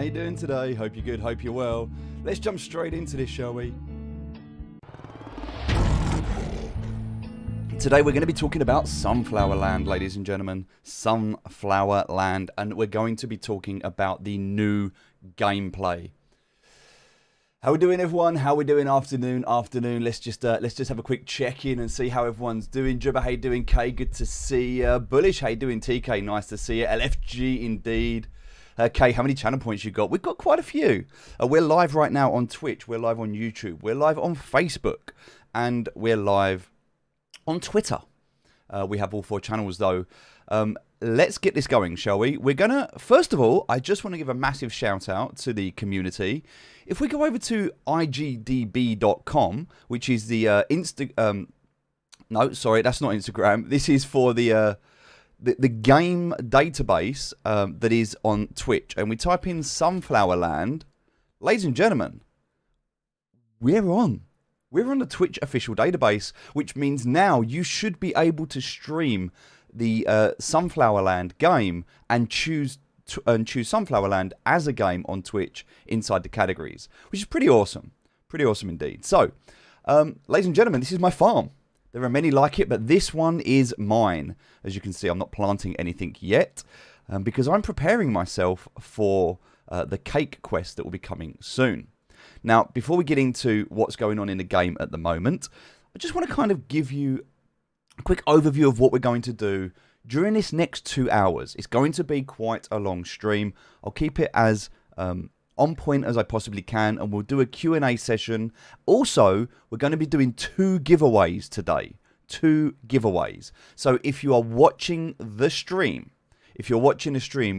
you doing today? Hope you're good, hope you're well. Let's jump straight into this, shall we? Today we're going to be talking about Sunflower Land, ladies and gentlemen. Sunflower Land, and we're going to be talking about the new gameplay. How we doing, everyone? How we doing? Afternoon. Let's just have a quick check-in and see how everyone's doing. Jibba, how you doing? Kay, good to see you. Bullish, how you doing? TK, nice to see you. LFG, indeed. Kay, how many channel points you got? We've got quite a few. We're live right now on Twitch. We're live on YouTube. We're live on Facebook. And we're live on Twitter. We have all 4 channels, though. Let's get this going, shall we? We're going to, first of all, I just want to give a massive shout out to the community. If we go over to igdb.com, which is the no, sorry, that's not Instagram. This is for the game database that is on Twitch. And we type in Sunflower Land. Ladies and gentlemen, we're on. We're on the Twitch official database, which means now you should be able to stream the Sunflower Land game and choose Sunflower Land as a game on Twitch inside the categories, which is pretty awesome. Pretty awesome indeed. So, ladies and gentlemen, this is my farm. There are many like it, but this one is mine. As you can see, I'm not planting anything yet because I'm preparing myself for the cake quest that will be coming soon. Now, before we get into what's going on in the game at the moment, I just want to kind of give you a quick overview of what we're going to do during this next 2 hours. It's going to be quite a long stream. I'll keep it as on point as I possibly can, and we'll do a Q&A session. Also, we're going to be doing 2 giveaways today. 2 giveaways. So if you are watching the stream,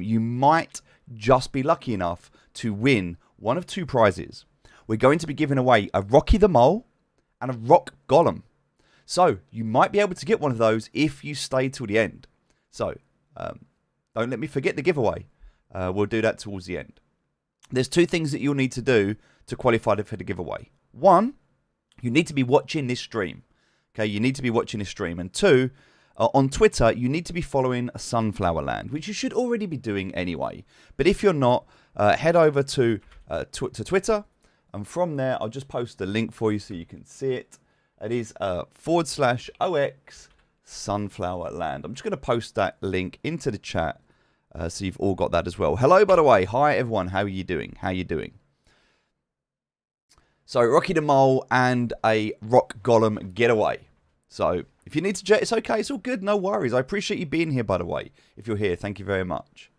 you might just be lucky enough to win one of 2 prizes. We're going to be giving away a Rocky the Mole and a Rock Golem. So, you might be able to get one of those if you stay till the end. So, don't let me forget the giveaway. We'll do that towards the end. There's 2 things that you'll need to do to qualify for the giveaway. 1, you need to be watching this stream. Okay, you need to be watching this stream. And 2, on Twitter, you need to be following Sunflower Land, which you should already be doing anyway. But if you're not, head over to Twitter. And from there, I'll just post the link for you so you can see it. It is /OX Sunflower Land. I'm just going to post that link into the chat so you've all got that as well. Hello, by the way. Hi, everyone. How are you doing? How are you doing? So, Rocky the Mole and a Rock Golem getaway. So, if you need to jet, it's okay. It's all good. No worries. I appreciate you being here, by the way. If you're here, thank you very much.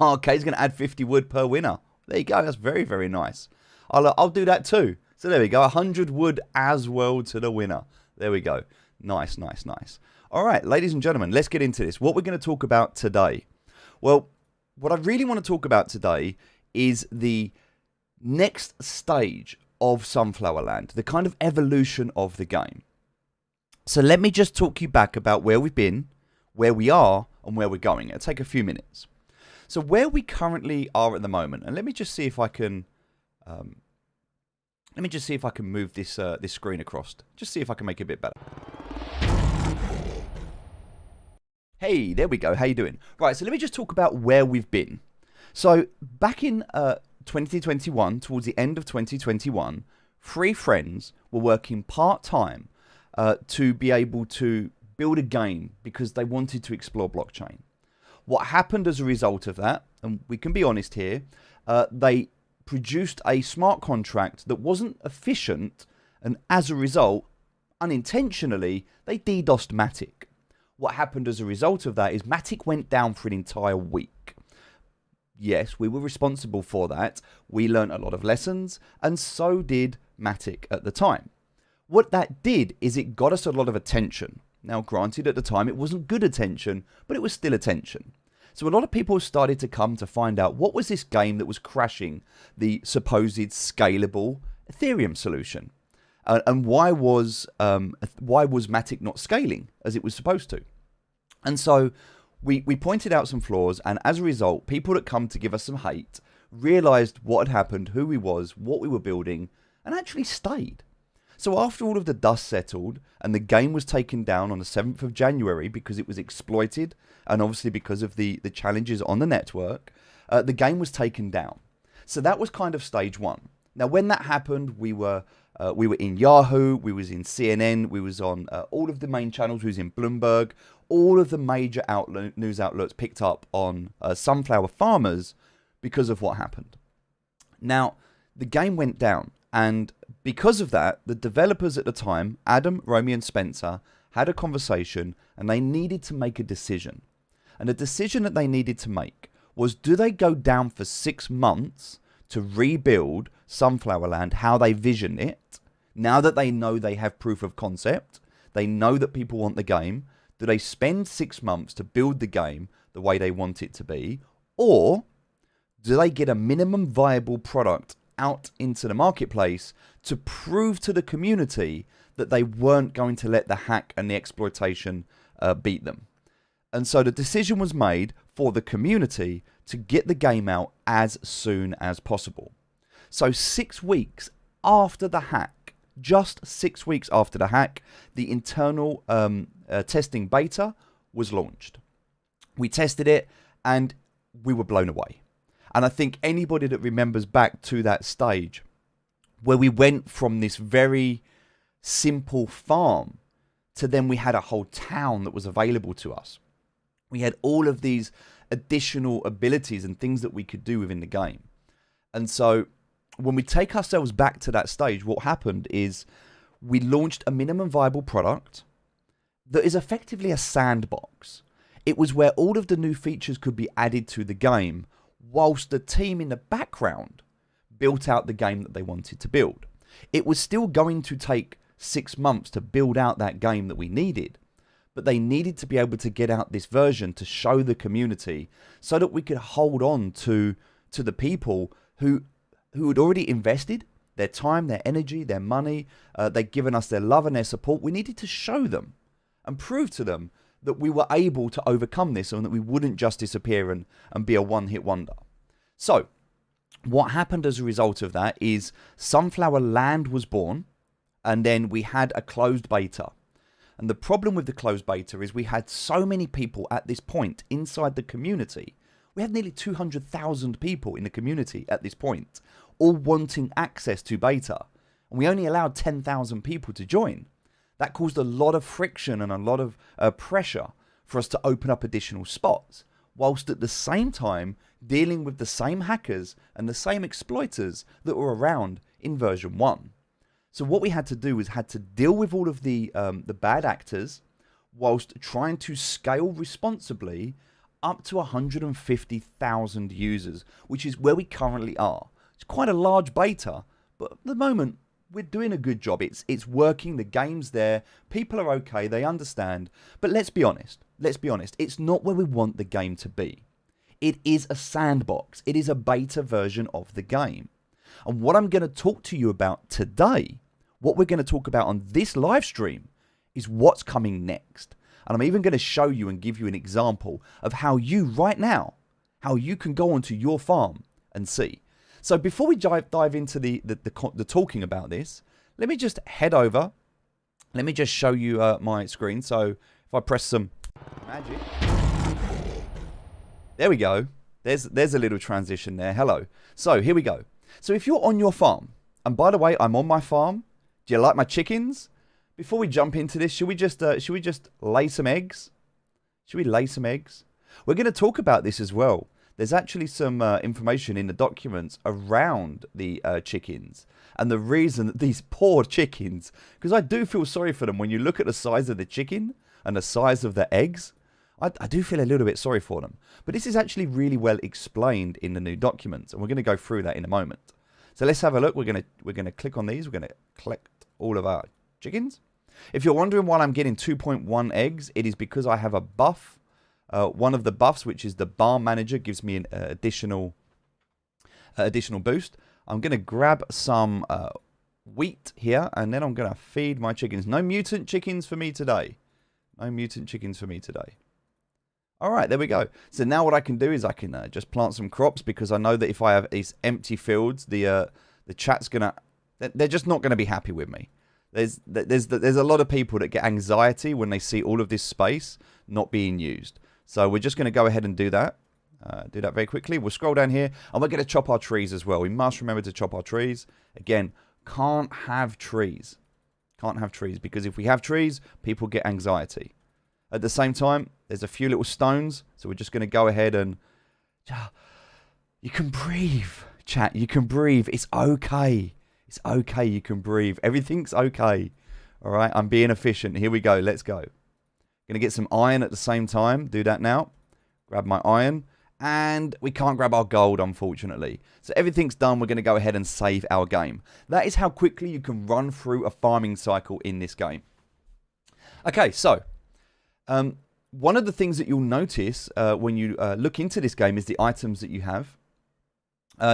Okay, he's going to add 50 wood per winner. There you go. That's very, very nice. I'll do that too. So there we go. 100 wood as well to the winner. There we go. Nice, nice, nice. All right, ladies and gentlemen, let's get into this. What we're going to talk about today. Well, what I really want to talk about today is the next stage of Sunflower Land, the kind of evolution of the game. So let me just talk you back about where we've been, where we are, and where we're going. It'll take a few minutes. So where we currently are at the moment, and let me just see if I can, move this this screen across. Just see if I can make it a bit better. Hey, there we go. How you doing? Right, so let me just talk about where we've been. So back in 2021, towards the end of 2021, 3 friends were working part-time to be able to build a game because they wanted to explore blockchain. What happened as a result of that, and we can be honest here, they produced a smart contract that wasn't efficient, and as a result, unintentionally, they DDoSed Matic. What happened as a result of that is Matic went down for an entire week. Yes, we were responsible for that. We learned a lot of lessons, and so did Matic at the time. What that did is it got us a lot of attention. Now, granted, at the time, it wasn't good attention, but it was still attention. So a lot of people started to come to find out what was this game that was crashing the supposed scalable Ethereum solution. And why was Matic not scaling as it was supposed to? And so we pointed out some flaws, and as a result, people that come to give us some hate realized what had happened, who we was, what we were building, and actually stayed. So after all of the dust settled and the game was taken down on the 7th of January because it was exploited and obviously because of the challenges on the network, the game was taken down. So that was kind of stage one. Now, when that happened, we were in Yahoo, we was in CNN, we was on all of the main channels, we was in Bloomberg. All of the major news outlets picked up on sunflower farmers because of what happened. Now, the game went down, and because of that, the developers at the time, Adam, Romy, and Spencer, had a conversation, and they needed to make a decision. And the decision that they needed to make was, do they go down for 6 months to rebuild Sunflower Land how they vision it, now that they know they have proof of concept, they know that people want the game? Do they spend 6 months to build the game the way they want it to be? Or do they get a minimum viable product out into the marketplace to prove to the community that they weren't going to let the hack and the exploitation beat them? And so the decision was made for the community to get the game out as soon as possible. So 6 weeks after the hack, just 6 weeks after the hack, the internal testing beta was launched. We tested it and we were blown away. And I think anybody that remembers back to that stage where we went from this very simple farm to then we had a whole town that was available to us. We had all of these additional abilities and things that we could do within the game. And so when we take ourselves back to that stage, what happened is we launched a minimum viable product that is effectively a sandbox. It was where all of the new features could be added to the game, whilst the team in the background built out the game that they wanted to build. It was still going to take 6 months to build out that game that we needed, but they needed to be able to get out this version to show the community so that we could hold on to the people who had already invested their time, their energy, their money. They'd given us their love and their support. We needed to show them and prove to them that we were able to overcome this and that we wouldn't just disappear and be a one-hit wonder. So what happened as a result of that is Sunflower Land was born, and then we had a closed beta. And the problem with the closed beta is we had so many people at this point inside the community. We had nearly 200,000 people in the community at this point, all wanting access to beta. And we only allowed 10,000 people to join. That caused a lot of friction and a lot of pressure for us to open up additional spots, whilst at the same time dealing with the same hackers and the same exploiters that were around in version 1. So what we had to do was had to deal with all of the bad actors whilst trying to scale responsibly up to 150,000 users, which is where we currently are. It's quite a large beta, but at the moment we're doing a good job. It's working, the game's there, people are okay, they understand. But let's be honest, it's not where we want the game to be. It is a sandbox, it is a beta version of the game. And what I'm going to talk to you about today, what we're going to talk about on this live stream, is what's coming next. And I'm even going to show you and give you an example of how you, right now, how you can go onto your farm and see. So before we dive into the talking about this, let me just head over. Let me just show you my screen. So if I press some magic, there we go. There's a little transition there. Hello. So here we go. So if you're on your farm, and by the way, I'm on my farm. Do you like my chickens? Before we jump into this, should we just lay some eggs? Should we lay some eggs? We're going to talk about this as well. There's actually some information in the documents around the chickens and the reason that these poor chickens, because I do feel sorry for them when you look at the size of the chicken and the size of the eggs. I do feel a little bit sorry for them. But this is actually really well explained in the new documents, and we're going to go through that in a moment. So let's have a look. We're going to click on these. We're going to collect all of our chickens. If you're wondering why I'm getting 2.1 eggs, it is because I have a buff. One of the buffs, which is the Barn Manager, gives me an additional boost. I'm going to grab some wheat here, and then I'm going to feed my chickens. No mutant chickens for me today. No mutant chickens for me today. All right, there we go. So now what I can do is I can just plant some crops, because I know that if I have these empty fields, the chat's gonna, they're just not going to be happy with me. There's a lot of people that get anxiety when they see all of this space not being used. So we're just going to go ahead and do that. Do that very quickly. We'll scroll down here and we're going to chop our trees as well. We must remember to chop our trees. Again, can't have trees. Can't have trees because if we have trees, people get anxiety. At the same time, there's a few little stones. So we're just going to go ahead and... You can breathe, chat. You can breathe. It's okay. It's okay. You can breathe. Everything's okay. All right. I'm being efficient. Here we go. Let's go. Going to get some iron at the same time. Do that now. Grab my iron. And we can't grab our gold, unfortunately. So everything's done. We're going to go ahead and save our game. That is how quickly you can run through a farming cycle in this game. Okay, so one of the things that you'll notice when you look into this game is the items that you have.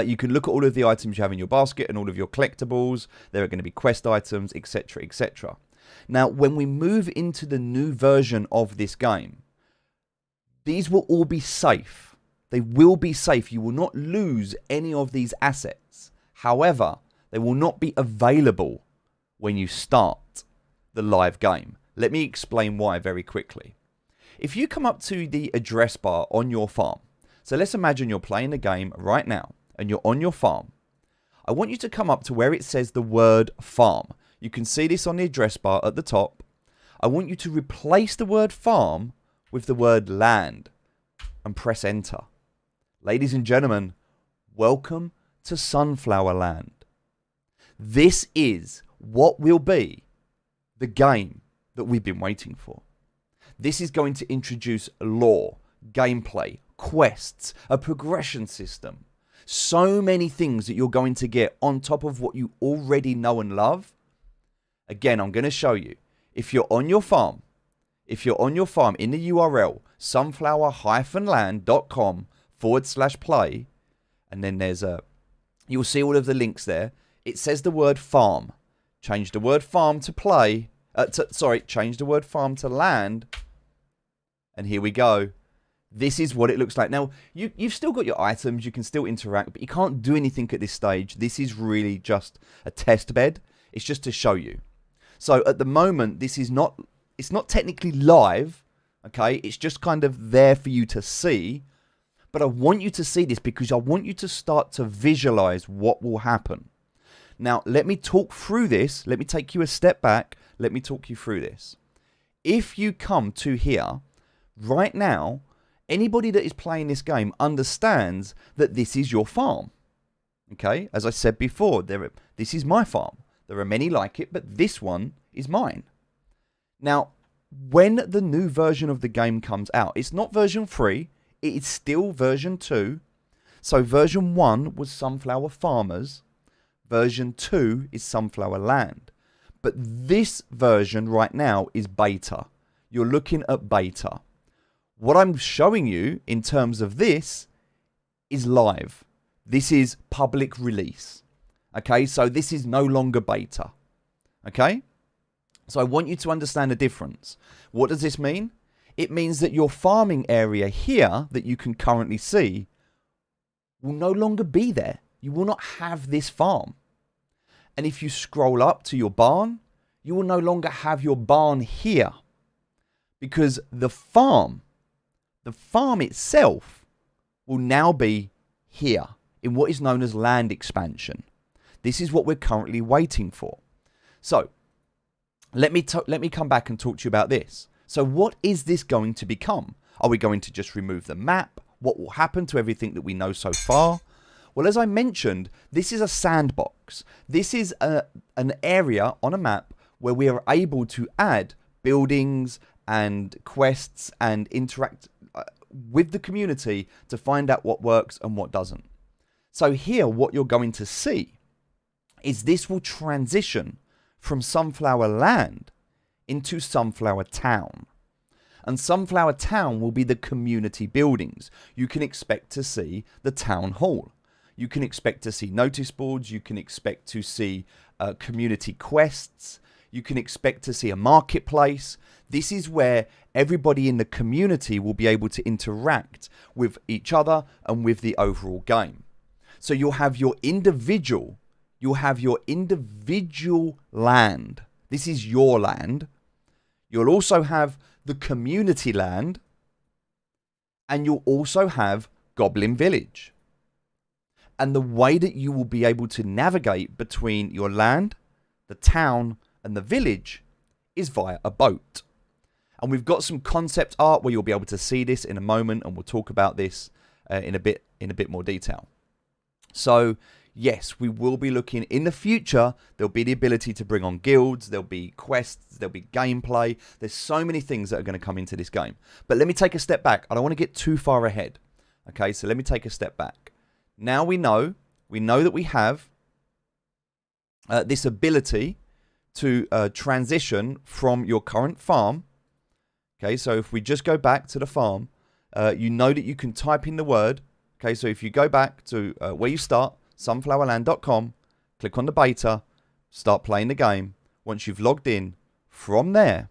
You can look at all of the items you have in your basket and all of your collectibles. There are going to be quest items, etc., etc. Now, when we move into the new version of this game, these will all be safe. They will be safe. You will not lose any of these assets. However, they will not be available when you start the live game. Let me explain why very quickly. If you come up to the address bar on your farm, so let's imagine you're playing the game right now and you're on your farm. I want you to come up to where it says the word farm. You can see this on the address bar at the top. I want you to replace the word farm with the word land and press enter. Ladies and gentlemen, welcome to Sunflower Land. This is what will be the game that we've been waiting for. This is going to introduce lore, gameplay, quests, a progression system. So many things that you're going to get on top of what you already know and love. Again, I'm going to show you. If you're on your farm in the URL, sunflower-land.com/play, and then you'll see all of the links there. It says the word farm. Change the word farm to play. Change the word farm to land. And here we go. This is what it looks like. Now, you've still got your items. You can still interact, but you can't do anything at this stage. This is really just a test bed. It's just to show you. So at the moment, it's not technically live. Okay, it's just kind of there for you to see. But I want you to see this because I want you to start to visualize what will happen. Now, let me talk through this. Let me take you a step back. Let me talk you through this. If you come to here, right now, anybody that is playing this game understands that this is your farm. Okay, as I said before, this is my farm. There are many like it, but this one is mine. Now, when the new version of the game comes out, it's not version 3, it is still version 2. So version 1 was Sunflower Farmers, version 2 is Sunflower Land. But this version right now is beta. You're looking at beta. What I'm showing you in terms of this is live. This is public release. Okay, so this is no longer beta. Okay? So I want you to understand the difference. What does this mean? It means that your farming area here that you can currently see will no longer be there. You will not have this farm. And if you scroll up to your barn, you will no longer have your barn here. Because the farm itself will now be here in what is known as land expansion. This is what we're currently waiting for. So, let me come back and talk to you about this. So what is this going to become? Are we going to just remove the map? What will happen to everything that we know so far? Well, as I mentioned, this is a sandbox. This is an area on a map where we are able to add buildings and quests and interact with the community to find out what works and what doesn't. So here, what you're going to see is this will transition from Sunflower Land into Sunflower Town. And Sunflower Town will be the community buildings. You can expect to see the town hall. You can expect to see notice boards. You can expect to see community quests. You can expect to see a marketplace. This is where everybody in the community will be able to interact with each other and with the overall game. So you'll have your individual land. This is your land. You'll also have the community land. And you'll also have Goblin Village. And the way that you will be able to navigate between your land, the town, and the village is via a boat. And we've got some concept art where you'll be able to see this in a moment, and we'll talk about this in a bit more detail. So yes, we will be looking in the future. There'll be the ability to bring on guilds, there'll be quests, there'll be gameplay. There's so many things that are going to come into this game. But let me take a step back. I don't want to get too far ahead. Okay, so let me take a step back. Now we know that we have this ability to transition from your current farm. Okay, so if we just go back to the farm, you know that you can type in the word. Okay, so if you go back to where you start, sunflowerland.com, click on the beta, start playing the game. Once you've logged in, from there,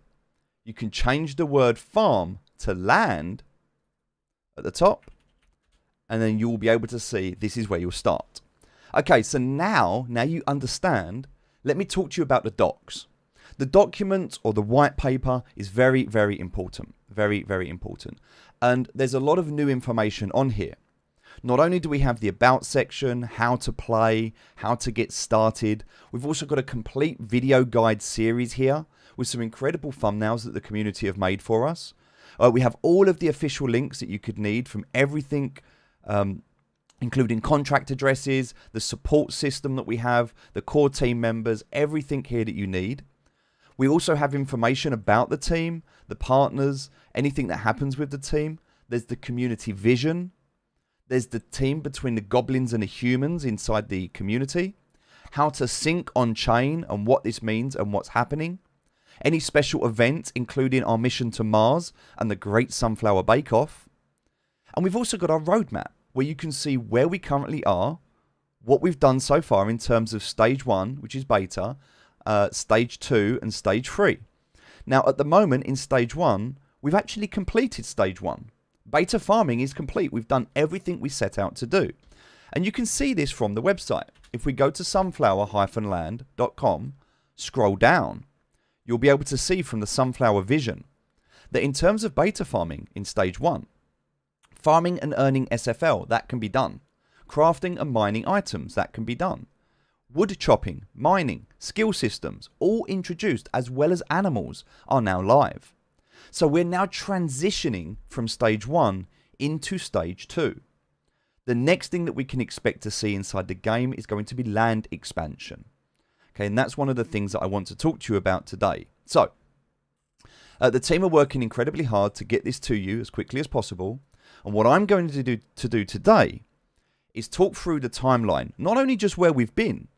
you can change the word farm to land at the top, and then you will be able to see this is where you'll start. Okay, so now you understand. Let me talk to you about the docs. The document or the white paper is very, very important. Very, very important. And there's a lot of new information on here. Not only do we have the about section, how to play, how to get started, we've also got a complete video guide series here with some incredible thumbnails that the community have made for us. We have all of the official links that you could need from everything, including contract addresses, the support system that we have, the core team members, everything here that you need. We also have information about the team, the partners, anything that happens with the team. There's the community vision. There's the team between the goblins and the humans inside the community. How to sync on chain and what this means and what's happening. Any special events, including our mission to Mars and the Great Sunflower Bake Off. And we've also got our roadmap where you can see where we currently are, what we've done so far in terms of stage 1, which is beta, stage 2 and stage 3. Now at the moment in stage 1, we've actually completed stage 1. Beta farming is complete. We've done everything we set out to do. And you can see this from the website. If we go to sunflower-land.com, scroll down, you'll be able to see from the Sunflower Vision that in terms of beta farming in stage 1, farming and earning SFL, that can be done. Crafting and mining items, that can be done. Wood chopping, mining, skill systems, all introduced, as well as animals, are now live. So we're now transitioning from stage 1 into stage 2. The next thing that we can expect to see inside the game is going to be land expansion. Okay, and that's one of the things that I want to talk to you about today. So, the team are working incredibly hard to get this to you as quickly as possible. And what I'm going to do today is talk through the timeline, not only just where we've been,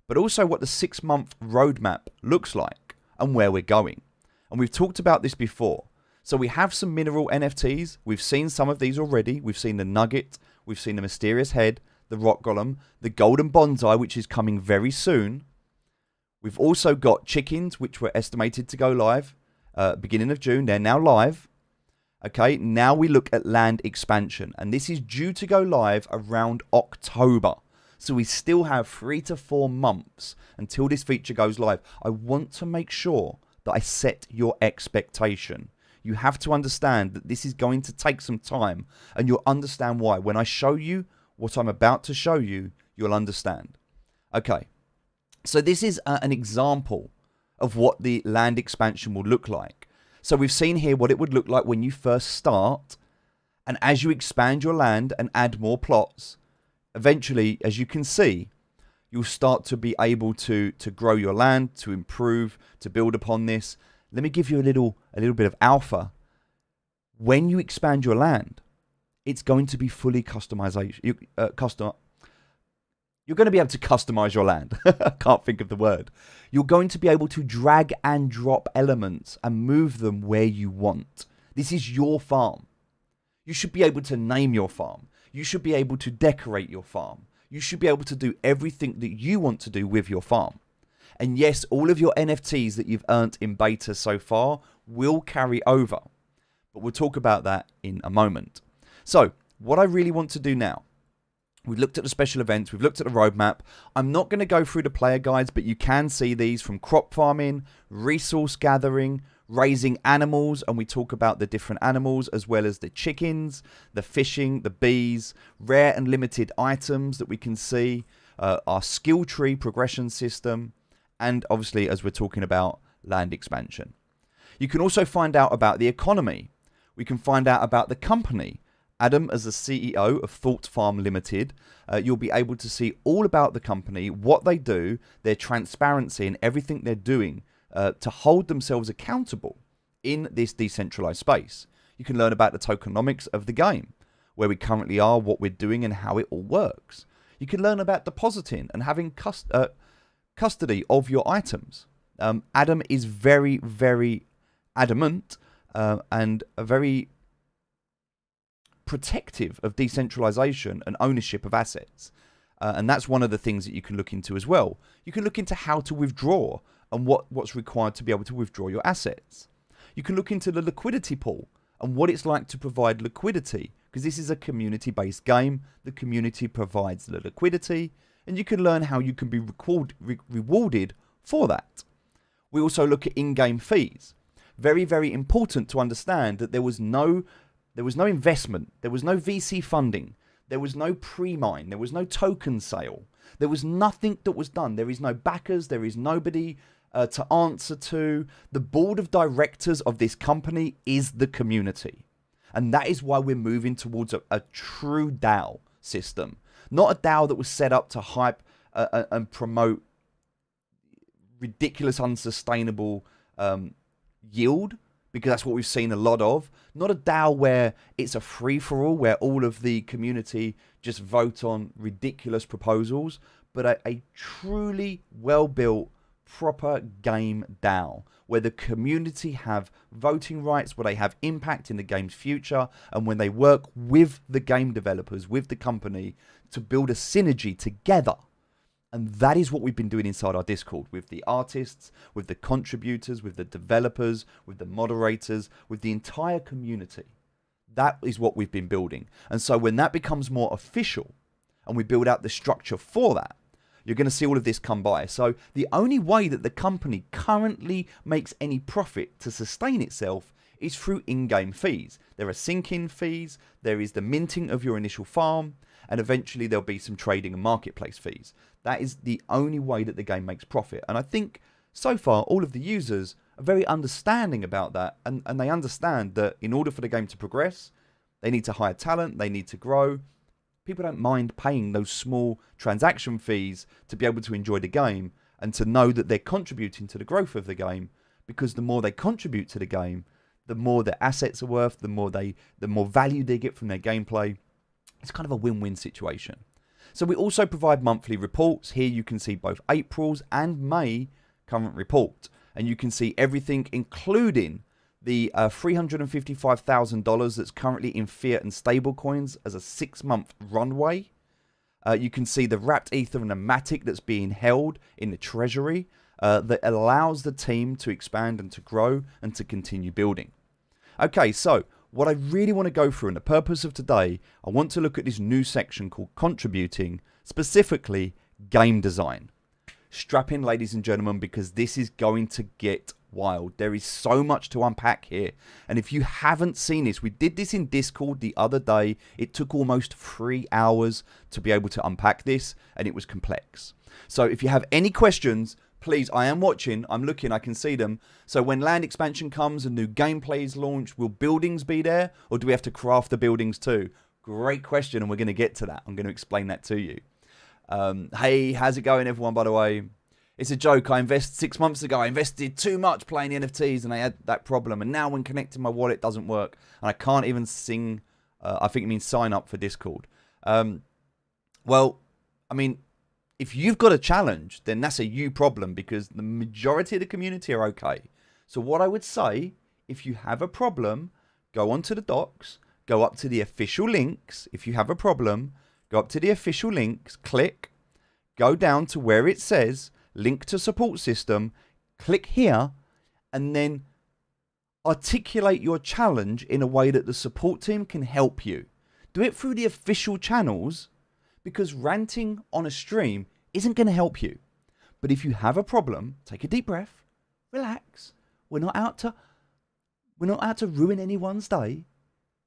but also what the 6-month roadmap looks like and where we're going. And we've talked about this before. So we have some mineral NFTs. We've seen some of these already. We've seen the nugget. We've seen the mysterious head, the rock golem, the golden bonsai, which is coming very soon. We've also got chickens, which were estimated to go live beginning of June. They're now live. Okay, now we look at land expansion. And this is due to go live around October. So we still have 3 to 4 months until this feature goes live. I want to make sure that I set your expectation. You have to understand that this is going to take some time, and you'll understand why. When I show you what I'm about to show you, you'll understand. Okay, so this is an example of what the land expansion will look like. So we've seen here what it would look like when you first start, and as you expand your land and add more plots, eventually, as you can see, you'll start to be able to grow your land, to improve, to build upon this. Let me give you a little bit of alpha. When you expand your land, it's going to be fully customization. You're going to be able to customize your land. I can't think of the word. You're going to be able to drag and drop elements and move them where you want. This is your farm. You should be able to name your farm. You should be able to decorate your farm. You should be able to do everything that you want to do with your farm. And yes, all of your NFTs that you've earned in beta so far will carry over. But we'll talk about that in a moment. So, what I really want to do now, we've looked at the special events, we've looked at the roadmap. I'm not going to go through the player guides, but you can see these from crop farming, resource gathering, raising animals, and we talk about the different animals as well as the chickens, the fishing, the bees, rare and limited items that we can see, our skill tree progression system, and obviously, as we're talking about, land expansion. You can also find out about the economy. We can find out about the company. Adam, as the CEO of Thought Farm Limited, you'll be able to see all about the company, what they do, their transparency, and everything they're doing to hold themselves accountable in this decentralized space. You can learn about the tokenomics of the game, where we currently are, what we're doing, and how it all works. You can learn about depositing and having custody of your items. Adam is very, very adamant and very protective of decentralization and ownership of assets. And that's one of the things that you can look into as well. You can look into how to withdraw and what's required to be able to withdraw your assets. You can look into the liquidity pool and what it's like to provide liquidity, because this is a community-based game. The community provides the liquidity, and you can learn how you can be rewarded for that. We also look at in-game fees. Very, very important to understand that there was no investment, there was no VC funding, there was no pre-mine, there was no token sale, there was nothing that was done. There is no backers, there is nobody to answer to. The board of directors of this company is the community. And that is why we're moving towards a true DAO system. Not a DAO that was set up to hype and promote ridiculous, unsustainable yield, because that's what we've seen a lot of. Not a DAO where it's a free-for-all, where all of the community just vote on ridiculous proposals, but a truly well-built, proper game DAO, where the community have voting rights, where they have impact in the game's future, and when they work with the game developers, with the company, to build a synergy together. And that is what we've been doing inside our Discord, with the artists, with the contributors, with the developers, with the moderators, with the entire community. That is what we've been building. And so when that becomes more official, and we build out the structure for that, you're going to see all of this come by. So the only way that the company currently makes any profit to sustain itself is through in-game fees. There are sync-in fees, there is the minting of your initial farm, and eventually there'll be some trading and marketplace fees. That is the only way that the game makes profit. And I think so far all of the users are very understanding about that, and they understand that in order for the game to progress, they need to hire talent, they need to grow. People don't mind paying those small transaction fees to be able to enjoy the game and to know that they're contributing to the growth of the game, because the more they contribute to the game, the more their assets are worth, the more value they get from their gameplay. It's kind of a win-win situation. So we also provide monthly reports. Here you can see both April's and May current report, and you can see everything, including the $355,000 that's currently in fiat and stable coins as a 6-month runway. You can see the wrapped ether and the matic that's being held in the treasury that allows the team to expand and to grow and to continue building. Okay, so what I really want to go through, and the purpose of today, I want to look at this new section called contributing, specifically game design. Strap in, ladies and gentlemen, because this is going to get wild. There is so much to unpack here. And if you haven't seen this, we did this in Discord the other day. It took almost 3 hours to be able to unpack this, and it was complex. So if you have any questions, please, I am watching, I'm looking, I can see them. So when land expansion comes and new gameplay is launched, will buildings be there, or do we have to craft the buildings too? Great question, and we're going to get to that. I'm going to explain that to you. Hey, how's it going, everyone, by the way? It's a joke. 6 months ago, I invested too much playing NFTs, and I had that problem. And now when connecting my wallet, it doesn't work. And I can't even sing, I think it means sign up for Discord. Well, I mean, if you've got a challenge, then that's a you problem, because the majority of the community are okay. So what I would say, if you have a problem, go onto the docs, go up to the official links. If you have a problem, go up to the official links, click, go down to where it says link to support system, click here, and then articulate your challenge in a way that the support team can help you. Do it through the official channels, because ranting on a stream isn't going to help you. But if you have a problem, take a deep breath, relax. We're not out to We're not out to ruin anyone's day.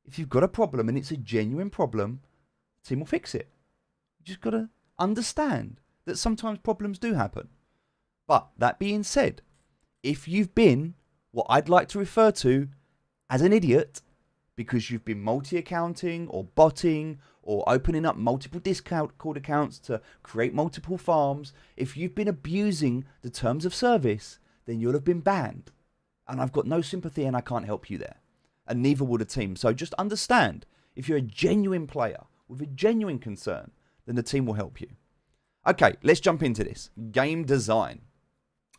If you've got a problem and it's a genuine problem, the team will fix it. You just got to understand that sometimes problems do happen. But that being said, if you've been what I'd like to refer to as an idiot because you've been multi-accounting or botting or opening up multiple Discord accounts to create multiple farms, if you've been abusing the terms of service, then you'll have been banned. And I've got no sympathy and I can't help you there. And neither will the team. So just understand, if you're a genuine player with a genuine concern, then the team will help you. Okay, let's jump into this. Game design.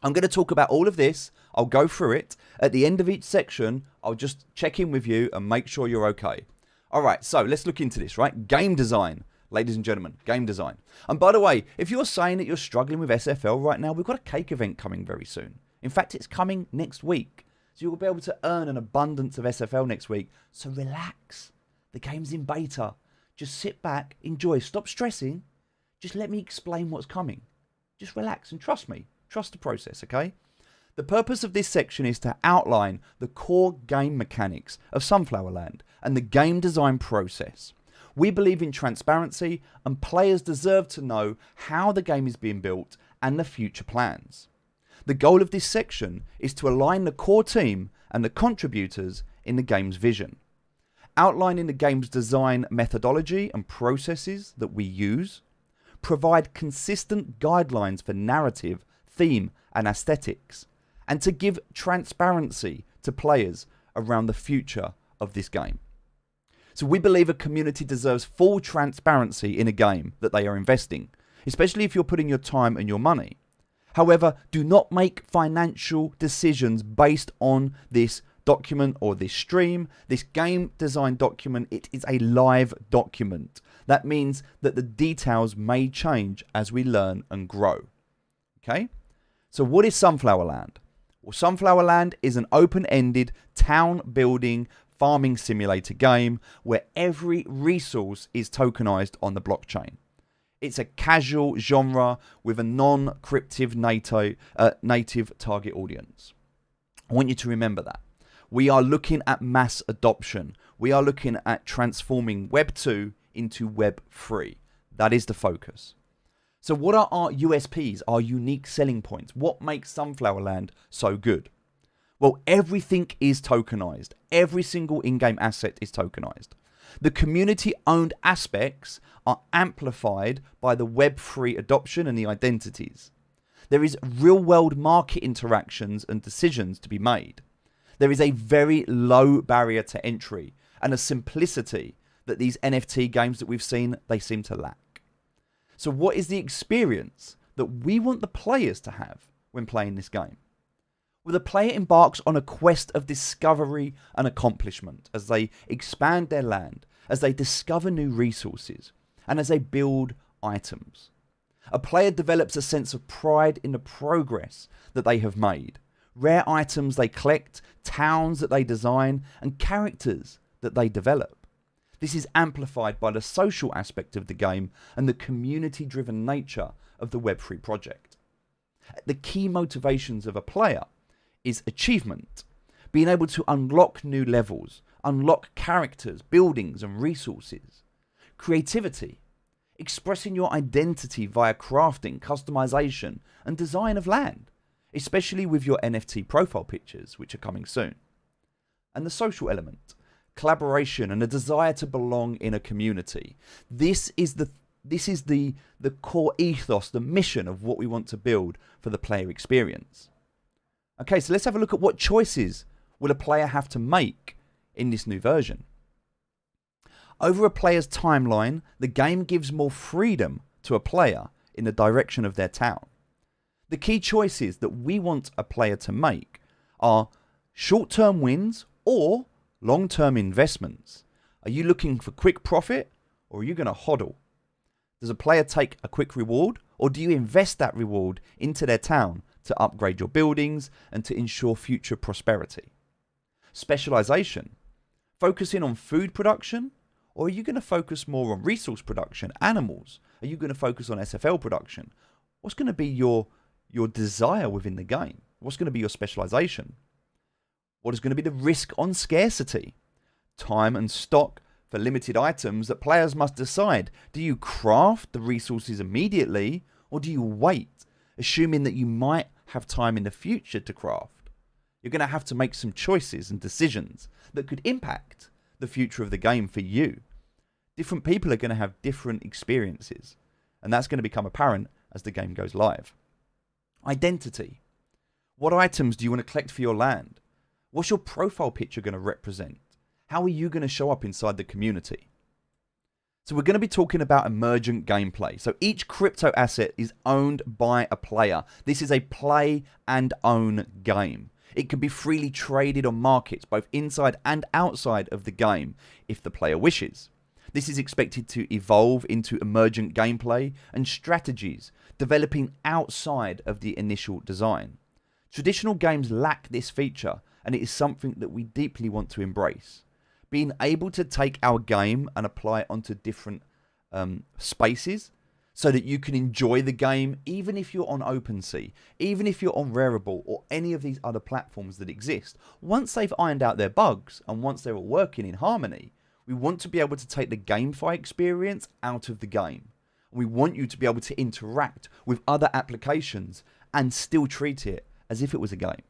I'm going to talk about all of this. I'll go through it. At the end of each section, I'll just check in with you and make sure you're okay. All right, so let's look into this, right? Game design. Ladies and gentlemen, game design. And by the way, if you're saying that you're struggling with SFL right now, we've got a cake event coming very soon. In fact, it's coming next week. So you'll be able to earn an abundance of SFL next week. So relax. The game's in beta. Just sit back, enjoy, stop stressing. Just let me explain what's coming. Just relax and trust me. Trust the process, okay? The purpose of this section is to outline the core game mechanics of Sunflower Land and the game design process. We believe in transparency and players deserve to know how the game is being built and the future plans. The goal of this section is to align the core team and the contributors in the game's vision, outlining the game's design methodology and processes that we use, provide consistent guidelines for narrative, theme and aesthetics, and to give transparency to players around the future of this game. So we believe a community deserves full transparency in a game that they are investing, especially if you're putting your time and your money. However, do not make financial decisions based on this document or this stream. This game design document, it is a live document. That means that the details may change as we learn and grow. Okay? So what is Sunflower Land? Well, Sunflower Land is an open-ended town building farming simulator game where every resource is tokenized on the blockchain. It's a casual genre with a non-cryptive native target audience. I want you to remember that. We are looking at mass adoption. We are looking at transforming Web 2 into Web 3. That is the focus. So what are our USPs, our unique selling points? What makes Sunflower Land so good? Well, everything is tokenized. Every single in-game asset is tokenized. The community-owned aspects are amplified by the Web3 adoption and the identities. There is real-world market interactions and decisions to be made. There is a very low barrier to entry and a simplicity that these NFT games that we've seen, they seem to lack. So what is the experience that we want the players to have when playing this game? Well, the player embarks on a quest of discovery and accomplishment as they expand their land, as they discover new resources, and as they build items. A player develops a sense of pride in the progress that they have made, rare items they collect, towns that they design, and characters that they develop. This is amplified by the social aspect of the game and the community-driven nature of the Web3 project. The key motivations of a player is achievement, being able to unlock new levels, unlock characters, buildings and resources. Creativity, expressing your identity via crafting, customization and design of land, especially with your NFT profile pictures, which are coming soon. And the social element, collaboration and a desire to belong in a community. This is the core ethos, the mission of what we want to build for the player experience. Okay, so let's have a look at what choices will a player have to make in this new version. Over a player's timeline, the game gives more freedom to a player in the direction of their town. The key choices that we want a player to make are short-term wins or long-term investments. Are you looking for quick profit or are you going to hodl? Does a player take a quick reward or do you invest that reward into their town to upgrade your buildings and to ensure future prosperity? Specialization, focusing on food production, or are you going to focus more on resource production, animals? Are you going to focus on SFL production? What's going to be your desire within the game? What's going to be your specialization? What is going to be the risk on scarcity? Time and stock for limited items that players must decide. Do you craft the resources immediately, or do you wait, assuming that you might have time in the future to craft? You're going to have to make some choices and decisions that could impact the future of the game for you. Different people are going to have different experiences, and that's going to become apparent as the game goes live. Identity. What items do you want to collect for your land? What's your profile picture going to represent? How are you going to show up inside the community? So we're going to be talking about emergent gameplay. So each crypto asset is owned by a player. This is a play and own game. It can be freely traded on markets, both inside and outside of the game, if the player wishes. This is expected to evolve into emergent gameplay and strategies, developing outside of the initial design. Traditional games lack this feature, and it is something that we deeply want to embrace. Being able to take our game and apply it onto different spaces so that you can enjoy the game, even if you're on OpenSea, even if you're on Rarible or any of these other platforms that exist. Once they've ironed out their bugs and once they're all working in harmony, we want to be able to take the GameFi experience out of the game. We want you to be able to interact with other applications and still treat it as if it was a game.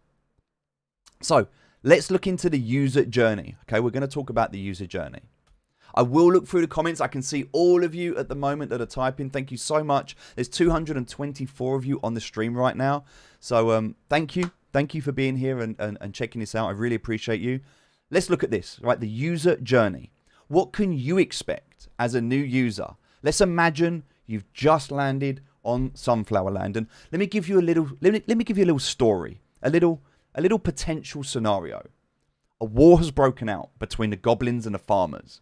So let's look into the user journey. Okay, we're going to talk about the user journey. I will look through the comments. I can see all of you at the moment that are typing. Thank you so much. There's 224 of you on the stream right now. So thank you. Thank you for being here and checking this out. I really appreciate you. Let's look at this, right? The user journey. What can you expect as a new user? Let's imagine you've just landed on Sunflower Land, and let me give you a little story, a little potential scenario. A war has broken out between the goblins and the farmers.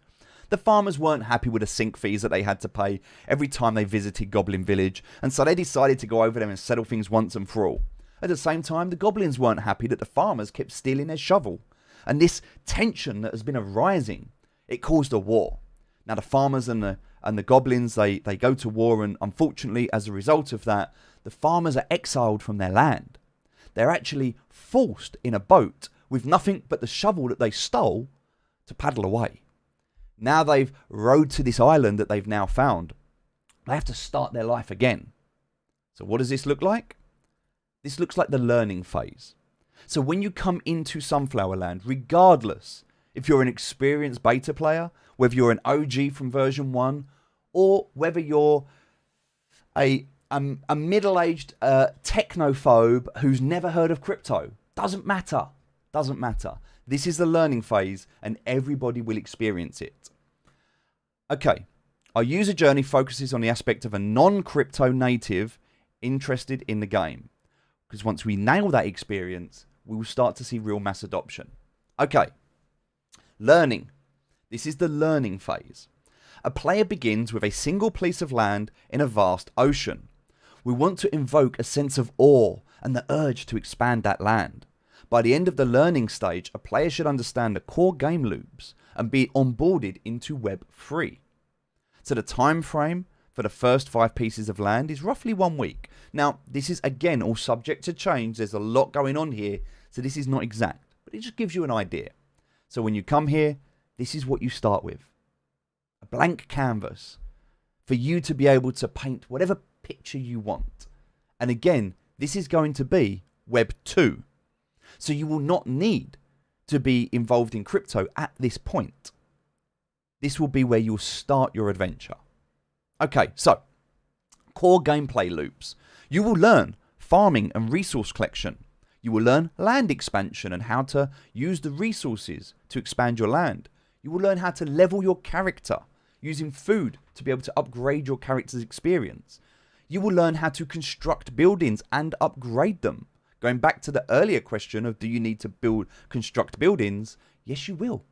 The farmers weren't happy with the sink fees that they had to pay every time they visited Goblin Village, and so they decided to go over there and settle things once and for all. At the same time, the goblins weren't happy that the farmers kept stealing their shovel, and this tension that has been arising, it caused a war. Now the farmers and the goblins, they go to war, and unfortunately, as a result of that, the farmers are exiled from their land. They're actually forced in a boat with nothing but the shovel that they stole to paddle away. Now they've rowed to this island that they've now found. They have to start their life again. So what does this look like? This looks like the learning phase. So when you come into Sunflower Land, regardless if you're an experienced beta player, whether you're an OG from version 1, or whether you're a middle-aged technophobe who's never heard of crypto, doesn't matter. Doesn't matter. This is the learning phase, and everybody will experience it. Okay, our user journey focuses on the aspect of a non-crypto native interested in the game. Because once we nail that experience, we will start to see real mass adoption. Okay, learning. This is the learning phase. A player begins with a single piece of land in a vast ocean. We want to invoke a sense of awe and the urge to expand that land. By the end of the learning stage, a player should understand the core game loops and be onboarded into Web 3. So the time frame for the first 5 pieces of land is roughly 1 week. Now, this is again all subject to change. There's a lot going on here, so this is not exact, but it just gives you an idea. So when you come here, this is what you start with. A blank canvas for you to be able to paint whatever picture you want. And again, this is going to be Web 2. So you will not need to be involved in crypto at this point. This will be where you'll start your adventure. Okay, so core gameplay loops. You will learn farming and resource collection. You will learn land expansion and how to use the resources to expand your land. You will learn how to level your character using food to be able to upgrade your character's experience. You will learn how to construct buildings and upgrade them. Going back to the earlier question of do you need to construct buildings? Yes, you will.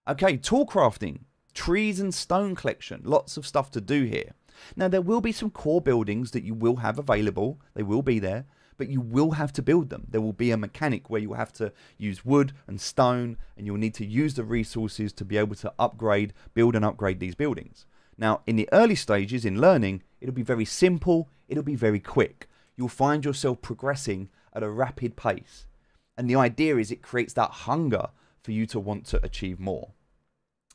Okay, tool crafting, trees and stone collection, lots of stuff to do here. Now, there will be some core buildings that you will have available. They will be there, but you will have to build them. There will be a mechanic where you'll have to use wood and stone, and you'll need to use the resources to be able to build and upgrade these buildings. Now, in the early stages in learning, it'll be very simple. It'll be very quick. You'll find yourself progressing at a rapid pace. And the idea is it creates that hunger for you to want to achieve more.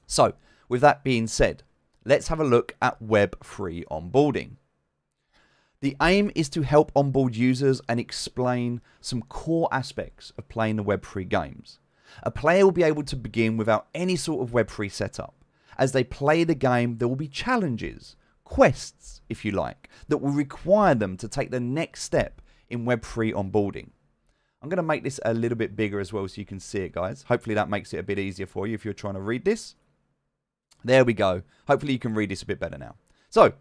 So, with that being said, let's have a look at Web3 onboarding. The aim is to help onboard users and explain some core aspects of playing the Web3 games. A player will be able to begin without any sort of Web3 setup. As they play the game, there will be challenges, quests, if you like, that will require them to take the next step in Web3 onboarding. I'm going to make this a little bit bigger as well so you can see it, guys. Hopefully that makes it a bit easier for you if you're trying to read this. There we go. Hopefully you can read this a bit better now. So,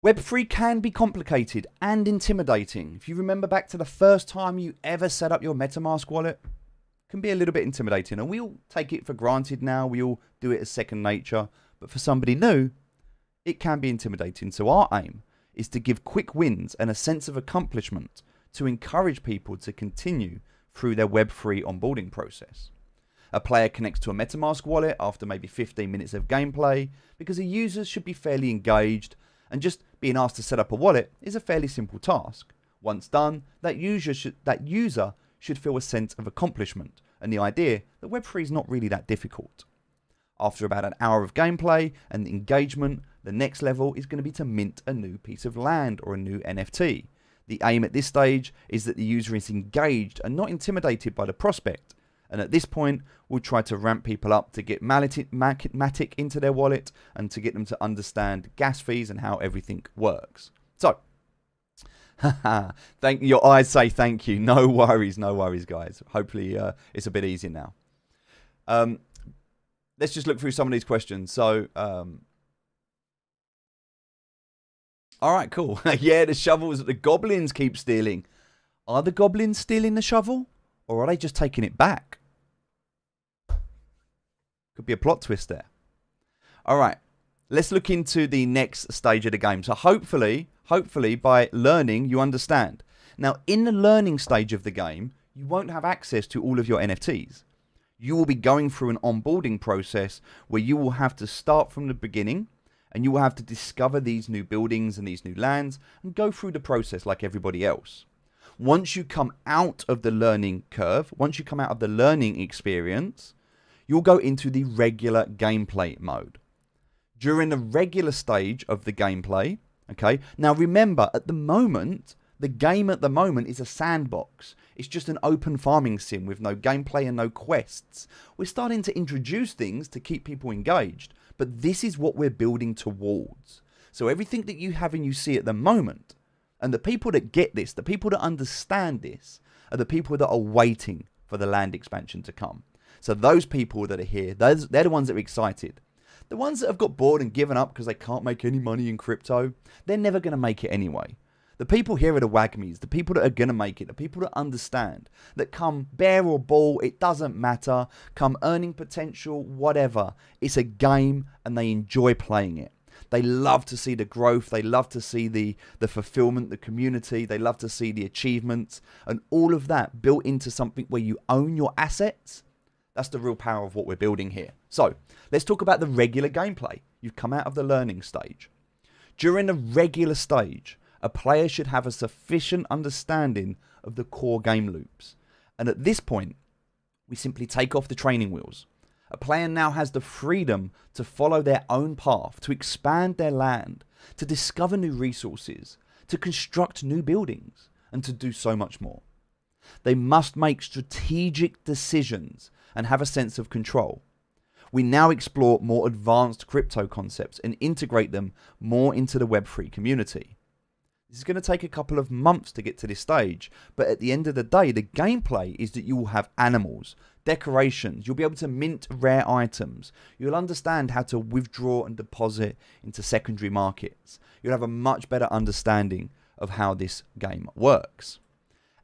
Web3 can be complicated and intimidating. If you remember back to the first time you ever set up your MetaMask wallet, it can be a little bit intimidating. And we all take it for granted now. We all do it as second nature. But for somebody new, it can be intimidating. So our aim is to give quick wins and a sense of accomplishment to encourage people to continue through their Web3 onboarding process. A player connects to a MetaMask wallet after maybe 15 minutes of gameplay because the users should be fairly engaged, and just being asked to set up a wallet is a fairly simple task. Once done, that user should feel a sense of accomplishment and the idea that Web3 is not really that difficult. After about an hour of gameplay and engagement, the next level is going to be to mint a new piece of land or a new NFT. The aim at this stage is that the user is engaged and not intimidated by the prospect. And at this point, we'll try to ramp people up to get Matic into their wallet and to get them to understand gas fees and how everything works. So, your eyes say thank you. No worries, guys. Hopefully, it's a bit easier now. Let's just look through some of these questions. So, all right, cool. Yeah, the shovels that the goblins keep stealing. Are the goblins stealing the shovel? Or are they just taking it back? Could be a plot twist there. All right, let's look into the next stage of the game. So hopefully by learning, you understand. Now, in the learning stage of the game, you won't have access to all of your NFTs. You will be going through an onboarding process where you will have to start from the beginning and you will have to discover these new buildings and these new lands and go through the process like everybody else. Once you come out of the learning curve, once you come out of the learning experience, you'll go into the regular gameplay mode. During the regular stage of the gameplay, okay, now remember, at the moment, the game at the moment is a sandbox. It's just an open farming sim with no gameplay and no quests. We're starting to introduce things to keep people engaged, but this is what we're building towards. So everything that you have and you see at the moment, and the people that get this, the people that understand this, are the people that are waiting for the land expansion to come. So those people that are here, they're the ones that are excited. The ones that have got bored and given up because they can't make any money in crypto, they're never going to make it anyway. The people here are the wagmies, the people that are going to make it, the people that understand, that come bear or bull, it doesn't matter, come earning potential, whatever. It's a game and they enjoy playing it. They love to see the growth. They love to see the fulfillment, the community. They love to see the achievements and all of that built into something where you own your assets. That's the real power of what we're building here. So let's talk about the regular gameplay. You've come out of the learning stage. During the regular stage, a player should have a sufficient understanding of the core game loops. And at this point, we simply take off the training wheels. A player now has the freedom to follow their own path, to expand their land, to discover new resources, to construct new buildings, and to do so much more. They must make strategic decisions and have a sense of control. We now explore more advanced crypto concepts and integrate them more into the Web3 community. This is going to take a couple of months to get to this stage, but at the end of the day, the gameplay is that you will have animals, decorations, you'll be able to mint rare items, you'll understand how to withdraw and deposit into secondary markets, you'll have a much better understanding of how this game works.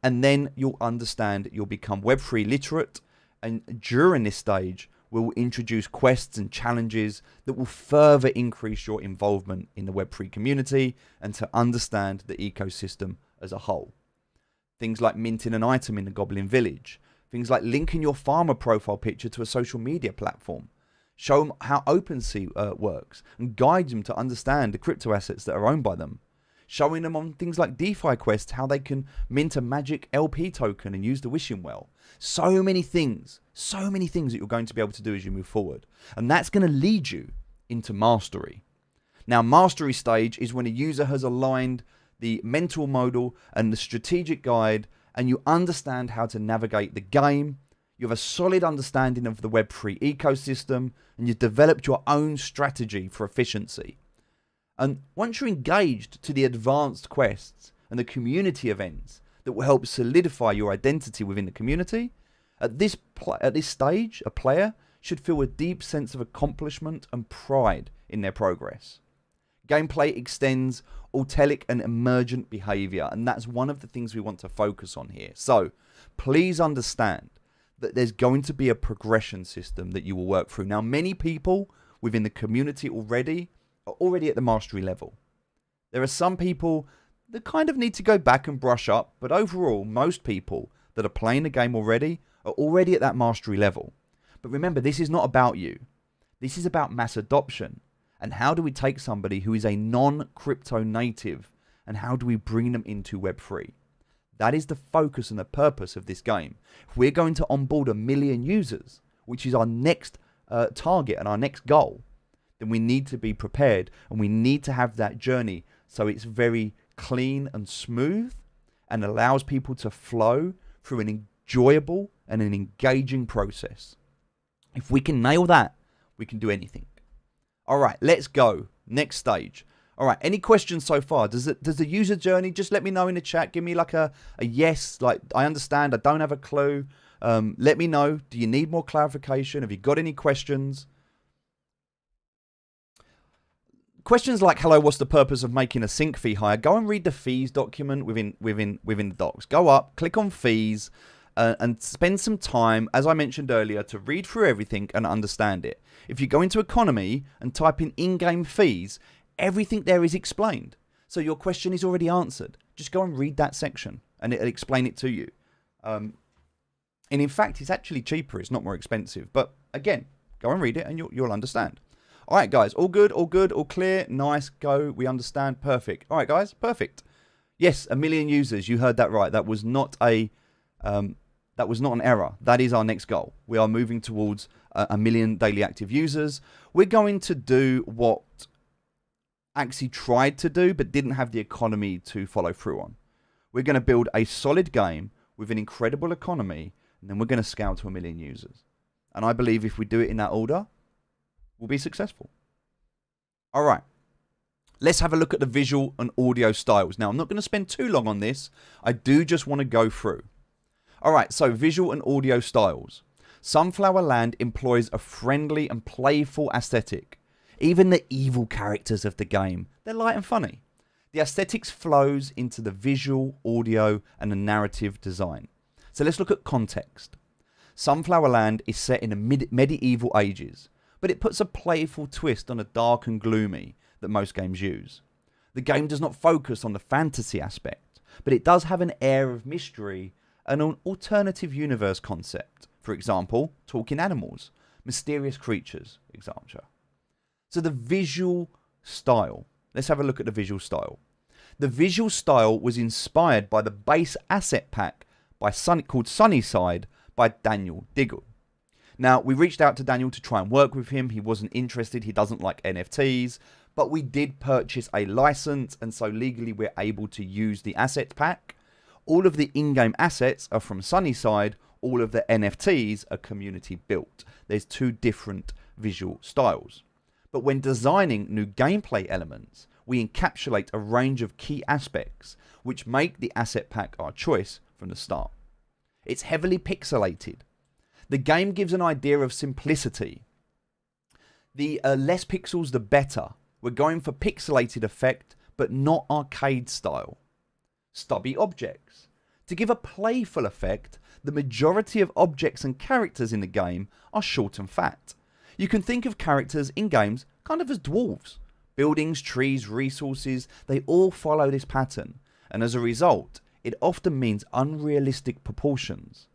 And then you'll understand, you'll become Web3 literate, and during this stage, we'll introduce quests and challenges that will further increase your involvement in the Web3 community and to understand the ecosystem as a whole. Things like minting an item in the Goblin Village. Things like linking your farmer profile picture to a social media platform. Show them how OpenSea works and guide them to understand the crypto assets that are owned by them. showing them on things like DeFi quests how they can mint a magic LP token and use the wishing well. So many things that you're going to be able to do as you move forward. And that's going to lead you into mastery. Now, mastery stage is when a user has aligned the mental model and the strategic guide, and you understand how to navigate the game. You have a solid understanding of the Web3 ecosystem, and you've developed your own strategy for efficiency. And once you're engaged to the advanced quests and the community events that will help solidify your identity within the community, at this stage, a player should feel a deep sense of accomplishment and pride in their progress. Gameplay extends autotelic and emergent behavior, and that's one of the things we want to focus on here. So please understand that there's going to be a progression system that you will work through. Now, many people within the community are already at the mastery level. There are some people that kind of need to go back and brush up, but overall, most people that are playing the game already are already at that mastery level. But remember, this is not about you. This is about mass adoption. And how do we take somebody who is a non-crypto native and how do we bring them into Web3? That is the focus and the purpose of this game. If we're going to onboard 1 million users, which is our next target and our next goal, then we need to be prepared and we need to have that journey so it's very clean and smooth and allows people to flow through an enjoyable and an engaging process. If we can nail that, we can do anything. All right, let's go. Next stage. All right, any questions so far? Does the user journey, just let me know in the chat. Give me like a yes, like I understand, I don't have a clue. Let me know. Do you need more clarification? Have you got any questions? Questions like, hello, what's the purpose of making a sync fee higher? Go and read the fees document within the docs. Go up, click on fees, and spend some time, as I mentioned earlier, to read through everything and understand it. If you go into economy and type in-game fees, everything there is explained. So your question is already answered. Just go and read that section and it'll explain it to you. And in fact, it's actually cheaper. It's not more expensive. But again, go and read it and you'll understand. All right, guys, all good, all clear, nice, go, we understand, perfect. All right, guys, perfect. Yes, 1 million users, you heard that right. That was not an error. That is our next goal. We are moving towards 1 million daily active users. We're going to do what Axie tried to do, but didn't have the economy to follow through on. We're going to build a solid game with an incredible economy, and then we're going to scale to 1 million users. And I believe if we do it in that order, we'll be successful. All right. Let's have a look at the visual and audio styles. Now, I'm not going to spend too long on this. I do just want to go through. All right, so visual and audio styles. Sunflower Land employs a friendly and playful aesthetic. Even the evil characters of the game, they're light and funny. The aesthetics flows into the visual, audio, and the narrative design. So let's look at context. Sunflower Land is set in the medieval ages, but it puts a playful twist on the dark and gloomy that most games use. The game does not focus on the fantasy aspect, but it does have an air of mystery and an alternative universe concept. For example, talking animals, mysterious creatures, etc. So the visual style. Let's have a look at the visual style. The visual style was inspired by the base asset pack called Sunnyside by Daniel Diggle. Now, we reached out to Daniel to try and work with him. He wasn't interested. He doesn't like NFTs. But we did purchase a license, and so legally we're able to use the asset pack. All of the in-game assets are from Sunnyside. All of the NFTs are community built. There's 2 different visual styles. But when designing new gameplay elements, we encapsulate a range of key aspects which make the asset pack our choice from the start. It's heavily pixelated. The game gives an idea of simplicity. The less pixels, the better. We're going for pixelated effect, but not arcade style. Stubby objects. To give a playful effect, the majority of objects and characters in the game are short and fat. You can think of characters in games kind of as dwarves. Buildings, trees, resources, they all follow this pattern. And as a result, it often means unrealistic proportions.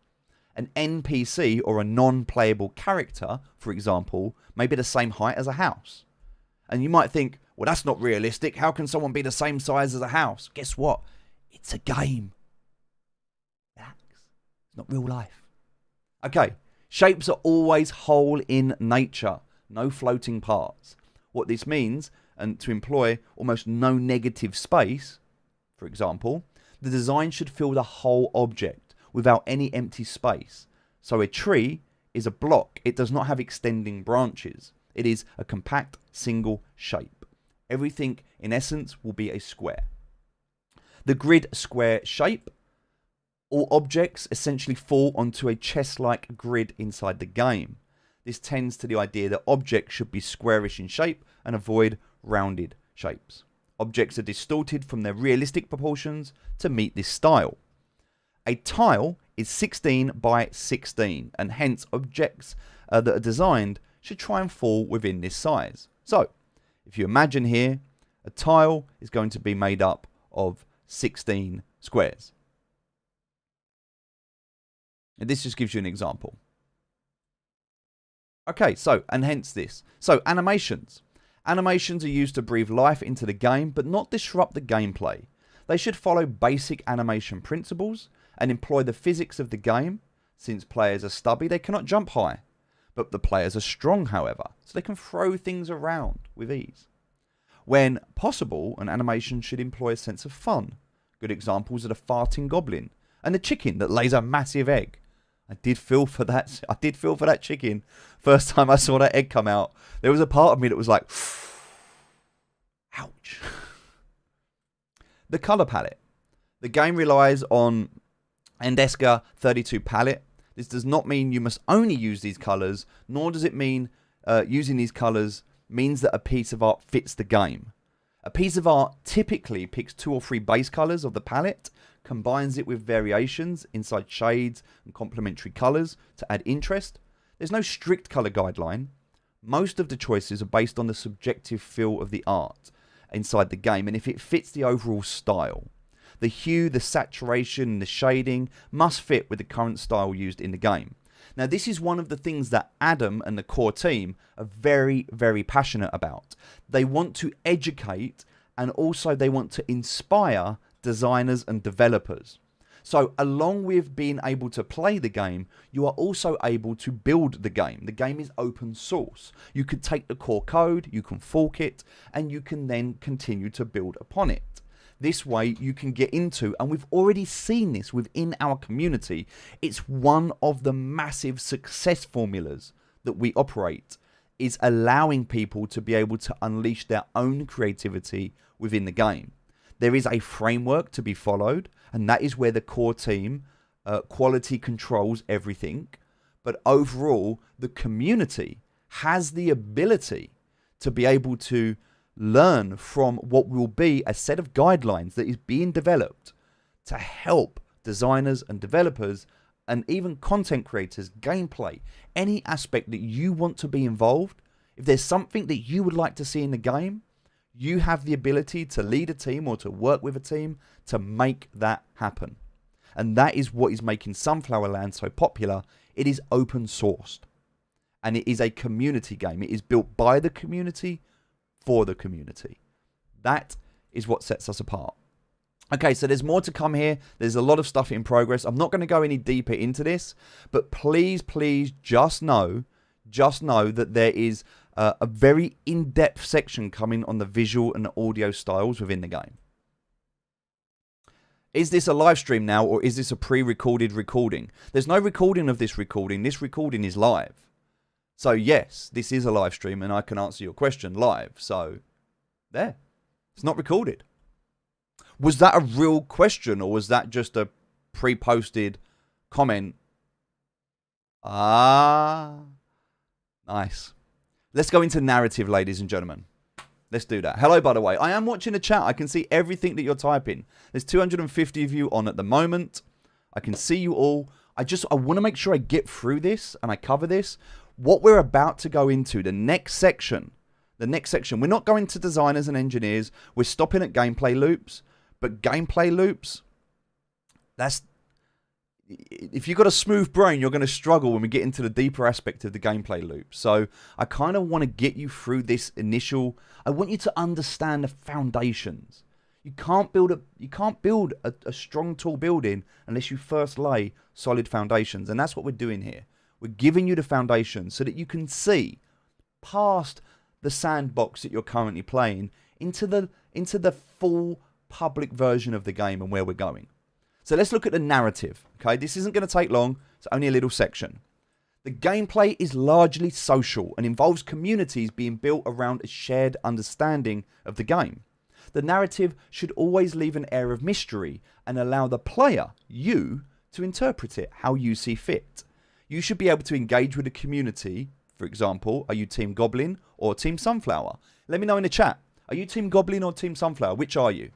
An NPC or a non-playable character, for example, may be the same height as a house. And you might think, well, that's not realistic. How can someone be the same size as a house? Guess what? It's a game. Relax. It's not real life. Okay, shapes are always whole in nature. No floating parts. What this means, and to employ almost no negative space, for example, the design should fill the whole object without any empty space. So a tree is a block. It does not have extending branches. It is a compact single shape. Everything in essence will be a square. The grid square shape, all objects essentially fall onto a chess-like grid inside the game. This tends to the idea that objects should be squarish in shape and avoid rounded shapes. Objects are distorted from their realistic proportions to meet this style. A tile is 16 by 16, and hence objects that are designed should try and fall within this size. So, if you imagine here, a tile is going to be made up of 16 squares. And this just gives you an example. Okay, so, and hence this. So, animations. Animations are used to breathe life into the game, but not disrupt the gameplay. They should follow basic animation principles and employ the physics of the game. Since players are stubby, they cannot jump high. But the players are strong, however, so they can throw things around with ease. When possible, an animation should employ a sense of fun. Good examples are the farting goblin and the chicken that lays a massive egg. I did feel for that chicken. First time I saw that egg come out, there was a part of me that was like, ouch. The color palette. The game relies on Undisputed 32 palette. This does not mean you must only use these colors, nor does it mean using these colors means that a piece of art fits the game. A piece of art typically picks 2 or 3 base colors of the palette, combines it with variations inside shades and complementary colors to add interest. There's no strict color guideline. Most of the choices are based on the subjective feel of the art inside the game and if it fits the overall style. The hue, the saturation, and the shading must fit with the current style used in the game. Now, this is one of the things that Adam and the core team are very, very passionate about. They want to educate and also they want to inspire designers and developers. So along with being able to play the game, you are also able to build the game. The game is open source. You can take the core code, you can fork it, and you can then continue to build upon it. This way you can get into, and we've already seen this within our community, it's one of the massive success formulas that we operate, is allowing people to be able to unleash their own creativity within the game. There is a framework to be followed, and that is where the core team quality controls everything. But overall, the community has the ability to be able to learn from what will be a set of guidelines that is being developed to help designers and developers and even content creators, gameplay, any aspect that you want to be involved. If there's something that you would like to see in the game, you have the ability to lead a team or to work with a team to make that happen. And that is what is making Sunflower Land so popular. It is open sourced and it is a community game. It is built by the community for the community. That is what sets us apart. Okay, so there's more to come here. There's a lot of stuff in progress. I'm not going to go any deeper into this, but please just know that there is a very in-depth section coming on the visual and audio styles within the game. Is this a live stream now, or is this a pre-recorded recording? There's no recording of this recording. This recording is live. So yes, this is a live stream and I can answer your question live. So there, it's not recorded. Was that a real question or was that just a pre-posted comment? Ah, nice. Let's go into narrative, ladies and gentlemen. Let's do that. Hello, by the way. I am watching the chat. I can see everything that you're typing. There's 250 of you on at the moment. I can see you all. I want to make sure I get through this and I cover this. What we're about to go into, the next section, we're not going to designers and engineers. We're stopping at gameplay loops. But gameplay loops, if you've got a smooth brain, you're going to struggle when we get into the deeper aspect of the gameplay loop. So I kind of want to get you through this initial. I want you to understand the foundations. You can't build a strong tall building unless you first lay solid foundations, and that's what we're doing here. We're giving you the foundations so that you can see past the sandbox that you're currently playing into the full public version of the game and where we're going. So let's look at the narrative. Okay, this isn't going to take long. It's only a little section. The gameplay is largely social and involves communities being built around a shared understanding of the game. The narrative should always leave an air of mystery and allow the player, you, to interpret it how you see fit. You should be able to engage with the community. For example, are you Team Goblin or Team Sunflower? Let me know in the chat. Are you Team Goblin or Team Sunflower? Which are you?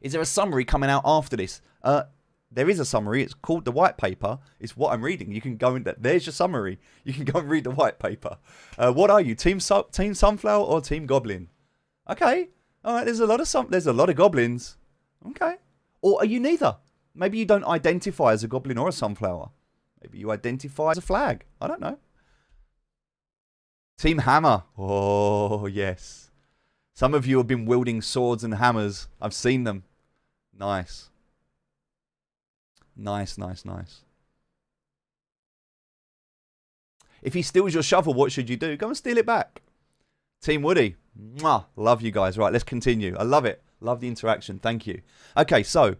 Is there a summary coming out after this? There is a summary. It's called the white paper. It's what I'm reading. You can go in there. There's your summary. You can go and read the white paper. What are you? Team Sunflower or Team Goblin? Okay. All right. There's a lot of goblins. Okay. Or are you neither? Maybe you don't identify as a goblin or a sunflower. Maybe you identify as a flag. I don't know. Team Hammer. Oh, yes. Some of you have been wielding swords and hammers. I've seen them. Nice. Nice, nice, nice. If he steals your shovel, what should you do? Go and steal it back. Team Woody. Mwah. Love you guys. Right, let's continue. I love it. Love the interaction. Thank you. Okay, so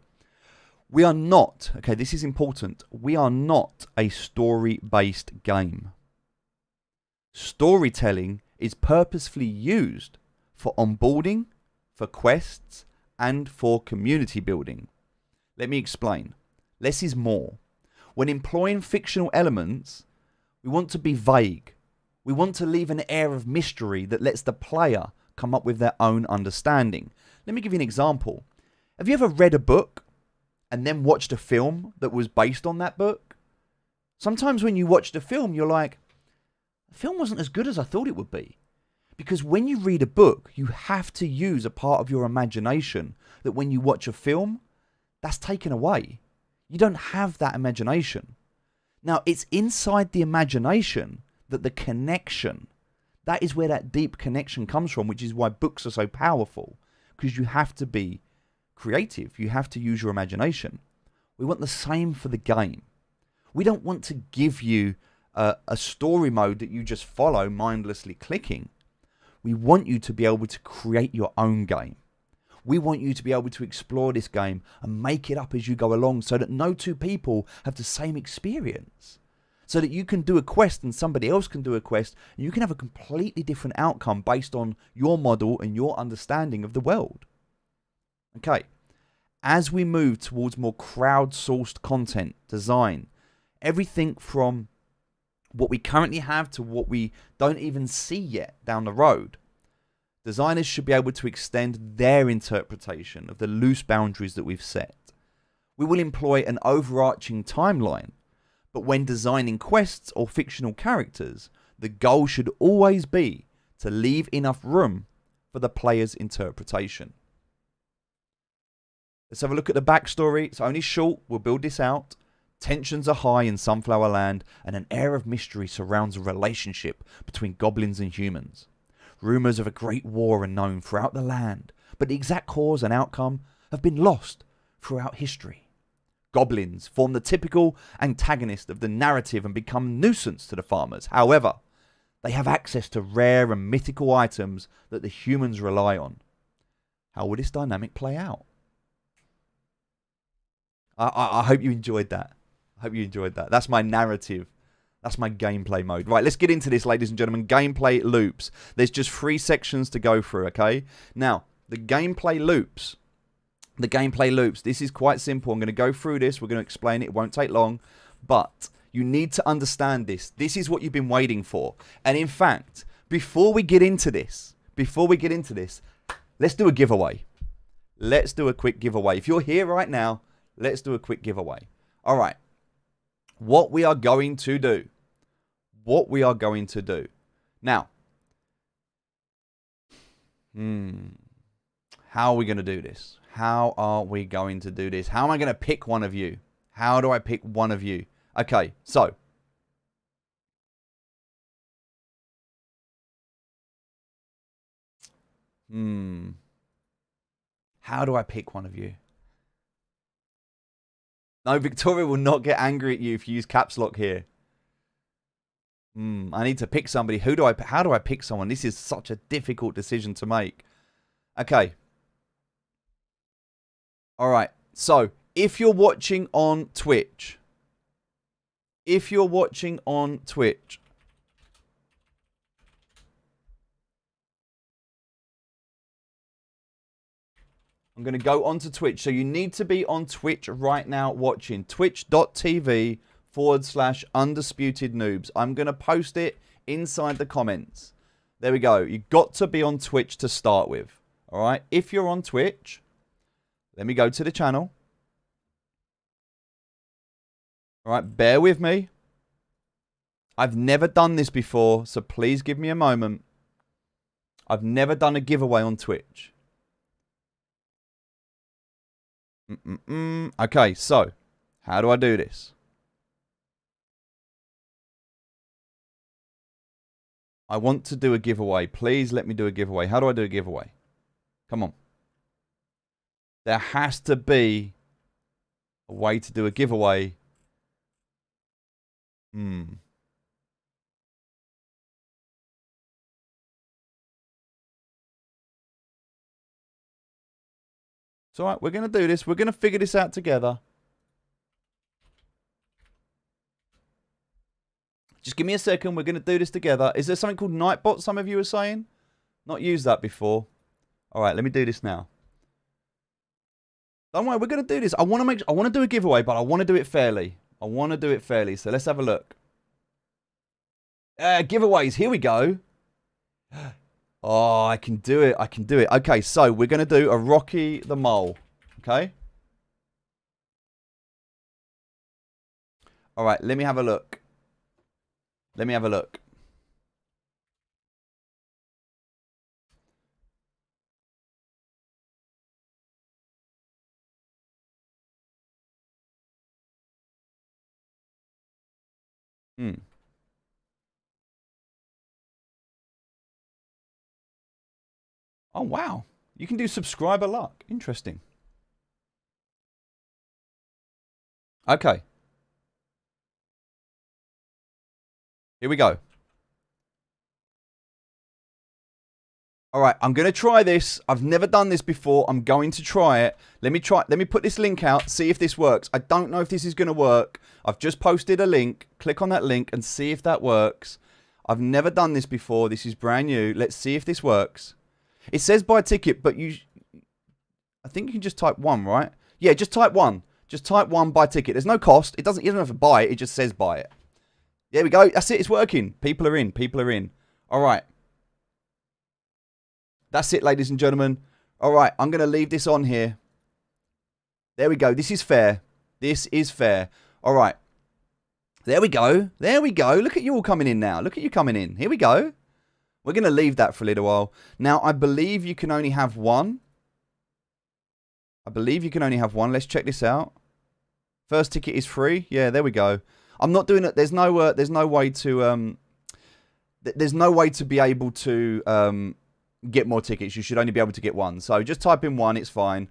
we are not, okay, this is important. We are not a story-based game. Storytelling is purposefully used for onboarding, for quests, and for community building. Let me explain. Less is more. When employing fictional elements, we want to be vague. We want to leave an air of mystery that lets the player come up with their own understanding. Let me give you an example. Have you ever read a book and then watched a film that was based on that book? Sometimes when you watch the film, you're like, the film wasn't as good as I thought it would be. Because when you read a book, you have to use a part of your imagination that when you watch a film, that's taken away. You don't have that imagination. Now, it's inside the imagination that the connection, that is where that deep connection comes from, which is why books are so powerful. Because you have to be creative. You have to use your imagination. We want the same for the game. We don't want to give you a story mode that you just follow mindlessly clicking. We want you to be able to create your own game. We want you to be able to explore this game and make it up as you go along so that no two people have the same experience. So that you can do a quest and somebody else can do a quest and you can have a completely different outcome based on your model and your understanding of the world. Okay, as we move towards more crowdsourced content, design, everything from what we currently have to what we don't even see yet down the road, designers should be able to extend their interpretation of the loose boundaries that we've set. We will employ an overarching timeline, but when designing quests or fictional characters, the goal should always be to leave enough room for the player's interpretation. Let's have a look at the backstory. It's only short. We'll build this out. Tensions are high in Sunflower Land, and an air of mystery surrounds a relationship between goblins and humans. Rumours of a great war are known throughout the land, but the exact cause and outcome have been lost throughout history. Goblins form the typical antagonist of the narrative and become a nuisance to the farmers. However, they have access to rare and mythical items that the humans rely on. How will this dynamic play out? I hope you enjoyed that. I hope you enjoyed that. That's my narrative. That's my gameplay mode. Right, let's get into this, ladies and gentlemen. Gameplay loops. There's just 3 sections to go through, okay? Now, the gameplay loops. The gameplay loops. This is quite simple. I'm going to go through this. We're going to explain it. It won't take long. But you need to understand this. This is what you've been waiting for. And in fact, before we get into this, let's do a giveaway. Let's do a quick giveaway. If you're here right now, let's do a quick giveaway. All right. What we are going to do. Now, how are we going to do this? How am I going to pick one of you? How do I pick one of you? Okay, so. How do I pick one of you? No, Victoria will not get angry at you if you use caps lock here. I need to pick somebody. How do I pick someone? This is such a difficult decision to make. Okay. All right. So, if you're watching on Twitch, I'm going to go onto Twitch. So you need to be on Twitch right now watching. Twitch.tv/Undisputed Noobs. I'm going to post it inside the comments. There we go. You've got to be on Twitch to start with. All right. If you're on Twitch, let me go to the channel. All right. Bear with me. I've never done this before, so please give me a moment. I've never done a giveaway on Twitch. Okay, so how do I do this? I want to do a giveaway. Please let me do a giveaway. How do I do a giveaway? Come on. There has to be a way to do a giveaway. It's all right. We're going to do this. We're going to figure this out together. Just give me a second. We're going to do this together. Is there something called Nightbot, some of you are saying? Not used that before. All right, let me do this now. Don't worry, we're going to do this. I want to do a giveaway, but I want to do it fairly. So let's have a look. Giveaways. Here we go. Oh, I can do it. Okay, so we're going to do a Rocky the Mole. Okay? All right, let me have a look. Oh, wow. You can do subscriber luck. Interesting. Okay. Here we go. All right, I'm going to try this. I've never done this before. I'm going to try it. Let me put this link out, see if this works. I don't know if this is going to work. I've just posted a link. Click on that link and see if that works. I've never done this before. This is brand new. Let's see if this works. It says buy a ticket, but I think you can just type 1, right? Yeah, just type 1. Just type 1, buy ticket. There's no cost. You don't have to buy it. It just says buy it. There we go. That's it. It's working. People are in. All right. That's it, ladies and gentlemen. All right. I'm going to leave this on here. There we go. This is fair. All right. There we go. Look at you all coming in now. Look at you coming in. Here we go. We're going to leave that for a little while. Now, I believe you can only have one. Let's check this out. First ticket is free. Yeah, there we go. I'm not doing it. There's no way to be able to get more tickets. You should only be able to get one. So just type in 1. It's fine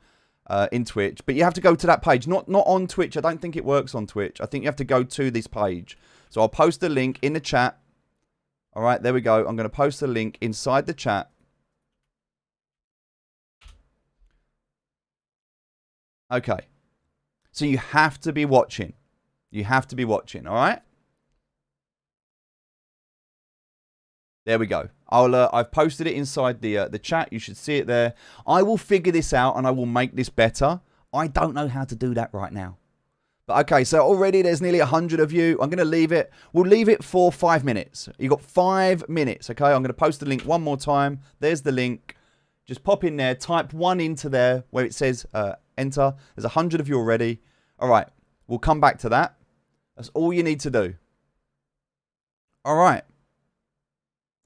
in Twitch. But you have to go to that page. Not on Twitch. I don't think it works on Twitch. I think you have to go to this page. So I'll post the link in the chat. All right, there we go. I'm going to post the link inside the chat. Okay. So you have to be watching. All right? There we go. I've posted it inside the chat. You should see it there. I will figure this out and I will make this better. I don't know how to do that right now. But okay, so already there's nearly 100 of you. I'm going to leave it. We'll leave it for 5 minutes. You've got 5 minutes, okay? I'm going to post the link one more time. There's the link. Just pop in there. Type 1 into there where it says enter. There's 100 of you already. All right. We'll come back to that. That's all you need to do. All right.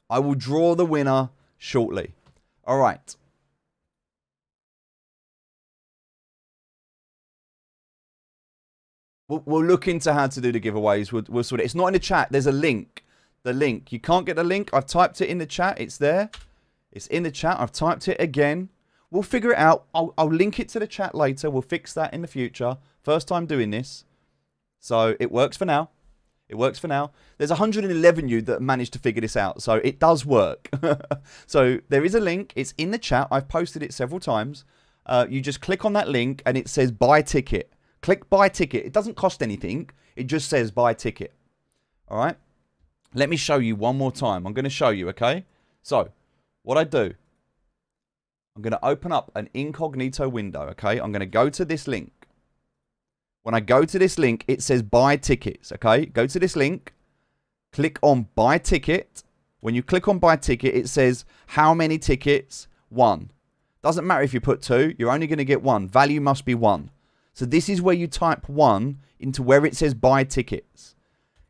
I will draw the winner shortly. All right. We'll look into how to do the giveaways. We'll sort it. It's not in the chat. There's a link. The link. You can't get the link. I've typed it in the chat. It's there. It's in the chat. I've typed it again. We'll figure it out. I'll link it to the chat later. We'll fix that in the future. First time doing this. So it works for now. It works for now. There's 111 of you that managed to figure this out. So it does work. So there is a link. It's in the chat. I've posted it several times. You just click on that link and it says buy ticket. Click buy ticket. It doesn't cost anything. It just says buy ticket. All right. Let me show you one more time. I'm going to show you, okay? So what I do, I'm going to open up an incognito window, okay? I'm going to go to this link. When I go to this link, it says buy tickets, okay? Go to this link, click on buy ticket. When you click on buy ticket, it says how many tickets? 1. Doesn't matter if you put 2, you're only going to get 1. Value must be 1. So this is where you type 1 into where it says buy tickets.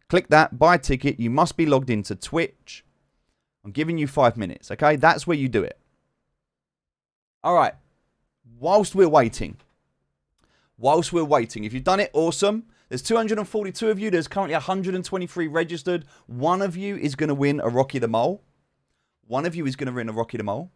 Click that, buy ticket. You must be logged into Twitch. I'm giving you 5 minutes, okay? That's where you do it. All right. Whilst we're waiting, if you've done it, awesome. There's 242 of you. There's currently 123 registered. One of you is going to win a Rocky the Mole. One of you is going to win a Rocky the Mole.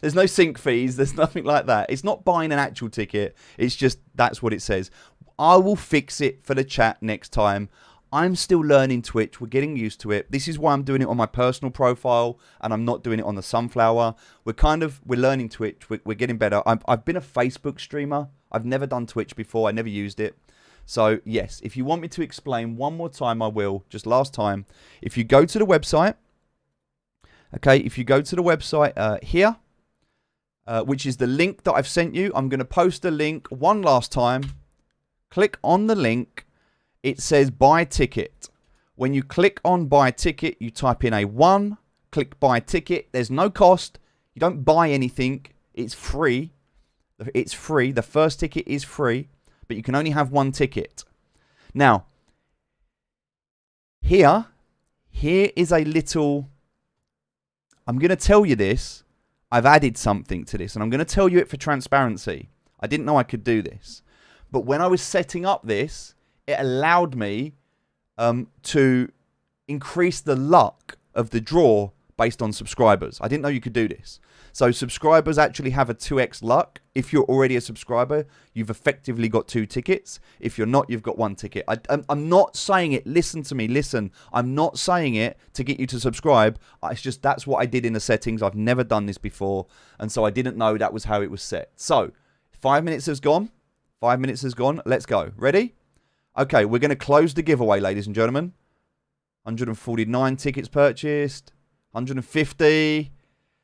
There's no sync fees. There's nothing like that. It's not buying an actual ticket. It's just that's what it says. I will fix it for the chat next time. I'm still learning Twitch. We're getting used to it. This is why I'm doing it on my personal profile and I'm not doing it on the Sunflower. We're learning Twitch. We're getting better. I've been a Facebook streamer. I've never done Twitch before. I never used it. So yes, if you want me to explain one more time, I will. Just last time. If you go to the website, okay, if you go to the website here, which is the link that I've sent you, I'm going to post the link one last time. Click on the link. It says buy ticket. When you click on buy ticket, you type in a 1. Click buy ticket. There's no cost. You don't buy anything. It's free. It's free. The first ticket is free, but you can only have 1 ticket. Now, here is a little... I'm going to tell you this. I've added something to this, and I'm going to tell you it for transparency. I didn't know I could do this. But when I was setting up this, it allowed me to increase the luck of the draw based on subscribers. I didn't know you could do this. So subscribers actually have a 2x luck. If you're already a subscriber, you've effectively got 2 tickets. If you're not, you've got 1 ticket. I'm not saying it. Listen to me. Listen. I'm not saying it to get you to subscribe. It's just that's what I did in the settings. I've never done this before. And so I didn't know that was how it was set. So 5 minutes has gone. 5 minutes has gone. Let's go. Ready? Okay, we're going to close the giveaway, ladies and gentlemen. 149 tickets purchased. 150.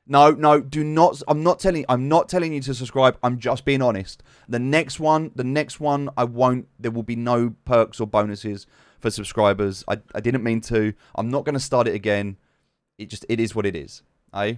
No, do not. I'm not telling you to subscribe. I'm just being honest. The next one, I won't. There will be no perks or bonuses for subscribers. I didn't mean to. I'm not going to start it again. It is what it is. Eh?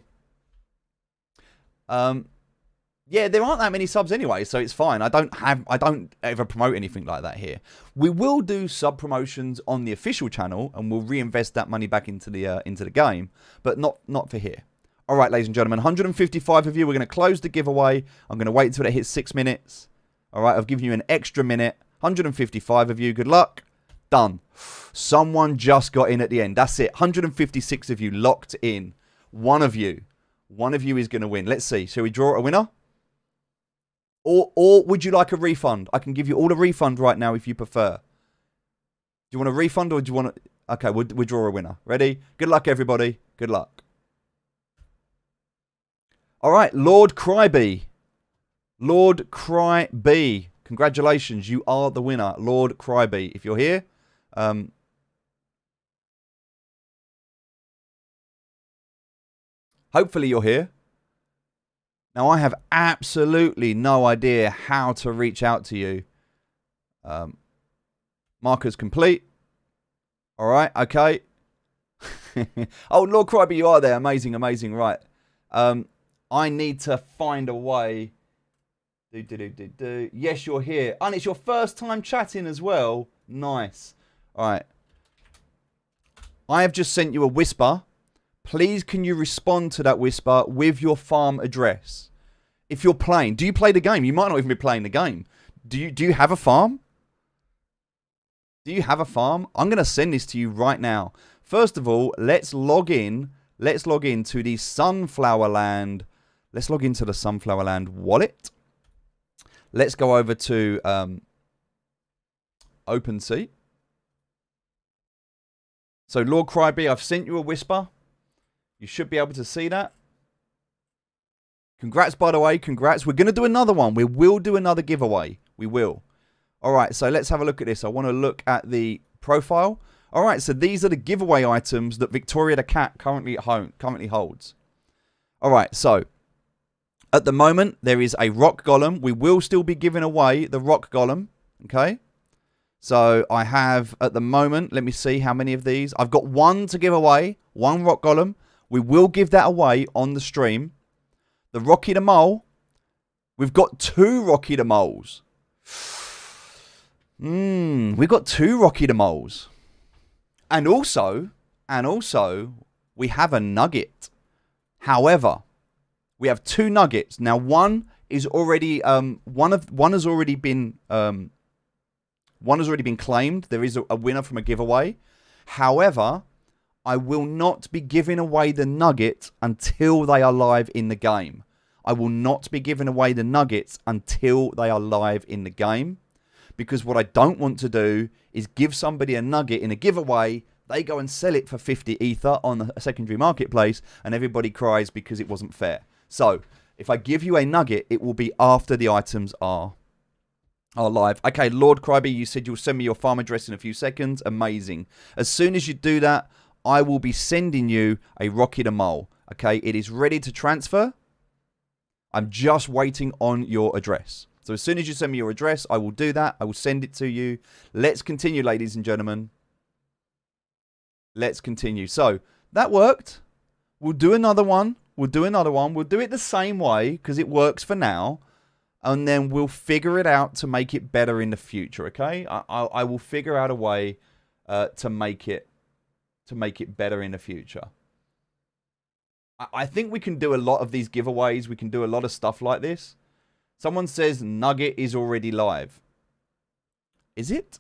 Yeah, there aren't that many subs anyway, so it's fine. I don't ever promote anything like that here. We will do sub promotions on the official channel, and we'll reinvest that money back into the game, but not for here. All right, ladies and gentlemen, 155 of you. We're going to close the giveaway. I'm going to wait until it hits 6 minutes. All right, I've given you an extra minute. 155 of you. Good luck. Done. Someone just got in at the end. That's it. 156 of you locked in. One of you is going to win. Let's see. Shall we draw a winner? Or would you like a refund? I can give you all a refund right now if you prefer. Do you want a refund or do you want to... Okay, we'll draw a winner. Ready? Good luck, everybody. Good luck. All right, Lord Cryby. Lord Cryby. Congratulations, you are the winner, Lord Cryby. If you're here... hopefully you're here. Now, I have absolutely no idea how to reach out to you. Markers complete. All right, okay. Oh, Lord Cryby, you are there. Amazing, amazing. Right. I need to find a way. Yes, you're here. And it's your first time chatting as well. Nice. All right. I have just sent you a whisper. Please, can you respond to that whisper with your farm address? If you're playing, do you play the game? You might not even be playing the game. Do you have a farm? Do you have a farm? I'm going to send this to you right now. First of all, let's log in. Let's log into the Sunflower Land. Let's log into the Sunflower Land wallet. Let's go over to OpenSea. So, Lord Cryby, I've sent you a whisper. You should be able to see that. Congrats, by the way. Congrats. We're going to do another one. We will do another giveaway. We will. All right, so let's have a look at this. I want to look at the profile. All right, so these are the giveaway items that Victoria the Cat currently holds. All right, so at the moment, there is a rock golem. We will still be giving away the rock golem, okay? So I have, at the moment, let me see how many of these. I've got one to give away, one rock golem. We will give that away on the stream. The Rocky the Mole, we've got 2 Rocky the Moles. We've got 2 Rocky the Moles. And also, we have a nugget. However, we have 2 nuggets. Now, one is already one has already been claimed. There is a winner from a giveaway. However, I will not be giving away the nugget until they are live in the game. I will not be giving away the nuggets until they are live in the game. Because what I don't want to do is give somebody a nugget in a giveaway. They go and sell it for 50 ether on a secondary marketplace. And everybody cries because it wasn't fair. So, if I give you a nugget, it will be after the items are live. Okay, Lord Cryby, you said you'll send me your farm address in a few seconds. Amazing. As soon as you do that, I will be sending you a Rocky the Mole. Okay, it is ready to transfer. I'm just waiting on your address. So as soon as you send me your address, I will do that. I will send it to you. Let's continue, ladies and gentlemen. Let's continue. So that worked. We'll do another one. We'll do another one. We'll do it the same way because it works for now. And then we'll figure it out to make it better in the future, okay? I will figure out a way to make it better in the future. I think we can do a lot of these giveaways. We can do a lot of stuff like this. Someone says Nugget is already live. Is it?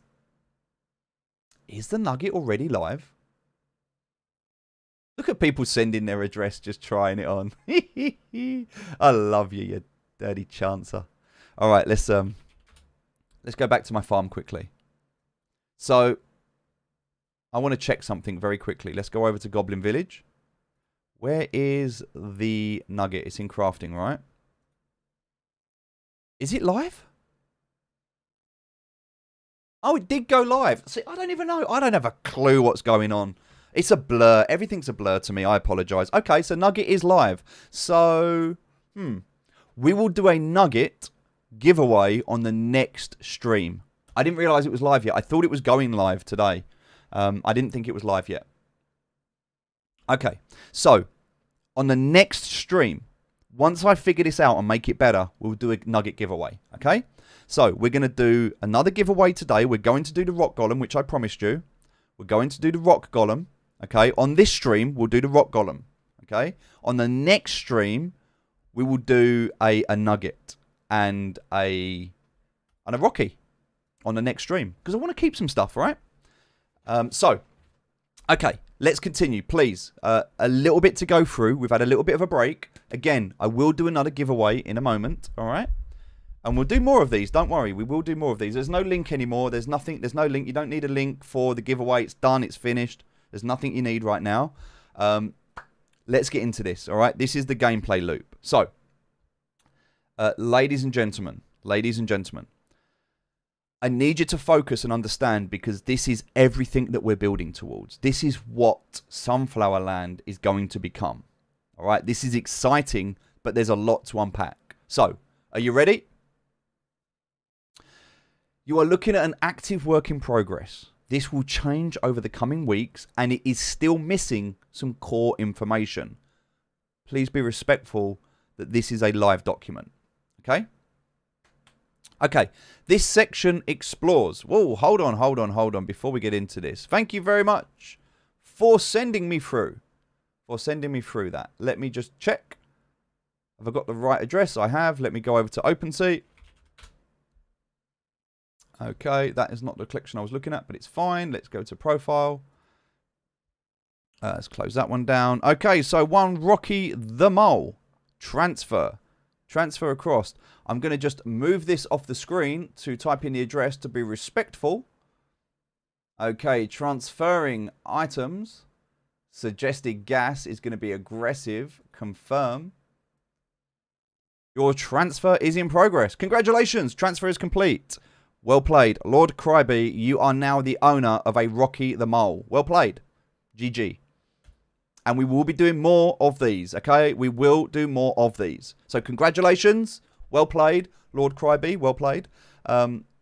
Is the Nugget already live? Look at people sending their address, just trying it on. I love you, you dirty chancer. All right, let's go back to my farm quickly. So I want to check something very quickly. Let's go over to Goblin Village. Where is the nugget? It's in crafting, right? Is it live? Oh, it did go live. See, I don't even know. I don't have a clue what's going on. It's a blur. Everything's a blur to me. I apologize. Okay, so nugget is live. So, we will do a nugget giveaway on the next stream. I didn't realize it was live yet. I thought it was going live today. I didn't think it was live yet. Okay, so on the next stream, once I figure this out and make it better, we'll do a nugget giveaway, okay? So we're going to do another giveaway today. We're going to do the rock golem, which I promised you. We're going to do the rock golem, okay? On this stream, we'll do the rock golem, okay? On the next stream, we will do a nugget and a Rocky on the next stream because I want to keep some stuff, right? Okay, let's continue, please. A little bit to go through. We've had a little bit of a break. Again, I will do another giveaway in a moment, all right? And we'll do more of these. Don't worry, we will do more of these. There's no link anymore. There's nothing. There's no link. You don't need a link for the giveaway. It's done. It's finished. There's nothing you need right now. Let's get into this, all right? This is the gameplay loop. So, ladies and gentlemen, I need you to focus and understand because this is everything that we're building towards. This is what Sunflower Land is going to become. All right, this is exciting, but there's a lot to unpack. So, are you ready? You are looking at an active work in progress. This will change over the coming weeks, and it is still missing some core information. Please be respectful that this is a live document. Okay? Okay, this section explores. Whoa, hold on before we get into this. Thank you very much for sending me through. That. Let me just check. Have I got the right address? I have. Let me go over to OpenSea. Okay, that is not the collection I was looking at, but it's fine. Let's go to profile. Let's close that one down. Okay, so one Rocky the Mole. Transfer. Transfer across. I'm going to just move this off the screen to type in the address to be respectful. Okay, transferring items. Suggested gas is going to be aggressive. Confirm. Your transfer is in progress. Congratulations, transfer is complete. Well played. Lord Cryby, you are now the owner of a Rocky the Mole. Well played. GG. And we will be doing more of these, okay? We will do more of these. So congratulations. Well played, Lord Cryby. Well played.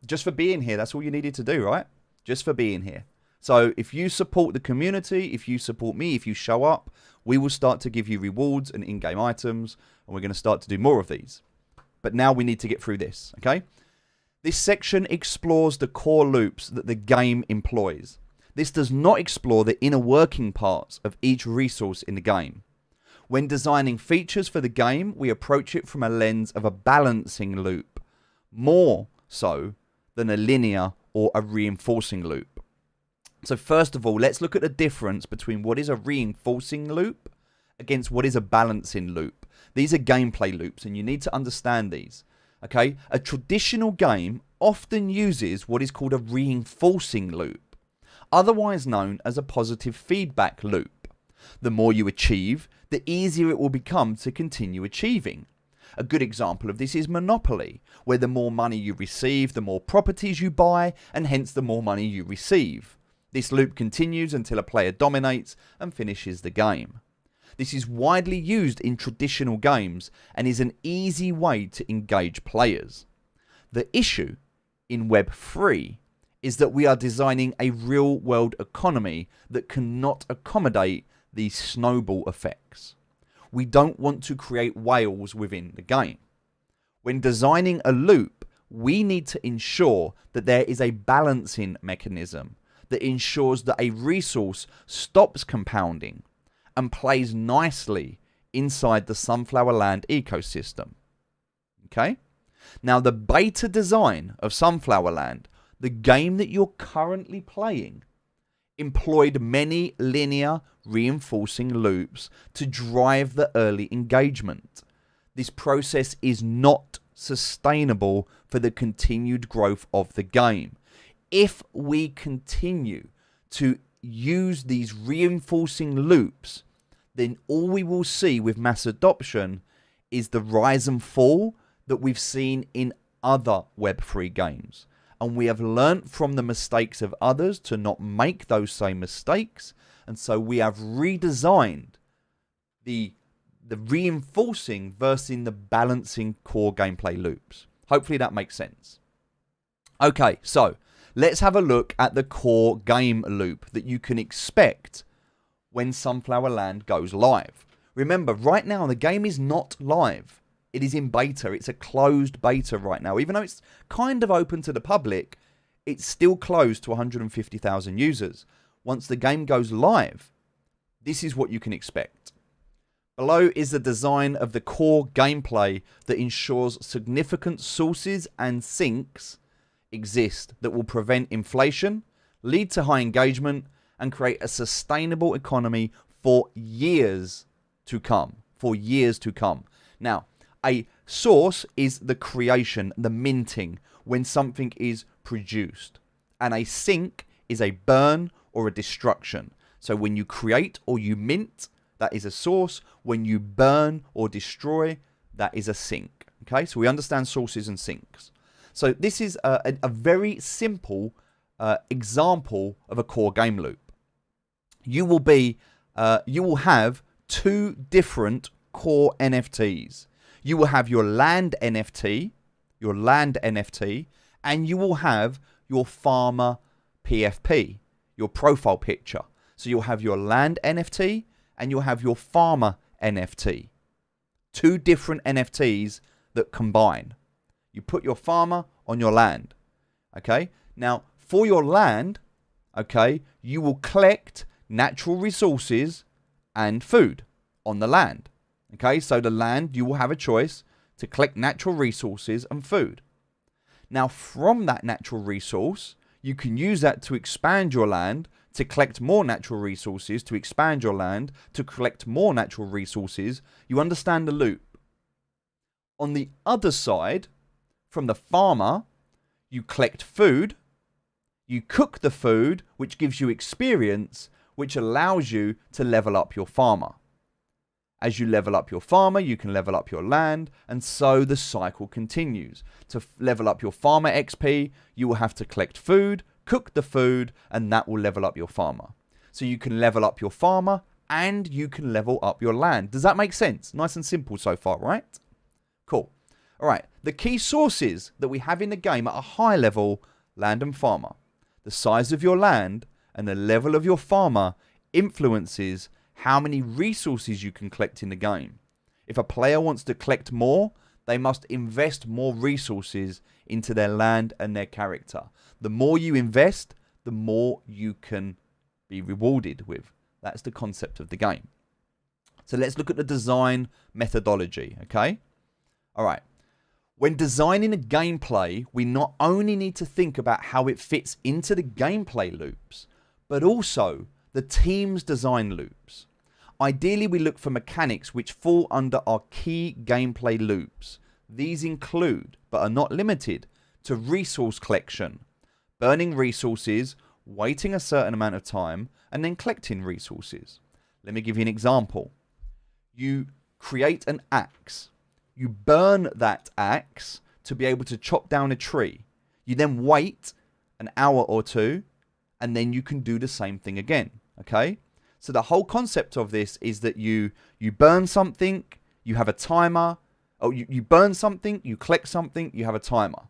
Just for being here. That's all you needed to do, right? Just for being here. So if you support the community, if you support me, if you show up, we will start to give you rewards and in-game items. And we're going to start to do more of these. But now we need to get through this, okay? This section explores the core loops that the game employs. This does not explore the inner working parts of each resource in the game. When designing features for the game, we approach it from a lens of a balancing loop, more so than a linear or a reinforcing loop. So first of all, let's look at the difference between what is a reinforcing loop against what is a balancing loop. These are gameplay loops, and you need to understand these. Okay, a traditional game often uses what is called a reinforcing loop, otherwise known as a positive feedback loop. The more you achieve, the easier it will become to continue achieving. A good example of this is Monopoly, where the more money you receive, the more properties you buy, and hence the more money you receive. This loop continues until a player dominates and finishes the game. This is widely used in traditional games and is an easy way to engage players. The issue in Web 3 is that we are designing a real-world economy that cannot accommodate these snowball effects. We don't want to create whales within the game. When designing a loop, we need to ensure that there is a balancing mechanism that ensures that a resource stops compounding and plays nicely inside the Sunflower Land ecosystem. Okay? Now, the beta design of Sunflower Land, the game that you're currently playing, employed many linear reinforcing loops to drive the early engagement. This process is not sustainable for the continued growth of the game. If we continue to use these reinforcing loops, then all we will see with mass adoption is the rise and fall that we've seen in other Web3 games. And we have learnt from the mistakes of others to not make those same mistakes. And so we have redesigned the reinforcing versus the balancing core gameplay loops. Hopefully that makes sense. Okay, so let's have a look at the core game loop that you can expect when Sunflower Land goes live. Remember, right now the game is not live. It is in beta. It's a closed beta right now. Even though it's kind of open to the public, it's still closed to 150,000 users. Once the game goes live, this is what you can expect. Below is the design of the core gameplay that ensures significant sources and sinks exist that will prevent inflation, lead to high engagement, and create a sustainable economy for years to come. For years to come. Now, a source is the creation, the minting, when something is produced. And a sink is a burn or a destruction. So when you create or you mint, that is a source. When you burn or destroy, that is a sink. Okay, so we understand sources and sinks. So this is a very simple example of a core game loop. You will have two different core NFTs. You will have your land NFT, and you will have your farmer PFP, your profile picture. So you'll have your land NFT and you'll have your farmer NFT. Two different NFTs that combine. You put your farmer on your land. Okay? Now, for your land, okay, you will collect natural resources and food on the land. Okay, so the land, you will have a choice to collect natural resources and food. Now, from that natural resource, you can use that to expand your land, to collect more natural resources, to expand your land, to collect more natural resources. You understand the loop. On the other side, from the farmer, you collect food, you cook the food, which gives you experience, which allows you to level up your farmer. As you level up your farmer, you can level up your land, and so the cycle continues. To level up your farmer XP, you will have to collect food, cook the food, and that will level up your farmer. So you can level up your farmer, and you can level up your land. Does that make sense? Nice and simple so far, right? Cool. All right, the key sources that we have in the game at a high level, land and farmer. The size of your land and the level of your farmer influences how many resources you can collect in the game. If a player wants to collect more, they must invest more resources into their land and their character. The more you invest, the more you can be rewarded with. That's the concept of the game. So let's look at the design methodology, okay? All right. When designing a gameplay, we not only need to think about how it fits into the gameplay loops, but also the team's design loops. Ideally, we look for mechanics which fall under our key gameplay loops. These include, but are not limited to, resource collection, burning resources, waiting a certain amount of time, and then collecting resources. Let me give you an example. You create an axe. You burn that axe to be able to chop down a tree. You then wait an hour or two, and then you can do the same thing again. Okay? So the whole concept of this is that you burn something, you have a timer. Oh, you burn something, you collect something, you have a timer.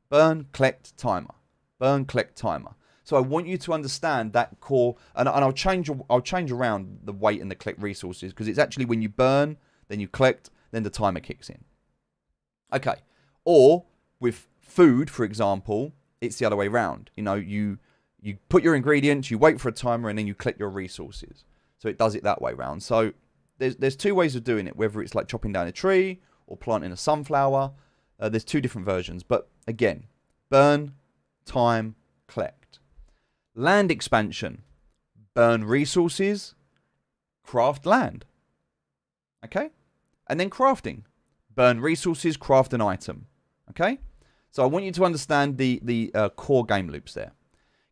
Burn, collect, timer. Burn, collect, timer. So I want you to understand that core, and I'll change around the wait and the collect resources, because it's actually when you burn, then you collect, then the timer kicks in. Okay. Or with food, for example, it's the other way around. You know, you put your ingredients, you wait for a timer, and then you collect your resources. So it does it that way around. So there's two ways of doing it, whether it's like chopping down a tree or planting a sunflower. There's two different versions. But again, burn, time, collect. Land expansion. Burn resources, craft land. Okay? And then crafting. Burn resources, craft an item. Okay? So I want you to understand the core game loops there.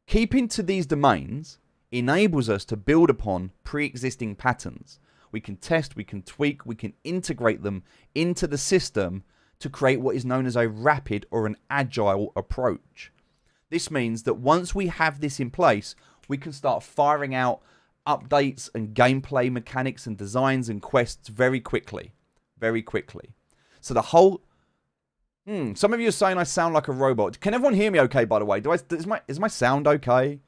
Keeping to these domains enables us to build upon pre-existing patterns. We can test, we can tweak, we can integrate them into the system to create what is known as a rapid or an agile approach. This means that once we have this in place, we can start firing out updates and gameplay mechanics and designs and quests very quickly. Very quickly. So the whole... some of you are saying I sound like a robot. Can everyone hear me okay, by the way? Is my sound okay?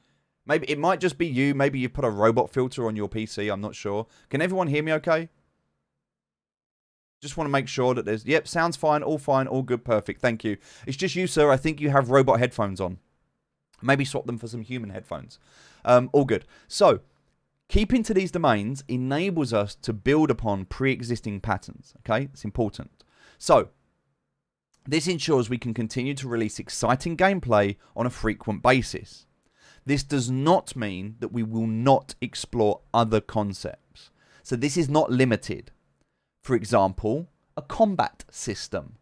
Maybe it might just be you. Maybe you put a robot filter on your PC. I'm not sure. Can everyone hear me okay? Just want to make sure that there's... Yep, sounds fine, all good, perfect. Thank you. It's just you, sir. I think you have robot headphones on. Maybe swap them for some human headphones. All good. So, keeping to these domains enables us to build upon pre-existing patterns. Okay? It's important. So, this ensures we can continue to release exciting gameplay on a frequent basis. This does not mean that we will not explore other concepts. So this is not limited. For example, a combat system.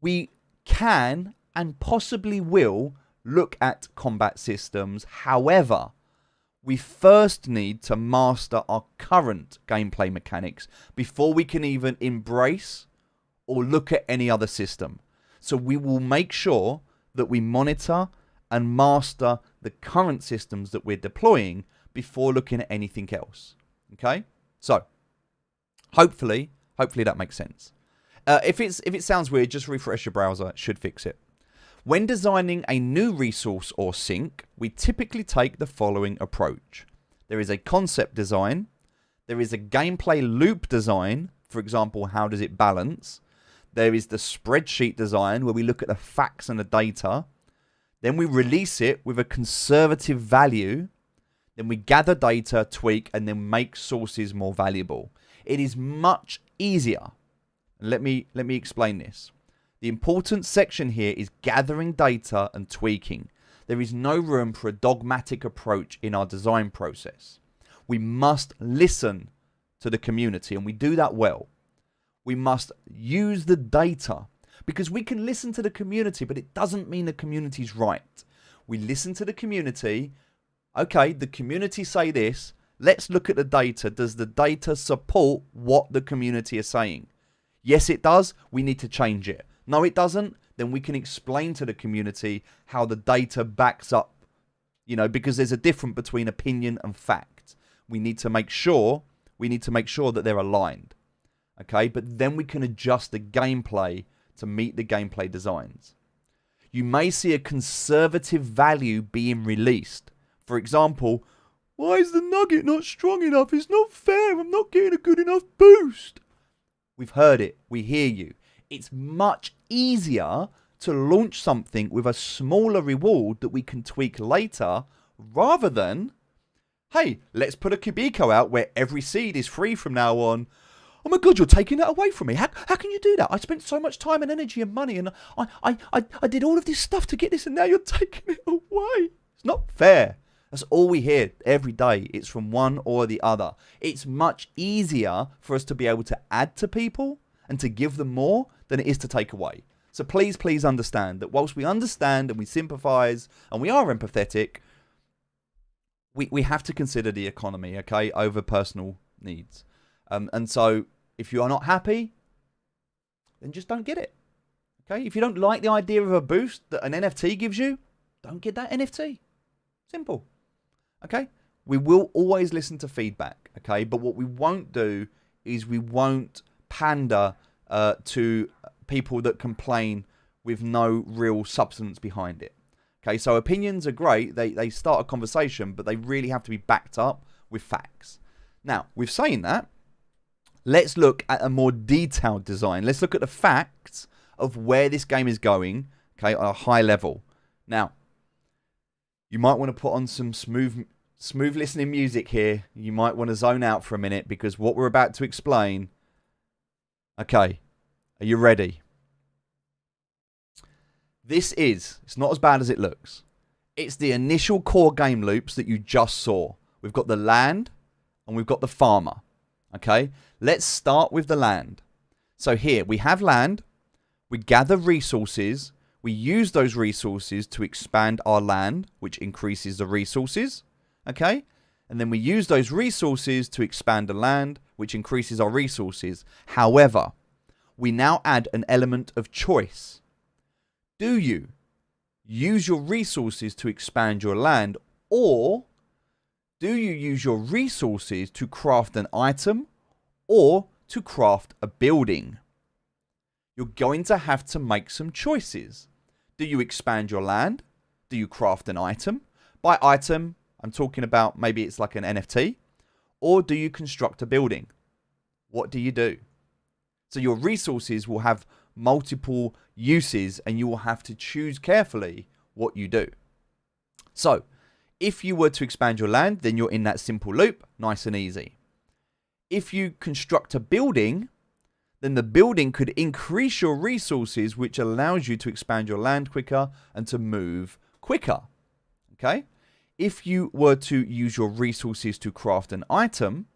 We can and possibly will look at combat systems. However, we first need to master our current gameplay mechanics before we can even embrace or look at any other system. So we will make sure that we monitor and master the current systems that we're deploying before looking at anything else. Okay? So, hopefully that makes sense. If it sounds weird, just refresh your browser. It should fix it. When designing a new resource or sink, we typically take the following approach. There is a concept design. There is a gameplay loop design. For example, how does it balance? There is the spreadsheet design, where we look at the facts and the data. Then we release it with a conservative value. Then we gather data, tweak, and then make sources more valuable. It is much easier. Let me explain this. The important section here is gathering data and tweaking. There is no room for a dogmatic approach in our design process. We must listen to the community, and we do that well. We must use the data, because we can listen to the community, but it doesn't mean the community's right. We listen to the community. Okay, the community say this. Let's look at the data. Does the data support what the community is saying? Yes, it does. We need to change it. No, it doesn't. Then we can explain to the community how the data backs up, because there's a difference between opinion and fact. We need to make sure that they're aligned. Okay, but then we can adjust the gameplay to meet the gameplay designs. You may see a conservative value being released. For example, why is the nugget not strong enough? It's not fair. I'm not getting a good enough boost. We've heard it. We hear you. It's much easier to launch something with a smaller reward that we can tweak later, rather than, hey, let's put a Kubiko out where every seed is free from now on. Oh my God, you're taking that away from me. How can you do that? I spent so much time and energy and money, and I did all of this stuff to get this, and now you're taking it away. It's not fair. That's all we hear every day. It's from one or the other. It's much easier for us to be able to add to people and to give them more than it is to take away. So please understand that whilst we understand and we sympathize and we are empathetic, we have to consider the economy, okay, over personal needs. And so if you are not happy, then just don't get it. Okay? If you don't like the idea of a boost that an NFT gives you, don't get that NFT. Simple. Okay? We will always listen to feedback, okay? But what we won't do is we won't pander to people that complain with no real substance behind it. Okay, so opinions are great. They start a conversation, but they really have to be backed up with facts. Now, with saying that, let's look at a more detailed design. Let's look at the facts of where this game is going, okay, on a high level. Now, you might want to put on some smooth listening music here. You might want to zone out for a minute, because what we're about to explain... Okay, are you ready? It's not as bad as it looks. It's the initial core game loops that you just saw. We've got the land and we've got the farmer. Okay, let's start with the land. So here we have land, we gather resources, we use those resources to expand our land, which increases the resources. Okay, and then we use those resources to expand the land, which increases our resources. However, we now add an element of choice. Do you use your resources to expand your land, or do you use your resources to craft an item or to craft a building? You're going to have to make some choices. Do you expand your land? Do you craft an item? By item, I'm talking about maybe it's like an NFT. Or do you construct a building? What do you do? So your resources will have multiple uses, and you will have to choose carefully what you do. So if you were to expand your land, then you're in that simple loop, nice and easy. If you construct a building, then the building could increase your resources, which allows you to expand your land quicker and to move quicker. Okay? If you were to use your resources to craft an item,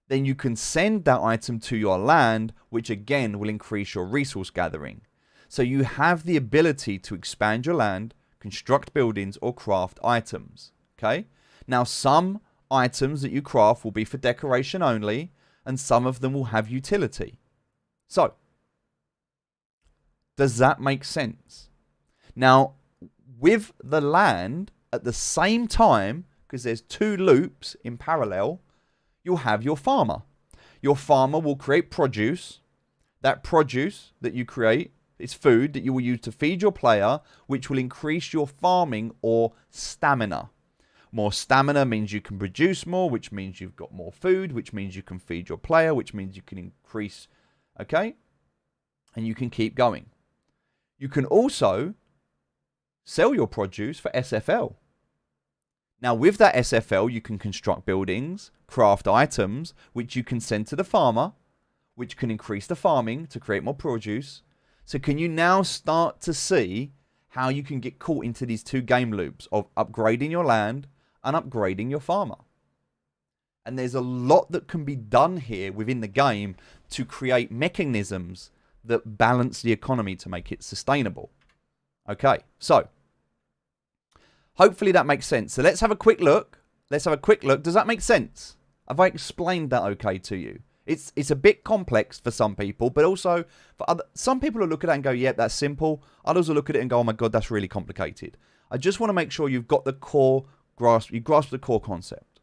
then you can send that item to your land, which again will increase your resource gathering. So you have the ability to expand your land, construct buildings, or craft items. Okay? Now, some items that you craft will be for decoration only, and some of them will have utility. So, does that make sense? Now, with the land, at the same time, because there's two loops in parallel, you'll have your farmer. Your farmer will create produce. That produce that you create is food that you will use to feed your player, which will increase your farming or stamina. More stamina means you can produce more, which means you've got more food, which means you can feed your player, which means you can increase, okay? And you can keep going. You can also sell your produce for SFL. Now, with that SFL, you can construct buildings, craft items, which you can send to the farmer, which can increase the farming to create more produce. So can you now start to see how you can get caught into these two game loops of upgrading your land and upgrading your farmer? And there's a lot that can be done here within the game to create mechanisms that balance the economy to make it sustainable. Okay, so hopefully that makes sense. So let's have a quick look. Let's have a quick look. Does that make sense? Have I explained that okay to you? It's a bit complex for some people, but also for other. Some people will look at that and go, yeah, that's simple. Others will look at it and go, oh my God, that's really complicated. I just want to make sure you've got the core grasp. You grasp the core concept.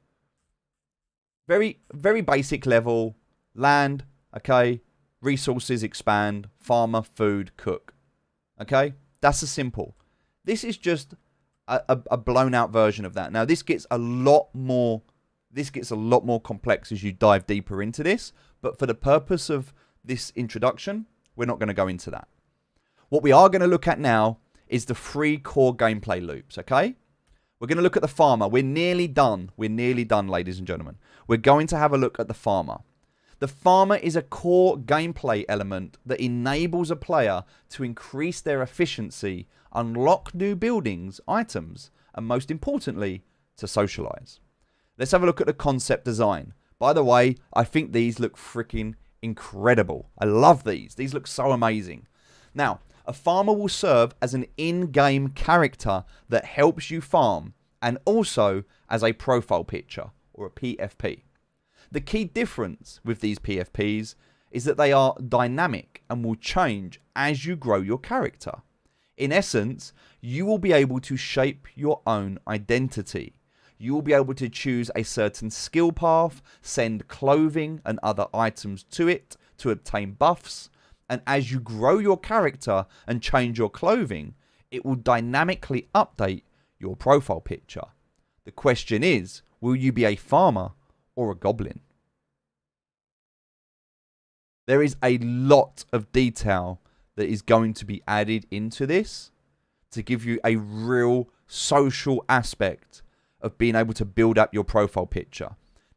Very, very basic level. Land, okay. Resources, expand. Farmer, food, cook. Okay? That's a simple. This is just a blown out version of that. Now, this gets a lot more complex as you dive deeper into this. But for the purpose of this introduction, we're not going to go into that. What we are going to look at now is the 3 core gameplay loops, okay? We're going to look at the farmer. We're nearly done. We're nearly done, ladies and gentlemen. We're going to have a look at the farmer. The farmer is a core gameplay element that enables a player to increase their efficiency, unlock new buildings, items, and most importantly, to socialize. Let's have a look at the concept design. By the way, I think these look freaking incredible. I love these. These look so amazing. Now, a farmer will serve as an in-game character that helps you farm and also as a profile picture or a PFP. The key difference with these PFPs is that they are dynamic and will change as you grow your character. In essence, you will be able to shape your own identity. You will be able to choose a certain skill path, send clothing and other items to it to obtain buffs, and as you grow your character and change your clothing, it will dynamically update your profile picture. The question is, will you be a farmer or a goblin? There is a lot of detail that is going to be added into this to give you a real social aspect of being able to build up your profile picture.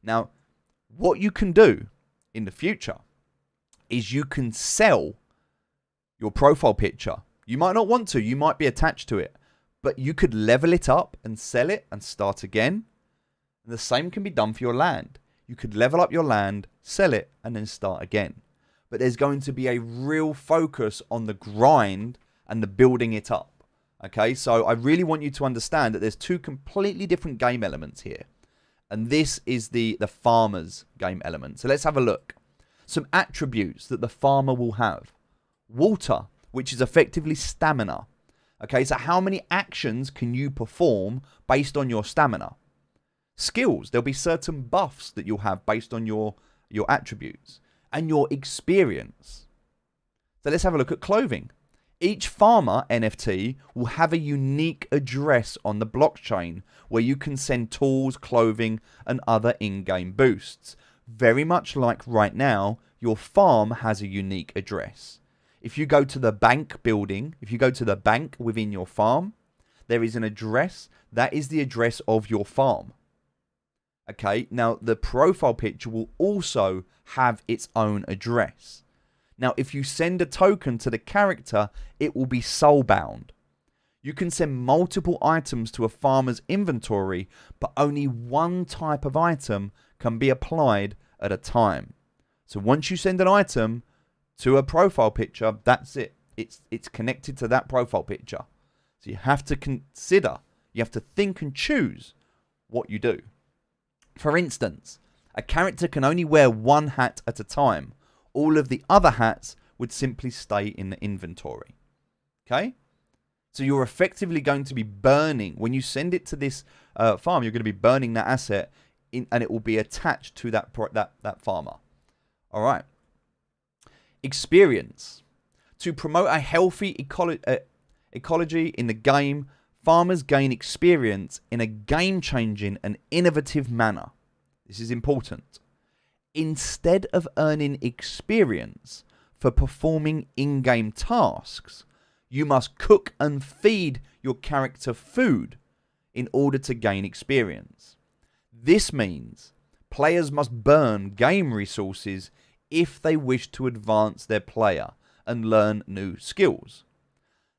Now, what you can do in the future is you can sell your profile picture. You might not want to, you might be attached to it, but you could level it up and sell it and start again. And the same can be done for your land. You could level up your land, sell it, and then start again. But there's going to be a real focus on the grind and the building it up. Okay, so I really want you to understand that there's 2 completely different game elements here. And this is the farmer's game element. So let's have a look. Some attributes that the farmer will have. Water, which is effectively stamina. Okay, so how many actions can you perform based on your stamina? Skills, there'll be certain buffs that you'll have based on your attributes. And your experience. So let's have a look at clothing. Each farmer NFT will have a unique address on the blockchain where you can send tools, clothing, and other in-game boosts. Very much like right now, your farm has a unique address. If you go to the bank building, if you go to the bank within your farm, there is an address. That is the address of your farm. Okay, now the profile picture will also have its own address. Now, if you send a token to the character, it will be soulbound. You can send multiple items to a farmer's inventory, but only one type of item can be applied at a time. So once you send an item to a profile picture, that's it. It's connected to that profile picture. So you have to consider, you have to think and choose what you do. For instance, a character can only wear one hat at a time. All of the other hats would simply stay in the inventory. Okay? So you're effectively going to be burning, when you send it to this farm, you're going to be burning that asset and it will be attached to that farmer. All right. Experience. To promote a healthy ecology in the game, farmers gain experience in a game-changing and innovative manner. This is important. Instead of earning experience for performing in-game tasks, you must cook and feed your character food in order to gain experience. This means players must burn game resources if they wish to advance their player and learn new skills.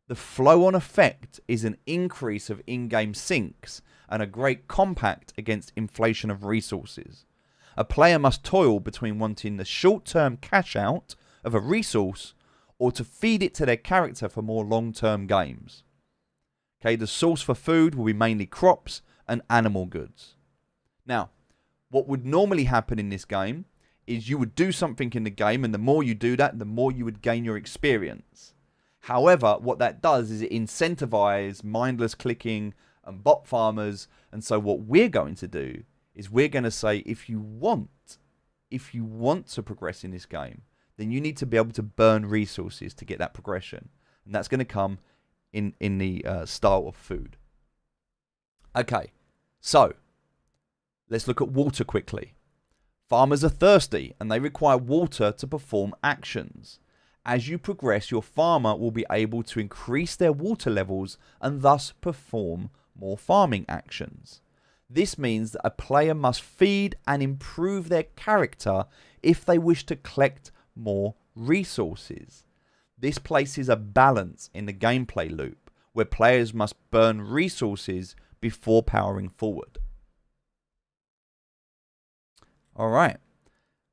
The flow-on effect is an increase of in-game sinks and a great compact against inflation of resources. A player must toil between wanting the short-term cash out of a resource or to feed it to their character for more long-term games. Okay, the source for food will be mainly crops and animal goods. Now, what would normally happen in this game is you would do something in the game, and the more you do that, the more you would gain your experience. However, what that does is it incentivizes mindless clicking and bot farmers. And so what we're going to do is we're going to say, if you want to progress in this game, then you need to be able to burn resources to get that progression. And that's going to come in the style of food. Okay, so let's look at water quickly. Farmers are thirsty and they require water to perform actions. As you progress, your farmer will be able to increase their water levels and thus perform more farming actions. This means that a player must feed and improve their character if they wish to collect more resources. This places a balance in the gameplay loop where players must burn resources before powering forward. Alright,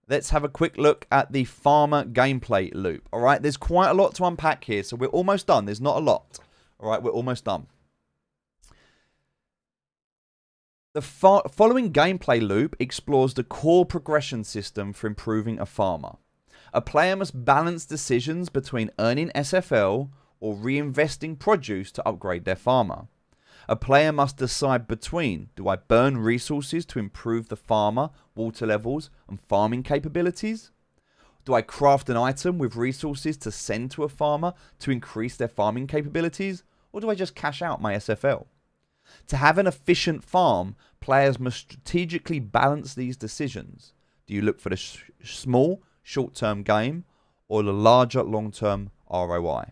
let's have a quick look at the farmer gameplay loop. Alright, there's quite a lot to unpack here, so we're almost done. There's not a lot. Alright, we're almost done. The following gameplay loop explores the core progression system for improving a farmer. A player must balance decisions between earning SFL or reinvesting produce to upgrade their farmer. A player must decide between, do I burn resources to improve the farmer, water levels, and farming capabilities? Do I craft an item with resources to send to a farmer to increase their farming capabilities? Or do I just cash out my SFL? To have an efficient farm, players must strategically balance these decisions. Do you look for the small, short-term gain or the larger, long-term ROI?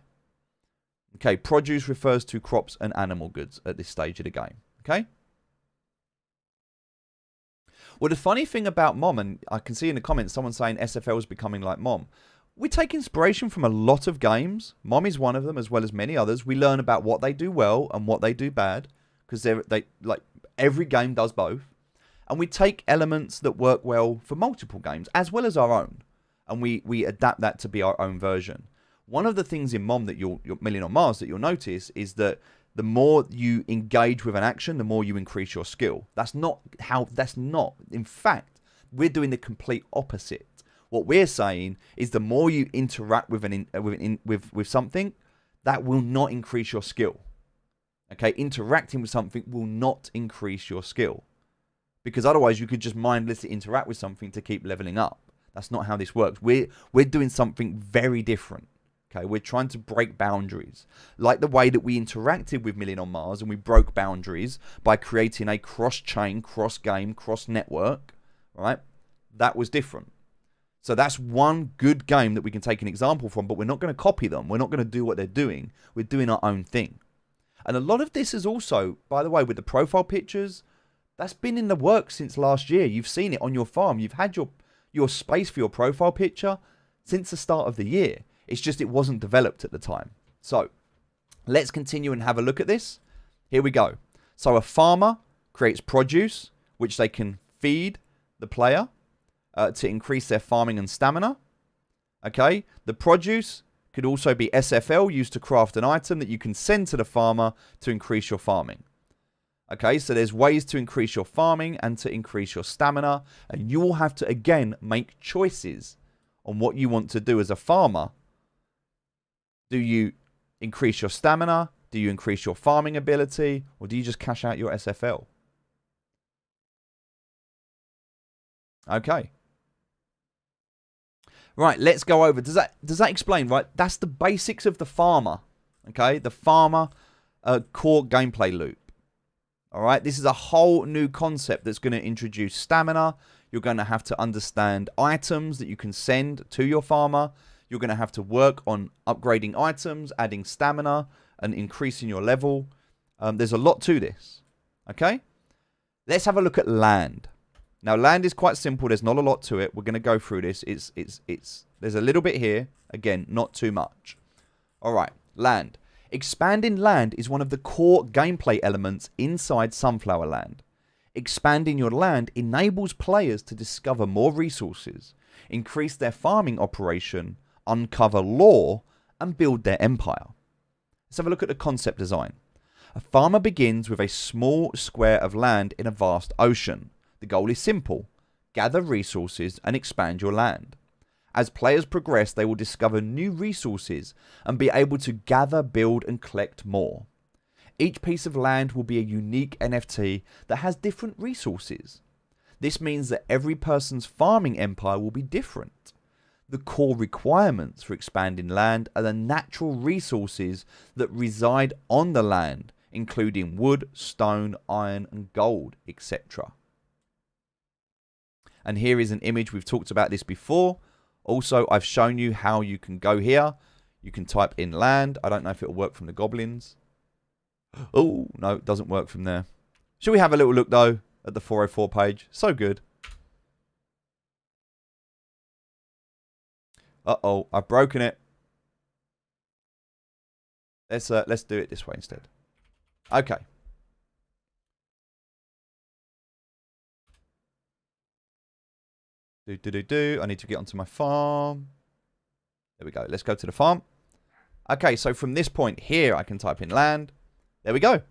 Okay, produce refers to crops and animal goods at this stage of the game. Okay? Well, the funny thing about Mom, and I can see in the comments someone saying SFL is becoming like Mom. We take inspiration from a lot of games. Mom is one of them, as well as many others. We learn about what they do well and what they do bad, because they like every game does both. And we take elements that work well for multiple games, as well as our own, and we adapt that to be our own version. One of the things in Mom that your Million on Mars that you'll notice is that the more you engage with an action, the more you increase your skill. That's not. In fact, we're doing the complete opposite. What we're saying is the more you interact with with something, that will not increase your skill. Okay, interacting with something will not increase your skill, because otherwise you could just mindlessly interact with something to keep leveling up. That's not how this works. We're doing something very different. Okay, we're trying to break boundaries, like the way that we interacted with Million on Mars, and we broke boundaries by creating a cross-chain, cross-game, cross-network. Right, that was different. So that's one good game that we can take an example from, but we're not going to copy them. We're not going to do what they're doing. We're doing our own thing. And a lot of this is also, by the way, with the profile pictures, that's been in the works since last year. You've seen it on your farm. You've had your space for your profile picture since the start of the year. It's just it wasn't developed at the time. So let's continue and have a look at this. Here we go. So a farmer creates produce, which they can feed the player to increase their farming and stamina. Okay, the produce could also be SFL, used to craft an item that you can send to the farmer to increase your farming. Okay, so there's ways to increase your farming and to increase your stamina, and you will have to, again, make choices on what you want to do as a farmer. Do you increase your stamina? Do you increase your farming ability? Or do you just cash out your SFL? Okay. Right, let's go over. Does that explain, right? That's the basics of the farmer. Okay, the farmer core gameplay loop. All right, this is a whole new concept that's going to introduce stamina. You're going to have to understand items that you can send to your farmer. You're going to have to work on upgrading items, adding stamina, and increasing your level. There's a lot to this. Okay, let's have a look at land. Now, land is quite simple. There's not a lot to it. We're going to go through this. There's a little bit here. Again, not too much. All right, land. Expanding land is one of the core gameplay elements inside Sunflower Land. Expanding your land enables players to discover more resources, increase their farming operation, uncover lore, and build their empire. Let's have a look at the concept design. A farmer begins with a small square of land in a vast ocean. The goal is simple: gather resources and expand your land. As players progress, they will discover new resources and be able to gather, build, and collect more. Each piece of land will be a unique NFT that has different resources. This means that every person's farming empire will be different. The core requirements for expanding land are the natural resources that reside on the land, including wood, stone, iron, and gold, etc. And here is an image. We've talked about this before. Also, I've shown you how you can go here. You can type in land. I don't know if it'll work from the goblins. Oh, no, it doesn't work from there. Should we have a little look, though, at the 404 page? So good. Uh-oh, I've broken it. Let's do it this way instead. Okay. I need to get onto my farm. There we go. Let's go to the farm. Okay, so from this point here, I can type in land. There we go.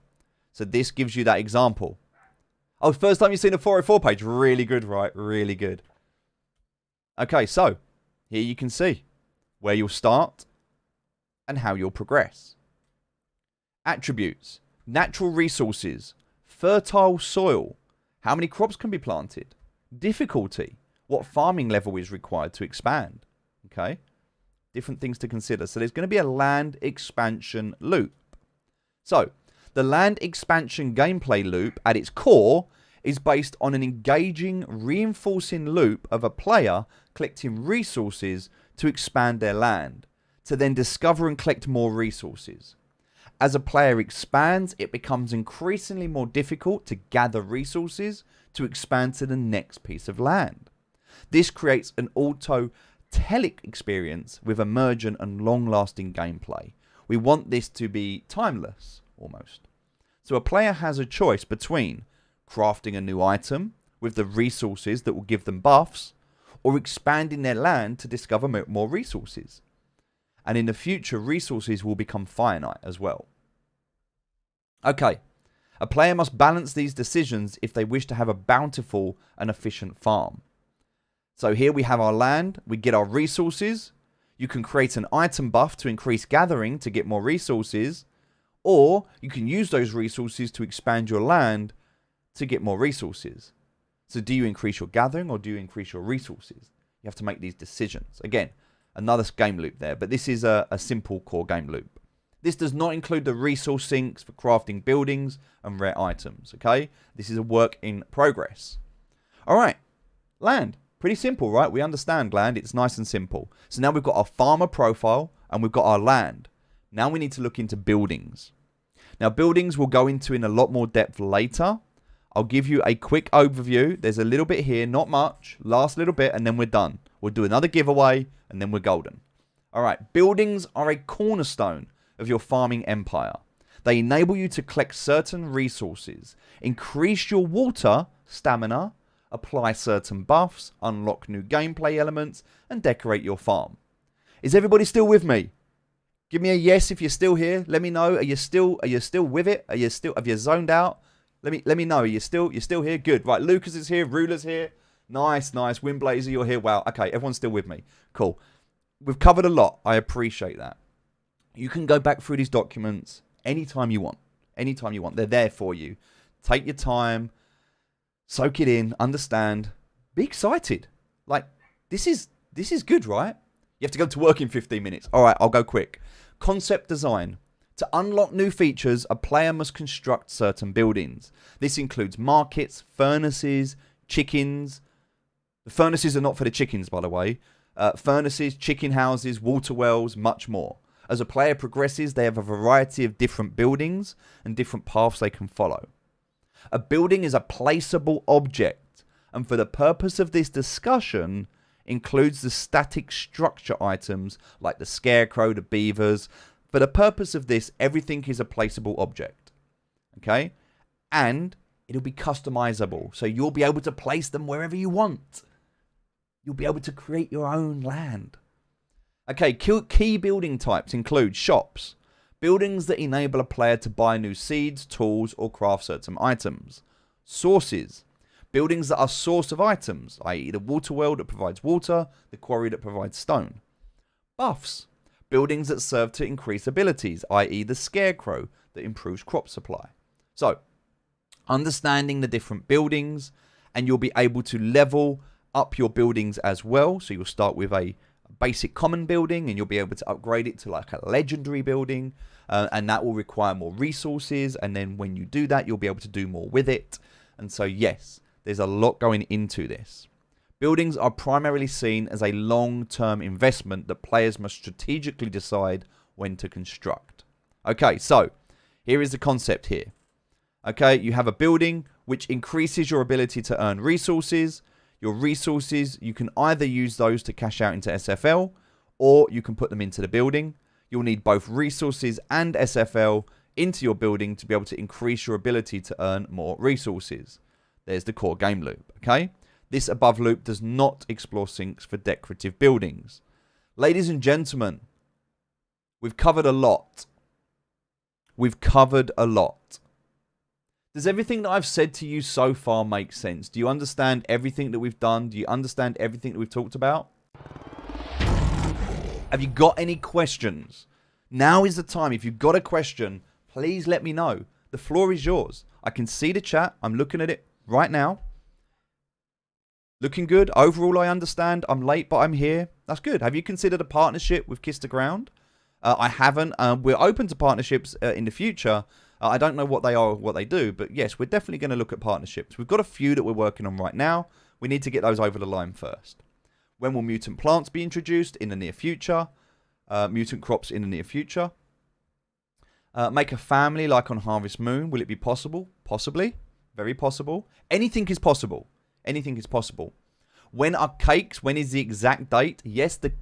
So this gives you that example. Oh, first time you've seen a 404 page. Really good, right? Really good. Okay, so here you can see where you'll start and how you'll progress. Attributes, natural resources, fertile soil, how many crops can be planted, difficulty, what farming level is required to expand. Okay, different things to consider. So there's going to be a land expansion loop. So the land expansion gameplay loop at its core is based on an engaging, reinforcing loop of a player collecting resources to expand their land, to then discover and collect more resources. As a player expands, it becomes increasingly more difficult to gather resources to expand to the next piece of land. This creates an auto-telic experience with emergent and long-lasting gameplay. We want this to be timeless, almost. So a player has a choice between crafting a new item with the resources that will give them buffs, or expanding their land to discover more resources. And in the future, resources will become finite as well. Okay, a player must balance these decisions if they wish to have a bountiful and efficient farm. So here we have our land, we get our resources. You can create an item buff to increase gathering to get more resources, or you can use those resources to expand your land to get more resources. So do you increase your gathering or do you increase your resources? You have to make these decisions. Again, another game loop there, but this is a simple core game loop. This does not include the resource sinks for crafting buildings and rare items, okay? This is a work in progress. All right, land. Pretty simple, right? We understand land. It's nice and simple. So now we've got our farmer profile and we've got our land. Now we need to look into buildings. Now, buildings we'll go into in a lot more depth later. I'll give you a quick overview. There's a little bit here, not much. Last little bit, and then we're done. We'll do another giveaway, and then we're golden. All right, buildings are a cornerstone of your farming empire. They enable you to collect certain resources, increase your water, stamina, apply certain buffs, unlock new gameplay elements, and decorate your farm. Is everybody still with me? Give me a yes if you're still here. Let me know. Are you still with it? Have you zoned out? Let me know. Are you still here? Good. Right, Lucas is here. Ruler's here. Nice. Windblazer, you're here. Wow. Okay, everyone's still with me. Cool. We've covered a lot. I appreciate that. You can go back through these documents anytime you want. Anytime you want. They're there for you. Take your time. Soak it in. Understand. Be excited. Like, this is good, right? You have to go to work in 15 minutes. All right, I'll go quick. Concept design. To unlock new features, a player must construct certain buildings. This includes markets, furnaces, chickens. The furnaces are not for the chickens, by the way. Furnaces, chicken houses, water wells, much more. As a player progresses, they have a variety of different buildings and different paths they can follow. A building is a placeable object, and for the purpose of this discussion, includes the static structure items like the scarecrow, the beavers. For the purpose of this, everything is a placeable object. Okay? And it'll be customizable. So you'll be able to place them wherever you want. You'll be able to create your own land. Okay, key building types include shops. Buildings that enable a player to buy new seeds, tools, or craft certain items. Sources. Buildings that are source of items, i.e. the water well that provides water, the quarry that provides stone. Buffs. Buildings that serve to increase abilities, i.e. the scarecrow that improves crop supply. So, understanding the different buildings, and you'll be able to level up your buildings as well. So you'll start with a basic common building, and you'll be able to upgrade it to like a legendary building, and that will require more resources, and then when you do that, you'll be able to do more with it. And so yes, there's a lot going into this. Buildings are primarily seen as a long-term investment that players must strategically decide when to construct. Okay, so here is the concept here. Okay, you have a building which increases your ability to earn resources. Your resources, you can either use those to cash out into SFL, or you can put them into the building. You'll need both resources and SFL into your building to be able to increase your ability to earn more resources. There's the core game loop, okay? This above loop does not explore sinks for decorative buildings. Ladies and gentlemen, we've covered a lot. We've covered a lot. Does everything that I've said to you so far make sense? Do you understand everything that we've done? Do you understand everything that we've talked about? Have you got any questions? Now is the time. If you've got a question, please let me know. The floor is yours. I can see the chat. I'm looking at it right now. Looking good. Overall, I understand. I'm late, but I'm here. That's good. Have you considered a partnership with Kiss the Ground? I haven't. We're open to partnerships in the future. I don't know what they are or what they do, but yes, we're definitely going to look at partnerships. We've got a few that we're working on right now. We need to get those over the line first. When will mutant plants be introduced? In the near future. Mutant crops in the near future. Make a family like on Harvest Moon. Will it be possible? Possibly. Very possible. Anything is possible. Anything is possible. When are cakes? When is the exact date? Yes, the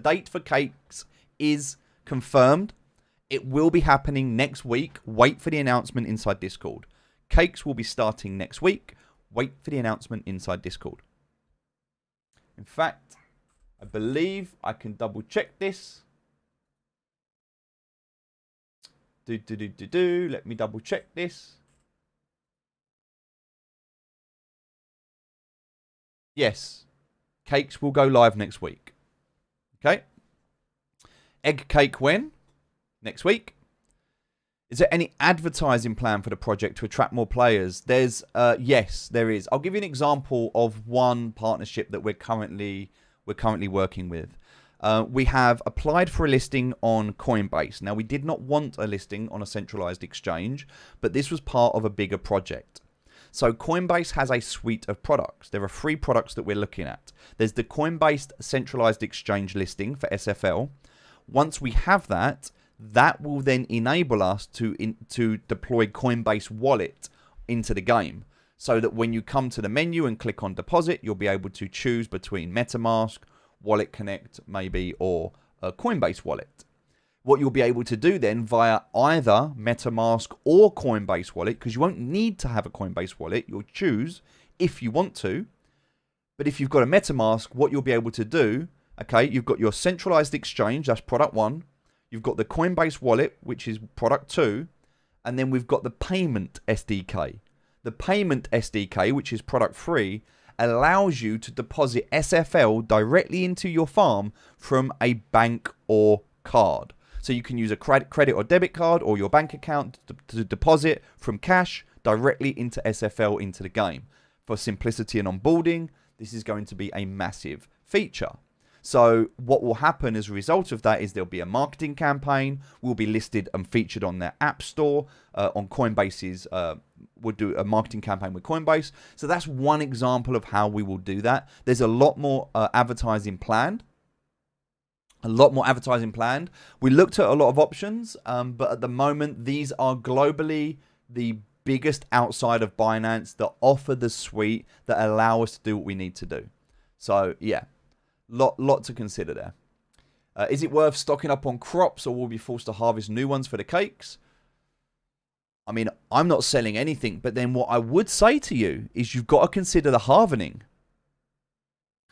date for cakes is confirmed. It will be happening next week. Wait for the announcement inside Discord. Cakes will be starting next week. Wait for the announcement inside Discord. In fact, I believe I can double check this. Let me double check this. Yes, cakes will go live next week. Okay. Egg cake when? Next week. Is there any advertising plan for the project to attract more players? There's yes, there is. I'll give you an example of one partnership that we're currently working with. We have applied for a listing on Coinbase. Now, we did not want a listing on a centralized exchange, but this was part of a bigger project. So Coinbase has a suite of products. There are 3 products that we're looking at. There's the Coinbase centralized exchange listing for SFL. Once we have that, that will then enable us to deploy Coinbase Wallet into the game. So that when you come to the menu and click on deposit, you'll be able to choose between MetaMask, Wallet Connect, maybe, or a Coinbase Wallet. What you'll be able to do then via either MetaMask or Coinbase Wallet, because you won't need to have a Coinbase Wallet, you'll choose if you want to. But if you've got a MetaMask, what you'll be able to do, okay, you've got your centralized exchange, that's product 1. You've got the Coinbase Wallet, which is product 2. And then we've got the payment SDK. The payment SDK, which is product 3, allows you to deposit SFL directly into your farm from a bank or card. So you can use a credit or debit card or your bank account to deposit from cash directly into SFL into the game. For simplicity and onboarding, this is going to be a massive feature. So what will happen as a result of that is there'll be a marketing campaign. We'll be listed and featured on their app store, on Coinbase's, we'll do a marketing campaign with Coinbase. So that's one example of how we will do that. There's a lot more advertising planned. We looked at a lot of options, but at the moment, these are globally the biggest outside of Binance that offer the suite that allow us to do what we need to do. So yeah. Lot to consider there. Is it worth stocking up on crops, or will we be forced to harvest new ones for the cakes? I mean, I'm not selling anything, but then what I would say to you is you've got to consider the halvening.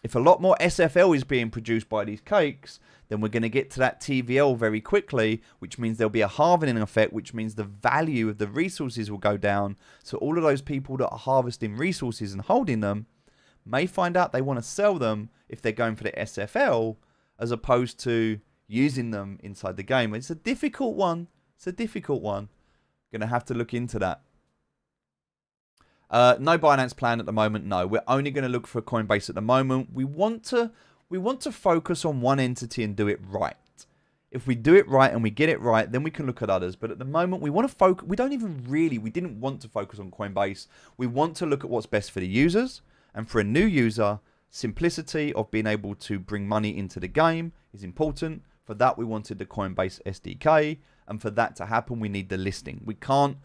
If a lot more SFL is being produced by these cakes, then we're going to get to that TVL very quickly, which means there'll be a halvening effect, which means the value of the resources will go down. So all of those people that are harvesting resources and holding them may find out they want to sell them if they're going for the SFL, as opposed to using them inside the game. It's a difficult one. It's a difficult one. Going to have to look into that. No Binance plan at the moment. No, we're only going to look for Coinbase at the moment. We want to focus on one entity and do it right. If we do it right and we get it right, then we can look at others. But at the moment, we want to focus. We didn't want to focus on Coinbase. We want to look at what's best for the users. And for a new user, simplicity of being able to bring money into the game is important. For that, we wanted the Coinbase SDK. And for that to happen, we need the listing. We can't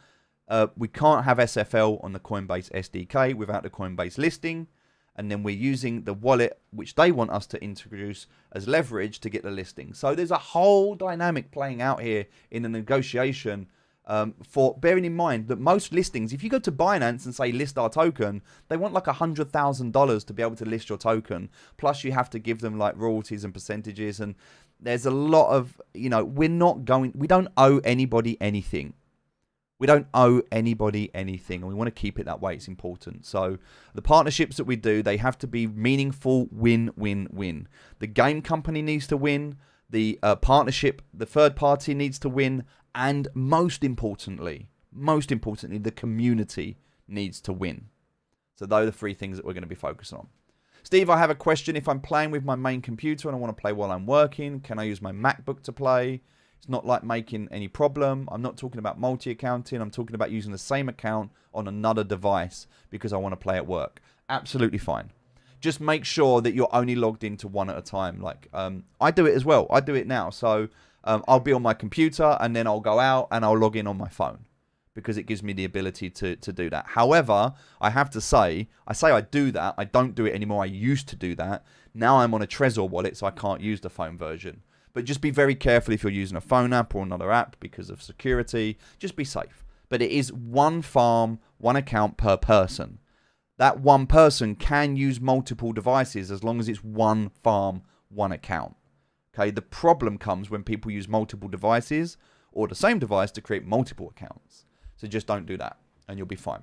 have SFL on the Coinbase SDK without the Coinbase listing. And then we're using the wallet, which they want us to introduce as leverage to get the listing. So there's a whole dynamic playing out here in the negotiation. For bearing in mind that most listings, if you go to Binance and say list our token, they want like $100,000 to be able to list your token. Plus you have to give them like royalties and percentages. And there's a lot of, we don't owe anybody anything. We don't owe anybody anything, and we want to keep it that way. It's important. So the partnerships that we do, they have to be meaningful, win-win-win. The game company needs to win. The partnership, the third party needs to win. And most importantly, the community needs to win. So those are the three things that we're going to be focusing on. Steve, I have a question. If I'm playing with my main computer and I want to play while I'm working, can I use my MacBook to play? It's not like making any problem. I'm not talking about multi-accounting. I'm talking about using the same account on another device because I want to play at work. Absolutely fine. Just make sure that you're only logged into one at a time. Like I do it as well. I do it now. So I'll be on my computer and then I'll go out and I'll log in on my phone because it gives me the ability to do that. However, I have to say, I do that. I don't do it anymore. I used to do that. Now I'm on a Trezor wallet, so I can't use the phone version. But just be very careful if you're using a phone app or another app because of security. Just be safe. But it is one farm, one account per person. That one person can use multiple devices as long as it's one farm, one account. Okay, the problem comes when people use multiple devices or the same device to create multiple accounts. So just don't do that and you'll be fine.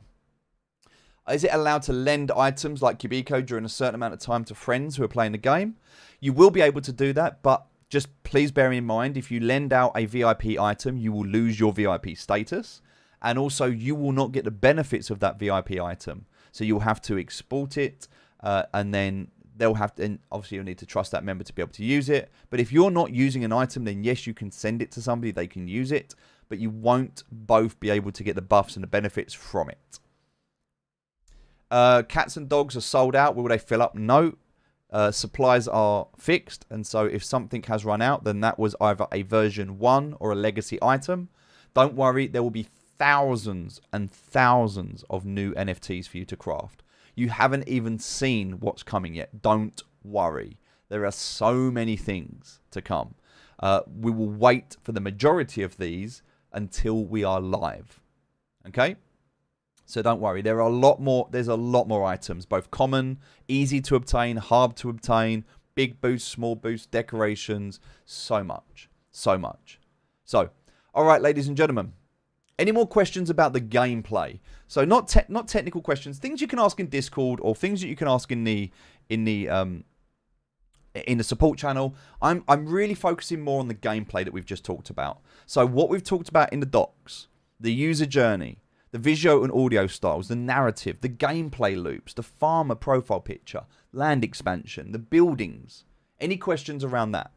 Is it allowed to lend items like Kubiko during a certain amount of time to friends who are playing the game? You will be able to do that, but just please bear in mind, if you lend out a VIP item, you will lose your VIP status. And also, you will not get the benefits of that VIP item. So you'll have to export it, and then they'll have to, and obviously you'll need to trust that member to be able to use it. But if you're not using an item, then yes, you can send it to somebody, they can use it. But you won't both be able to get the buffs and the benefits from it. Cats and dogs are sold out. Will they fill up? No. Supplies are fixed, and so if something has run out, then that was either a version 1 or a legacy item. Don't worry, there will be thousands and thousands of new NFTs for you to craft. You haven't even seen what's coming yet. Don't worry. There are so many things to come. We will wait for the majority of these until we are live. Okay? So don't worry, there's a lot more items, both common, easy to obtain, hard to obtain, big boosts, small boosts, decorations, so much. So, all right, ladies and gentlemen, any more questions about the gameplay? So not technical questions, things you can ask in Discord or things that you can ask in the support channel. I'm really focusing more on the gameplay that we've just talked about. So what we've talked about in the docs, the user journey, the visual and audio styles, the narrative, the gameplay loops, the farmer profile picture, land expansion, the buildings. Any questions around that?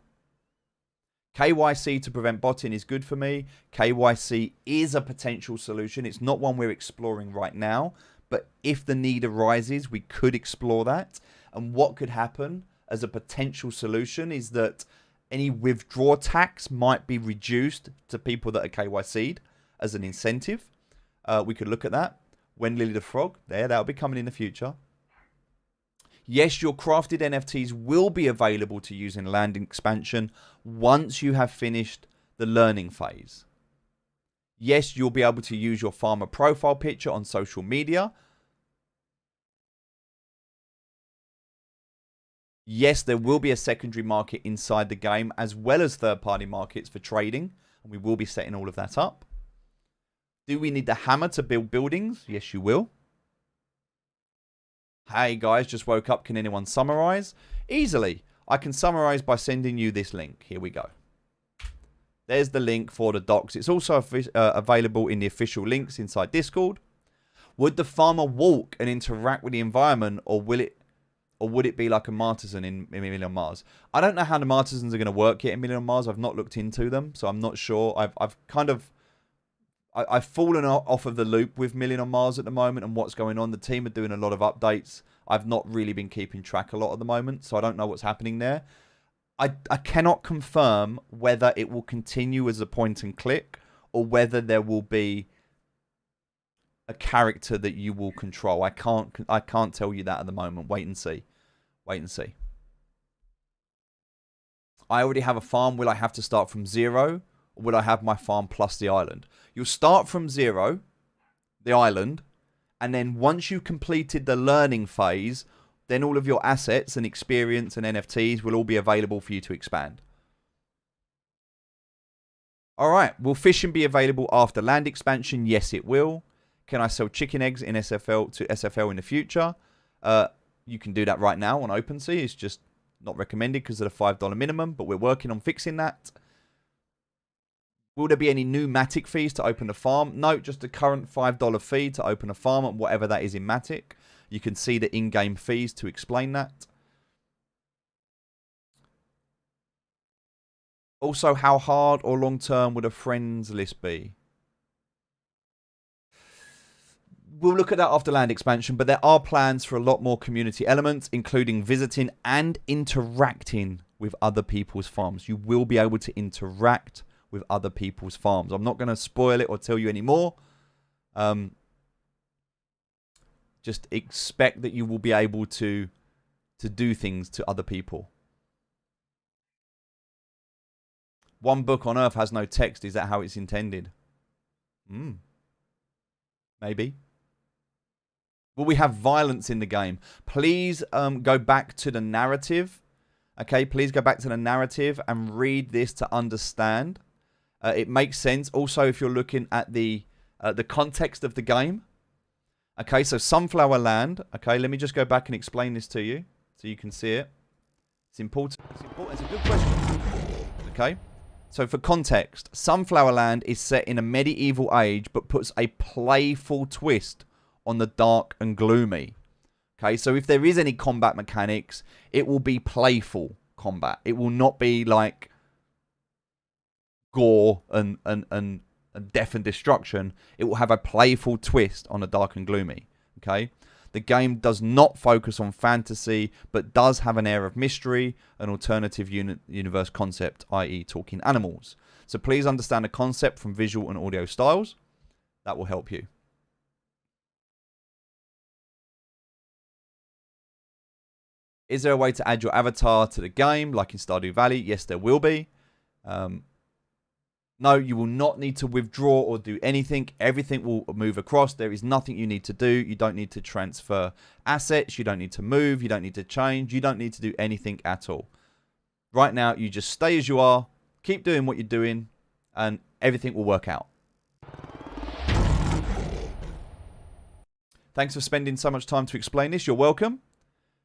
KYC to prevent botting is good for me. KYC is a potential solution. It's not one we're exploring right now, but if the need arises, we could explore that. And what could happen as a potential solution is that any withdrawal tax might be reduced to people that are KYC'd as an incentive. We could look at that. When Lily the Frog, that'll be coming in the future. Yes, your crafted NFTs will be available to use in land expansion once you have finished the learning phase. Yes, you'll be able to use your farmer profile picture on social media. Yes, there will be a secondary market inside the game as well as third-party markets for trading. And we will be setting all of that up. Do we need the hammer to build buildings? Yes, you will. Hey guys, just woke up. Can anyone summarize? Easily. I can summarize by sending you this link. Here we go. There's the link for the docs. It's also available in the official links inside Discord. Would the farmer walk and interact with the environment, or would it be like a martisan in Million Mars? I don't know how the martisans are going to work yet in Million Mars. I've not looked into them, so I'm not sure. I've fallen off of the loop with Million on Mars at the moment and what's going on. The team are doing a lot of updates. I've not really been keeping track a lot at the moment, so I don't know what's happening there. I cannot confirm whether it will continue as a point and click or whether there will be a character that you will control. I can't tell you that at the moment. Wait and see. Wait and see. I already have a farm. Will I have to start from 0? Or will I have my farm plus the island? You'll start from 0, the island, and then once you've completed the learning phase, then all of your assets and experience and NFTs will all be available for you to expand. All right. Will fishing be available after land expansion? Yes, it will. Can I sell chicken eggs in SFL to SFL in the future? You can do that right now on OpenSea. It's just not recommended because of the $5 minimum, but we're working on fixing that. Will there be any new Matic fees to open a farm? No, just the current $5 fee to open a farm, whatever that is in Matic. You can see the in-game fees to explain that. Also, how hard or long-term would a friends list be? We'll look at that after land expansion, but there are plans for a lot more community elements, including visiting and interacting with other people's farms. You will be able to interact with other people's farms. I'm not going to spoil it or tell you any more. Just expect that you will be able to do things to other people. One book on Earth has no text. Is that how it's intended? Maybe. Will we have violence in the game? Please go back to the narrative. Okay, please go back to the narrative and read this to understand. It makes sense. Also, if you're looking at the context of the game. Okay, so Sunflower Land. Okay, let me just go back and explain this to you so you can see it. It's important. It's important. It's a good question. Okay, so for context, Sunflower Land is set in a medieval age but puts a playful twist on the dark and gloomy. Okay, so if there is any combat mechanics, it will be playful combat. It will not be like gore and death and destruction. It will have a playful twist on the dark and gloomy. Okay, the game does not focus on fantasy, but does have an air of mystery, an alternative universe concept, i.e. talking animals. So please understand the concept from visual and audio styles. That will help you. Is there a way to add your avatar to the game like in Stardew Valley? Yes, there will be. No, you will not need to withdraw or do anything. Everything will move across. There is nothing you need to do. You don't need to transfer assets. You don't need to move. You don't need to change. You don't need to do anything at all. Right now, you just stay as you are. Keep doing what you're doing. And everything will work out. Thanks for spending so much time to explain this. You're welcome.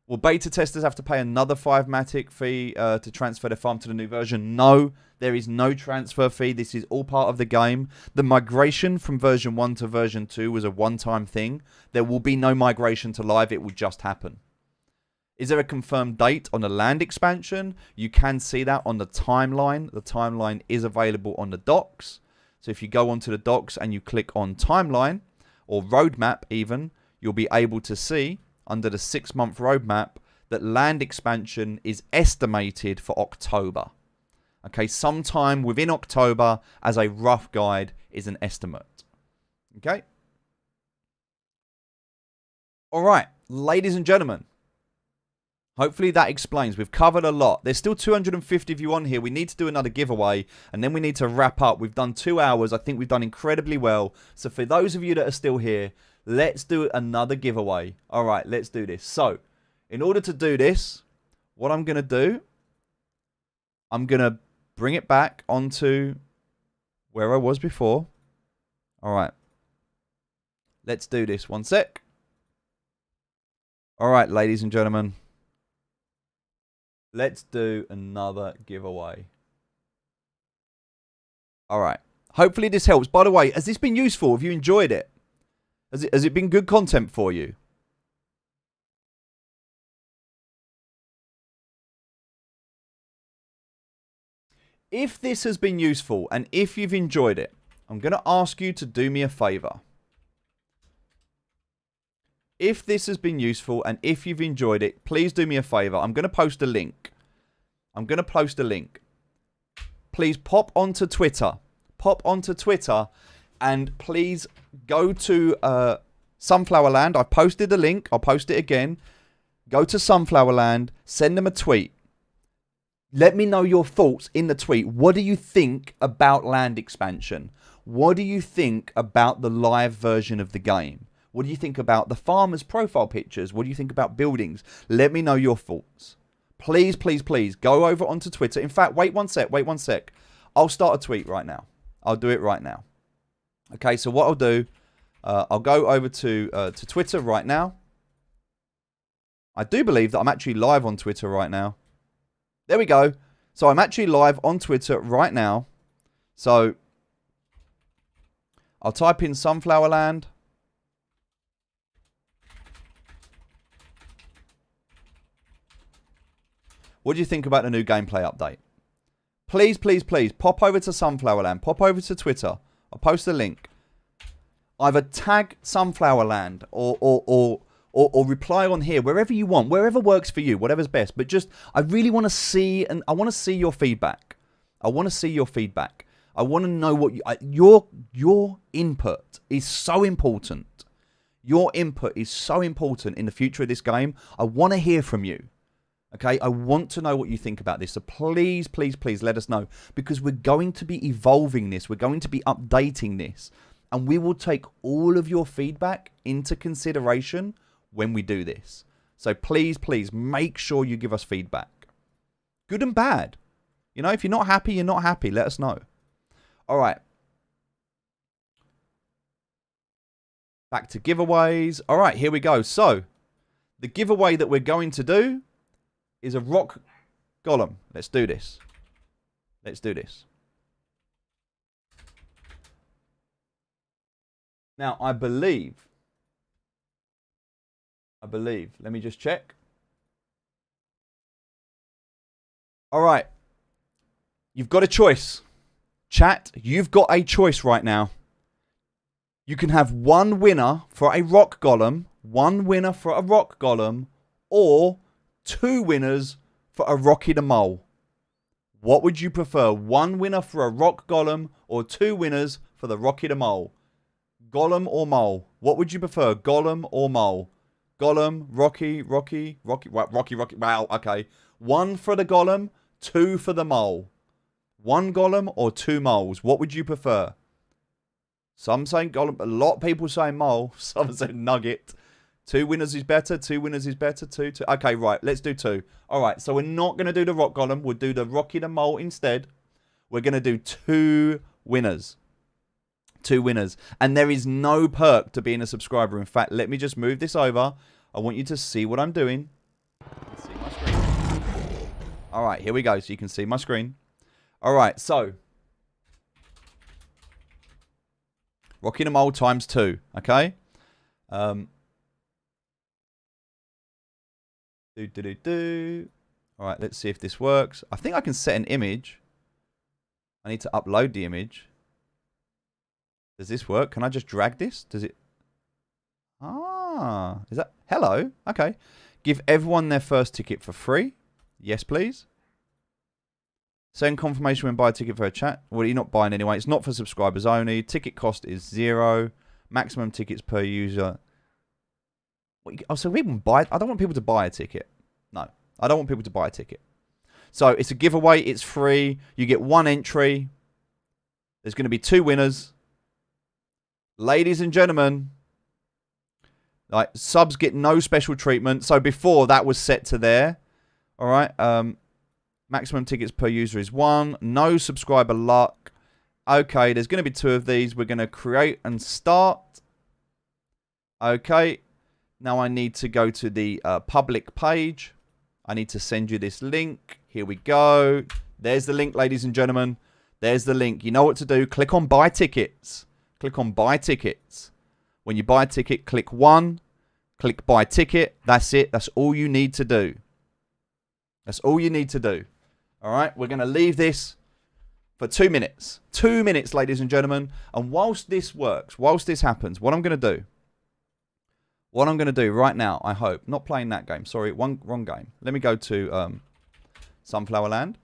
Will beta testers have to pay another 5 Matic fee to transfer their farm to the new version? No, there is no transfer fee. This is all part of the game. The migration from version 1 to version 2 was a one-time thing. There will be no migration to live. It will just happen. Is there a confirmed date on the land expansion? You can see that on the timeline. The timeline is available on the docs. So if you go onto the docs and you click on timeline or roadmap even, you'll be able to see under the 6-month roadmap that land expansion is estimated for October. Okay, sometime within October as a rough guide is an estimate. Okay. All right, ladies and gentlemen, Hopefully that explains. We've covered a lot. There's still 250 of you on here. We need to do another giveaway, and then we need to wrap up. We've done 2 hours. I think we've done incredibly well. So for those of you that are still here, let's do another giveaway. All right, let's do this. So in order to do this, what I'm going to do, I'm going to bring it back onto where I was before. All right. Let's do this. One sec. All right, ladies and gentlemen. Let's do another giveaway. All right. Hopefully this helps. By the way, has this been useful? Have you enjoyed it? Has it been good content for you? If this has been useful and if you've enjoyed it, I'm going to ask you to do me a favor. If this has been useful and if you've enjoyed it, please do me a favor. I'm going to post a link. Please pop onto Twitter. And please go to Sunflower Land. I've posted the link. I'll post it again. Go to Sunflower Land. Send them a tweet. Let me know your thoughts in the tweet. What do you think about land expansion? What do you think about the live version of the game? What do you think about the farmers' profile pictures? What do you think about buildings? Let me know your thoughts. Please, please, please go over onto Twitter. In fact, wait one sec. I'll start a tweet right now. I'll do it right now. Okay, so what I'll do, I'll go over to Twitter right now. I do believe that I'm actually live on Twitter right now. There we go. So I'm actually live on Twitter right now. So I'll type in Sunflower Land. What do you think about the new gameplay update? Please, please, please, pop over to Sunflower Land. Pop over to Twitter. I'll post a link. Either tag Sunflower Land or reply on here, wherever you want, wherever works for you, whatever's best. But just, I really want to see, and I want to see your feedback. I want to know what your input is so important. Your input is so important in the future of this game. I want to hear from you. Okay, I want to know what you think about this. So please, please, please let us know. Because we're going to be evolving this. We're going to be updating this. And we will take all of your feedback into consideration when we do this. So please, please make sure you give us feedback. Good and bad. You know, if you're not happy, you're not happy. Let us know. All right. Back to giveaways. All right, here we go. So the giveaway that we're going to do is a rock golem. Let's do this. Let's do this. Now, I believe, let me just check. All right. You've got a choice. Chat, you've got a choice right now. You can have one winner for a rock golem, or 2 winners for a Rocky the Mole. What would you prefer? 1 winner for a rock golem or 2 winners for the Rocky the Mole? Golem or mole? What would you prefer? Golem or mole? Golem, Rocky. Wow, okay. 1 for the golem, 2 for the mole. 1 golem or 2 moles? What would you prefer? Some saying golem. A lot of people saying mole. Some saying nugget. 2 winners is better. 2 winners is better. 2. Okay, right. Let's do 2. All right. So we're not going to do the rock golem. We'll do the Rocky the Mole instead. We're going to do 2 winners. 2 winners. And there is no perk to being a subscriber. In fact, let me just move this over. I want you to see what I'm doing. See my screen. All right. Here we go. So you can see my screen. All right. So Rocky the Mole times 2. Okay. All right, let's see if this works. I think I can set an image. I need to upload the image. Does this work? Can I just drag this? Does it? Ah, is that? Hello. Okay. Give everyone their first ticket for free. Yes, please. Send confirmation when buy a ticket for a chat. Well, you're not buying anyway. It's not for subscribers only. Ticket cost is 0. Maximum tickets per user. Oh, so people buy. I don't want people to buy a ticket. No. I don't want people to buy a ticket. So it's a giveaway. It's free. You get 1 entry. There's going to be 2 winners. Ladies and gentlemen, like, subs get no special treatment. So before, that was set to there. All right. Maximum tickets per user is 1. No subscriber luck. Okay, there's going to be 2 of these. We're going to create and start. Okay. Now I need to go to the public page. I need to send you this link. Here we go. There's the link, ladies and gentlemen. There's the link. You know what to do. Click on buy tickets. Click on buy tickets. When you buy a ticket, click 1. Click buy ticket. That's it. That's all you need to do. That's all you need to do. All right. We're going to leave this for 2 minutes. 2 minutes, ladies and gentlemen. And whilst this works, whilst this happens, what I'm going to do right now, I hope, not playing that game. Sorry, wrong game. Let me go to Sunflower Land.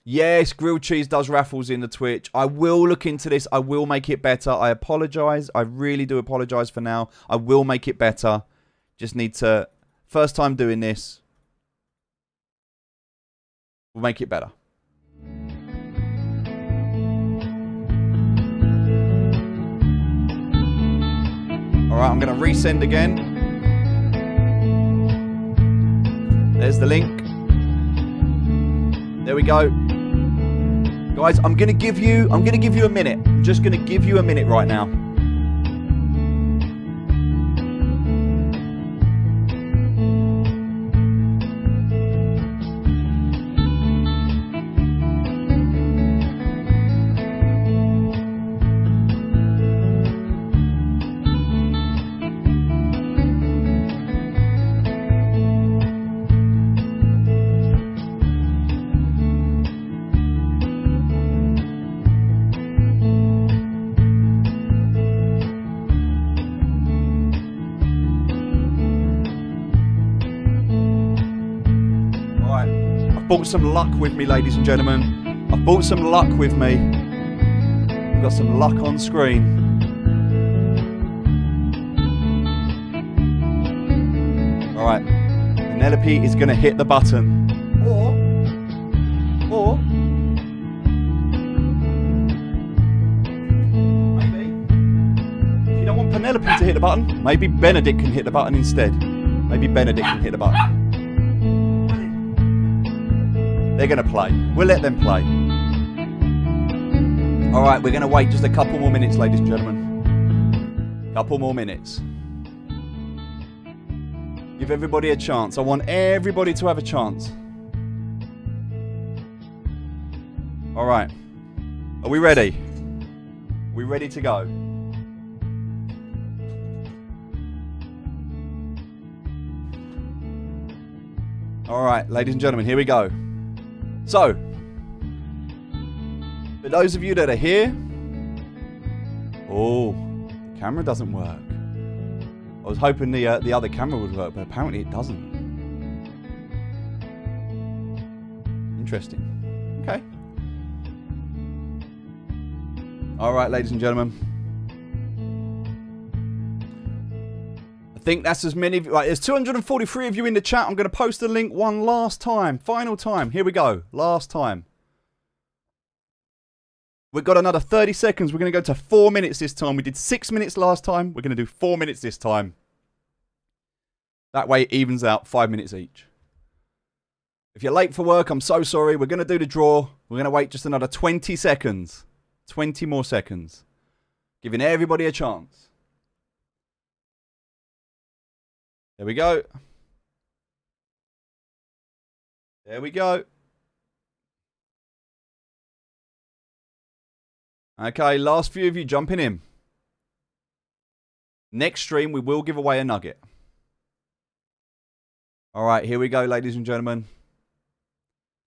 Yes, Grilled Cheese does raffles in the Twitch. I will look into this. I will make it better. I apologize. I really do apologize for now. I will make it better. Just need to, first time doing this. We'll make it better. All right, I'm going to resend again. There's the link. There we go. Guys, I'm going to give you a minute. I'm just going to give you a minute right now. Brought some luck with me, ladies and gentlemen. I've brought some luck with me. I've got some luck on screen. All right, Penelope is going to hit the button. Or maybe, if you don't want Penelope to hit the button, maybe Benedict can hit the button instead. Maybe Benedict can hit the button. They're going to play. We'll let them play. All right, we're going to wait just a couple more minutes, ladies and gentlemen. Couple more minutes. Give everybody a chance. I want everybody to have a chance. All right. Are we ready? Are we ready to go? All right, ladies and gentlemen, here we go. So, for those of you that are here, oh, the camera doesn't work. I was hoping the other camera would work, but apparently it doesn't. Interesting. Okay. All right, ladies and gentlemen. I think that's as many of you. Right, there's 243 of you in the chat. I'm going to post the link one last time. Final time. Here we go. Last time. We've got another 30 seconds. We're going to go to 4 minutes this time. We did 6 minutes last time. We're going to do 4 minutes this time. That way it evens out 5 minutes each. If you're late for work, I'm so sorry. We're going to do the draw. We're going to wait just another 20 seconds. 20 more seconds. Giving everybody a chance. There we go. There we go. Okay, last few of you jumping in. Next stream, we will give away a nugget. All right, here we go, ladies and gentlemen.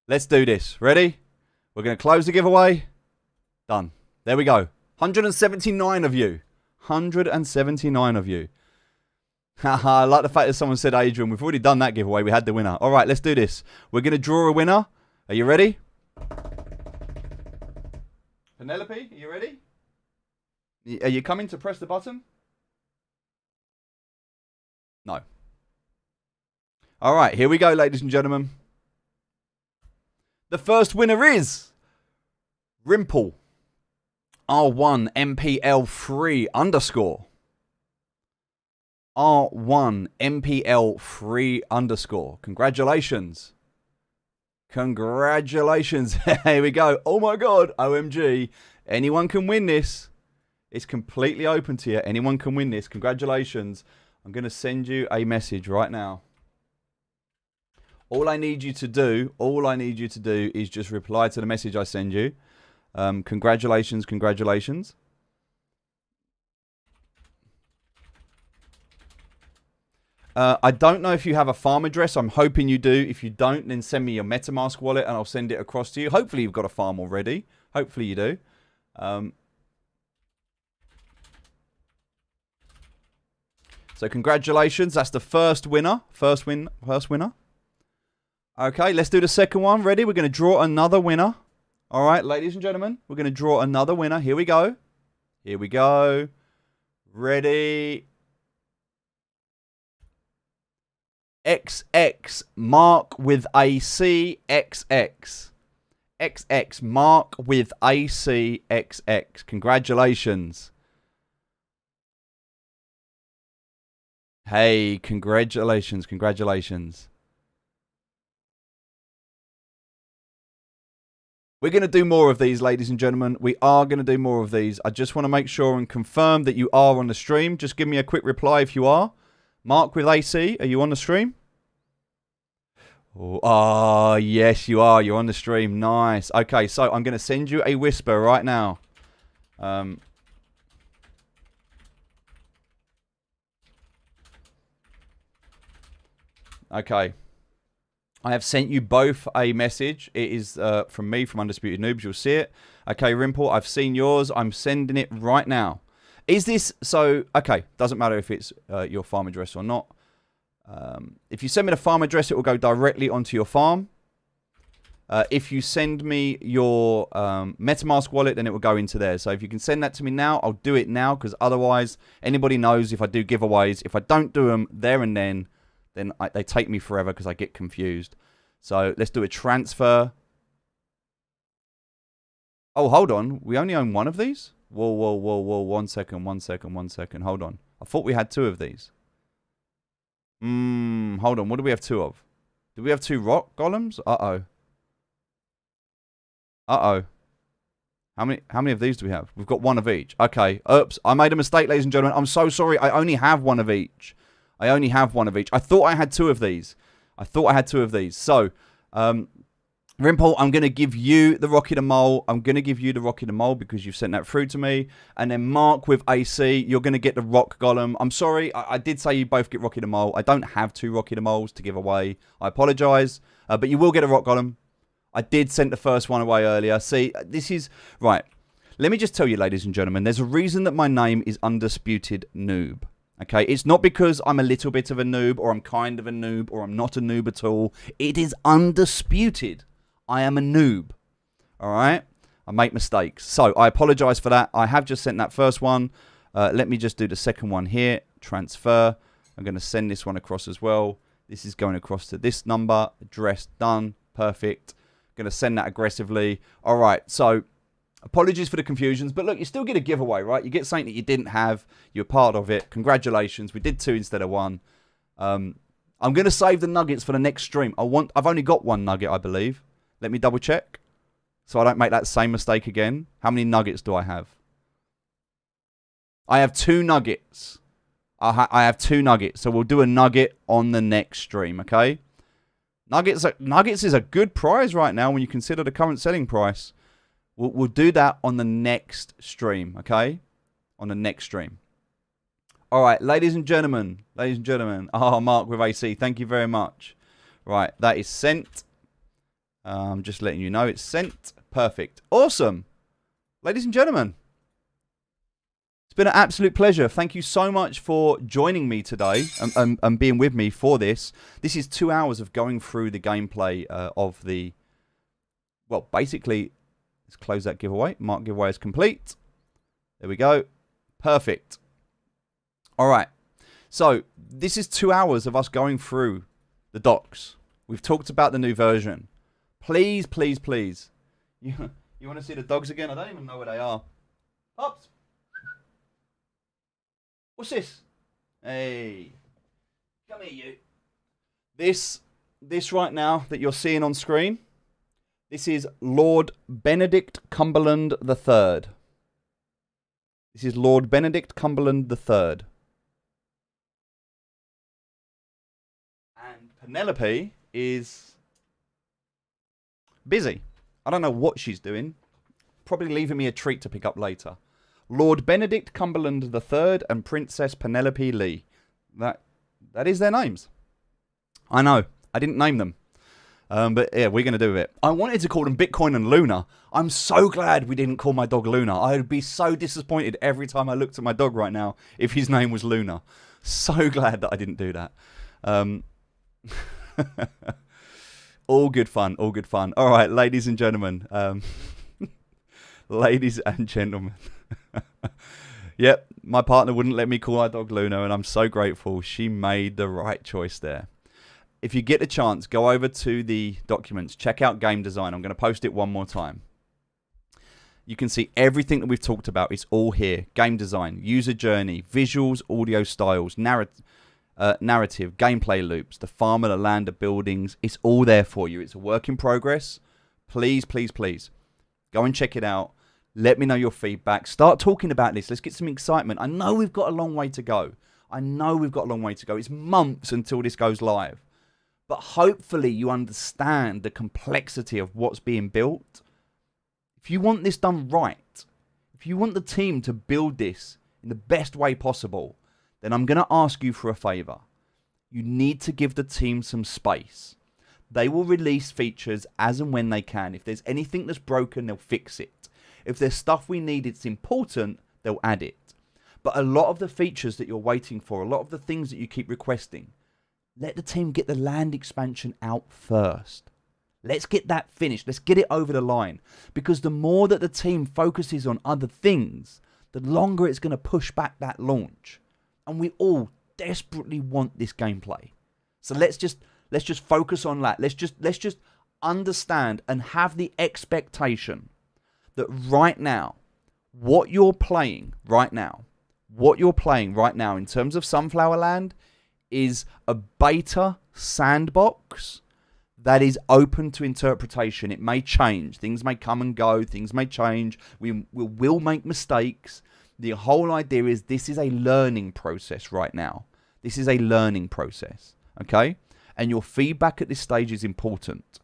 Let's do this. Ready? We're going to close the giveaway. Done. There we go. 179 of you. 179 of you. Haha, I like the fact that someone said Adrian. We've already done that giveaway. We had the winner. All right, let's do this. We're going to draw a winner. Are you ready? Penelope, are you ready? Are you coming to press the button? No. All right, here we go, ladies and gentlemen. The first winner is Rimple R1 MPL3 underscore. R1 MPL3 underscore. Congratulations. Congratulations. Here we go. Oh my God. OMG. Anyone can win this. It's completely open to you. Anyone can win this. Congratulations. I'm going to send you a message right now. All I need you to do is just reply to the message I send you. Congratulations, congratulations. I don't know if you have a farm address. I'm hoping you do. If you don't, then send me your MetaMask wallet and I'll send it across to you. Hopefully you've got a farm already. Hopefully you do. So congratulations. That's the first winner. First winner. Okay, let's do the second one. Ready? We're going to draw another winner. All right, ladies and gentlemen, we're going to draw another winner. Here we go. Here we go. Ready? XX Mark with AC XX. XX Mark with AC XX. Congratulations. Hey, congratulations, congratulations. We're going to do more of these, ladies and gentlemen. We are going to do more of these. I just want to make sure and confirm that you are on the stream. Just give me a quick reply if you are. Mark with AC, are you on the stream? Oh, yes, you are. You're on the stream. Nice. Okay, so I'm going to send you a whisper right now. Okay. I have sent you both a message. It is from me, from Undisputed Noobs. You'll see it. Okay, Rimple, I've seen yours. I'm sending it right now. Is this... So, okay, doesn't matter if it's your farm address or not. If you send me the farm address, it will go directly onto your farm. If you send me your MetaMask wallet, then it will go into there. So if you can send that to me now, I'll do it now. Because otherwise, anybody knows if I do giveaways, if I don't do them there and then they take me forever because I get confused. So let's do a transfer. Oh, hold on. We only own one of these? Whoa, whoa, whoa, whoa. 1 second, 1 second, 1 second. Hold on. I thought we had 2 of these. Hold on. What do we have 2 of? Do we have 2 rock golems? Uh-oh. Uh-oh. How many of these do we have? We've got 1 of each. Okay. Oops. I made a mistake, ladies and gentlemen. I'm so sorry. I only have 1 of each. I only have 1 of each. I thought I had 2 of these. So, Rimple, I'm going to give you the Rocky the Mole. I'm going to give you the Rocky the Mole because you've sent that through to me. And then Mark with AC, you're going to get the Rock Golem. I'm sorry. I did say you both get Rocky the Mole. I don't have 2 Rocky the Moles to give away. I apologize. But you will get a Rock Golem. I did send the first one away earlier. See, this is... Right. Let me just tell you, ladies and gentlemen, there's a reason that my name is Undisputed Noob. Okay, it's not because I'm a little bit of a noob, or I'm kind of a noob, or I'm not a noob at all. It is undisputed. I am a noob. Alright? I make mistakes. So, I apologize for that. I have just sent that first one. Let me just do the second one here. Transfer. I'm going to send this one across as well. This is going across to this number. Address done. Perfect. Going to send that aggressively. Alright, so... Apologies for the confusions, but look, you still get a giveaway, right? You get something that you didn't have. You're part of it. Congratulations. We did 2 instead of 1. I'm going to save the nuggets for the next stream. I've only got 1 nugget, I believe. Let me double check so I don't make that same mistake again. How many nuggets do I have? I have 2 nuggets. I have 2 nuggets, so we'll do a nugget on the next stream, okay? Nuggets is a good prize right now when you consider the current selling price. We'll do that on the next stream, okay? On the next stream. All right, ladies and gentlemen. Oh, Mark with AC, thank you very much. Right, that is sent. I'm just letting you know it's sent. Perfect. Awesome. Ladies and gentlemen. It's been an absolute pleasure. Thank you so much for joining me today and being with me for this. This is 2 hours of going through the gameplay of the... Well, basically... Let's close that giveaway. Mark giveaway is complete. There we go. Perfect. All right. So this is 2 hours of us going through the docs. We've talked about the new version. Please, please, please. You want to see the dogs again? I don't even know where they are. Pops. What's this? Hey. Come here, you. This right now that you're seeing on screen, this is Lord Benedict Cumberland III. This is Lord Benedict Cumberland III. And Penelope is busy. I don't know what she's doing. Probably leaving me a treat to pick up later. Lord Benedict Cumberland III and Princess Penelope Lee. That is their names. I know. I didn't name them. But yeah, we're going to do it. I wanted to call them Bitcoin and Luna. I'm so glad we didn't call my dog Luna. I would be so disappointed every time I looked at my dog right now if his name was Luna. So glad that I didn't do that. All good fun. All good fun. All right, ladies and gentlemen. Ladies and gentlemen. Yep, my partner wouldn't let me call our dog Luna, and I'm so grateful. She made the right choice there. If you get a chance, go over to the documents. Check out game design. I'm going to post it one more time. You can see everything that we've talked about is all here. Game design, user journey, visuals, audio styles, narrative, gameplay loops, the farmer, the land, the buildings. It's all there for you. It's a work in progress. Please, please, please, go and check it out. Let me know your feedback. Start talking about this. Let's get some excitement. I know we've got a long way to go. It's months until this goes live. But hopefully you understand the complexity of what's being built. If you want this done right, if you want the team to build this in the best way possible, then I'm going to ask you for a favor. You need to give the team some space. They will release features as and when they can. If there's anything that's broken, they'll fix it. If there's stuff we need, it's important, they'll add it. But a lot of the features that you're waiting for, a lot of the things that you keep requesting, let the team get the land expansion out first. Let's get that finished. Let's get it over the line. Because the more that the team focuses on other things, the longer it's going to push back that launch. And we all desperately want this gameplay. So let's just focus on that. Let's just understand and have the expectation that right now, what you're playing right now in terms of Sunflower Land is a beta sandbox that is open to interpretation. It may change. Things may come and go. Things may change. We will make mistakes. The whole idea is this is a learning process right now. This is a learning process, okay? And your feedback at this stage is important.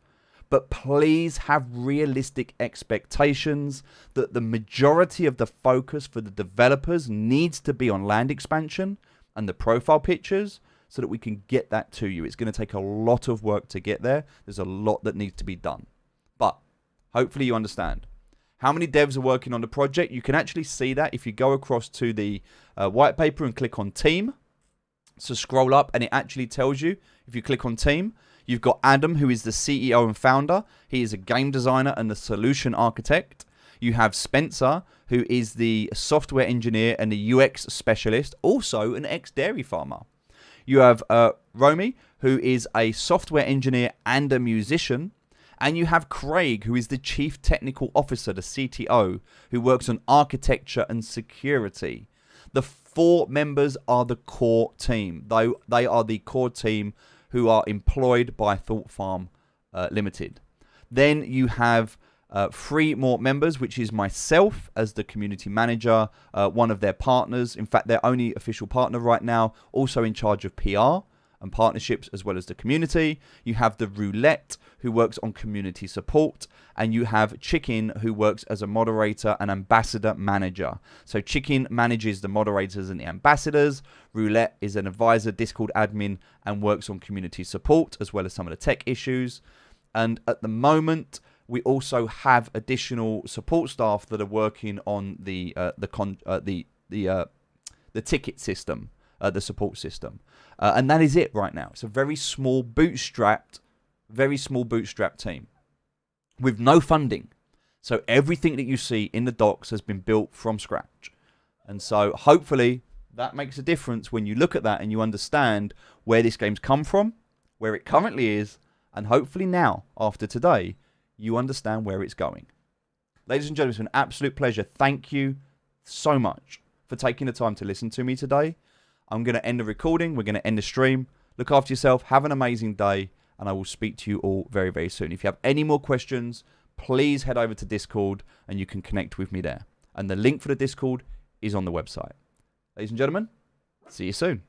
But please have realistic expectations that the majority of the focus for the developers needs to be on land expansion and the profile pictures so that we can get that to you. It's going to take a lot of work to get there. There's a lot that needs to be done. But hopefully you understand. How many devs are working on the project? You can actually see that if you go across to the white paper and click on team. So scroll up and it actually tells you, if you click on team, you've got Adam, who is the CEO and founder. He is a game designer and the solution architect. You have Spencer, who is the software engineer and the UX specialist, also an ex-dairy farmer. You have Romy, who is a software engineer and a musician. And you have Craig, who is the chief technical officer, the CTO, who works on architecture and security. The 4 members are the core team. They are the core team who are employed by Thought Farm Limited. Then you have 3 more members, which is myself as the community manager, one of their partners. In fact, their only official partner right now, also in charge of PR and partnerships as well as the community. You have the Roulette, who works on community support, and you have Chicken, who works as a moderator and ambassador manager. So Chicken manages the moderators and the ambassadors. Roulette is an advisor, Discord admin, and works on community support as well as some of the tech issues. And at the moment, we also have additional support staff that are working on the ticket system, the support system. And that is it right now. It's a very small bootstrapped team with no funding. So everything that you see in the docs has been built from scratch. And so hopefully that makes a difference when you look at that and you understand where this game's come from, where it currently is, and hopefully now, after today, you understand where it's going. Ladies and gentlemen, it's been an absolute pleasure. Thank you so much for taking the time to listen to me today. I'm going to end the recording. We're going to end the stream. Look after yourself. Have an amazing day. And I will speak to you all very, very soon. If you have any more questions, please head over to Discord and you can connect with me there. And the link for the Discord is on the website. Ladies and gentlemen, see you soon.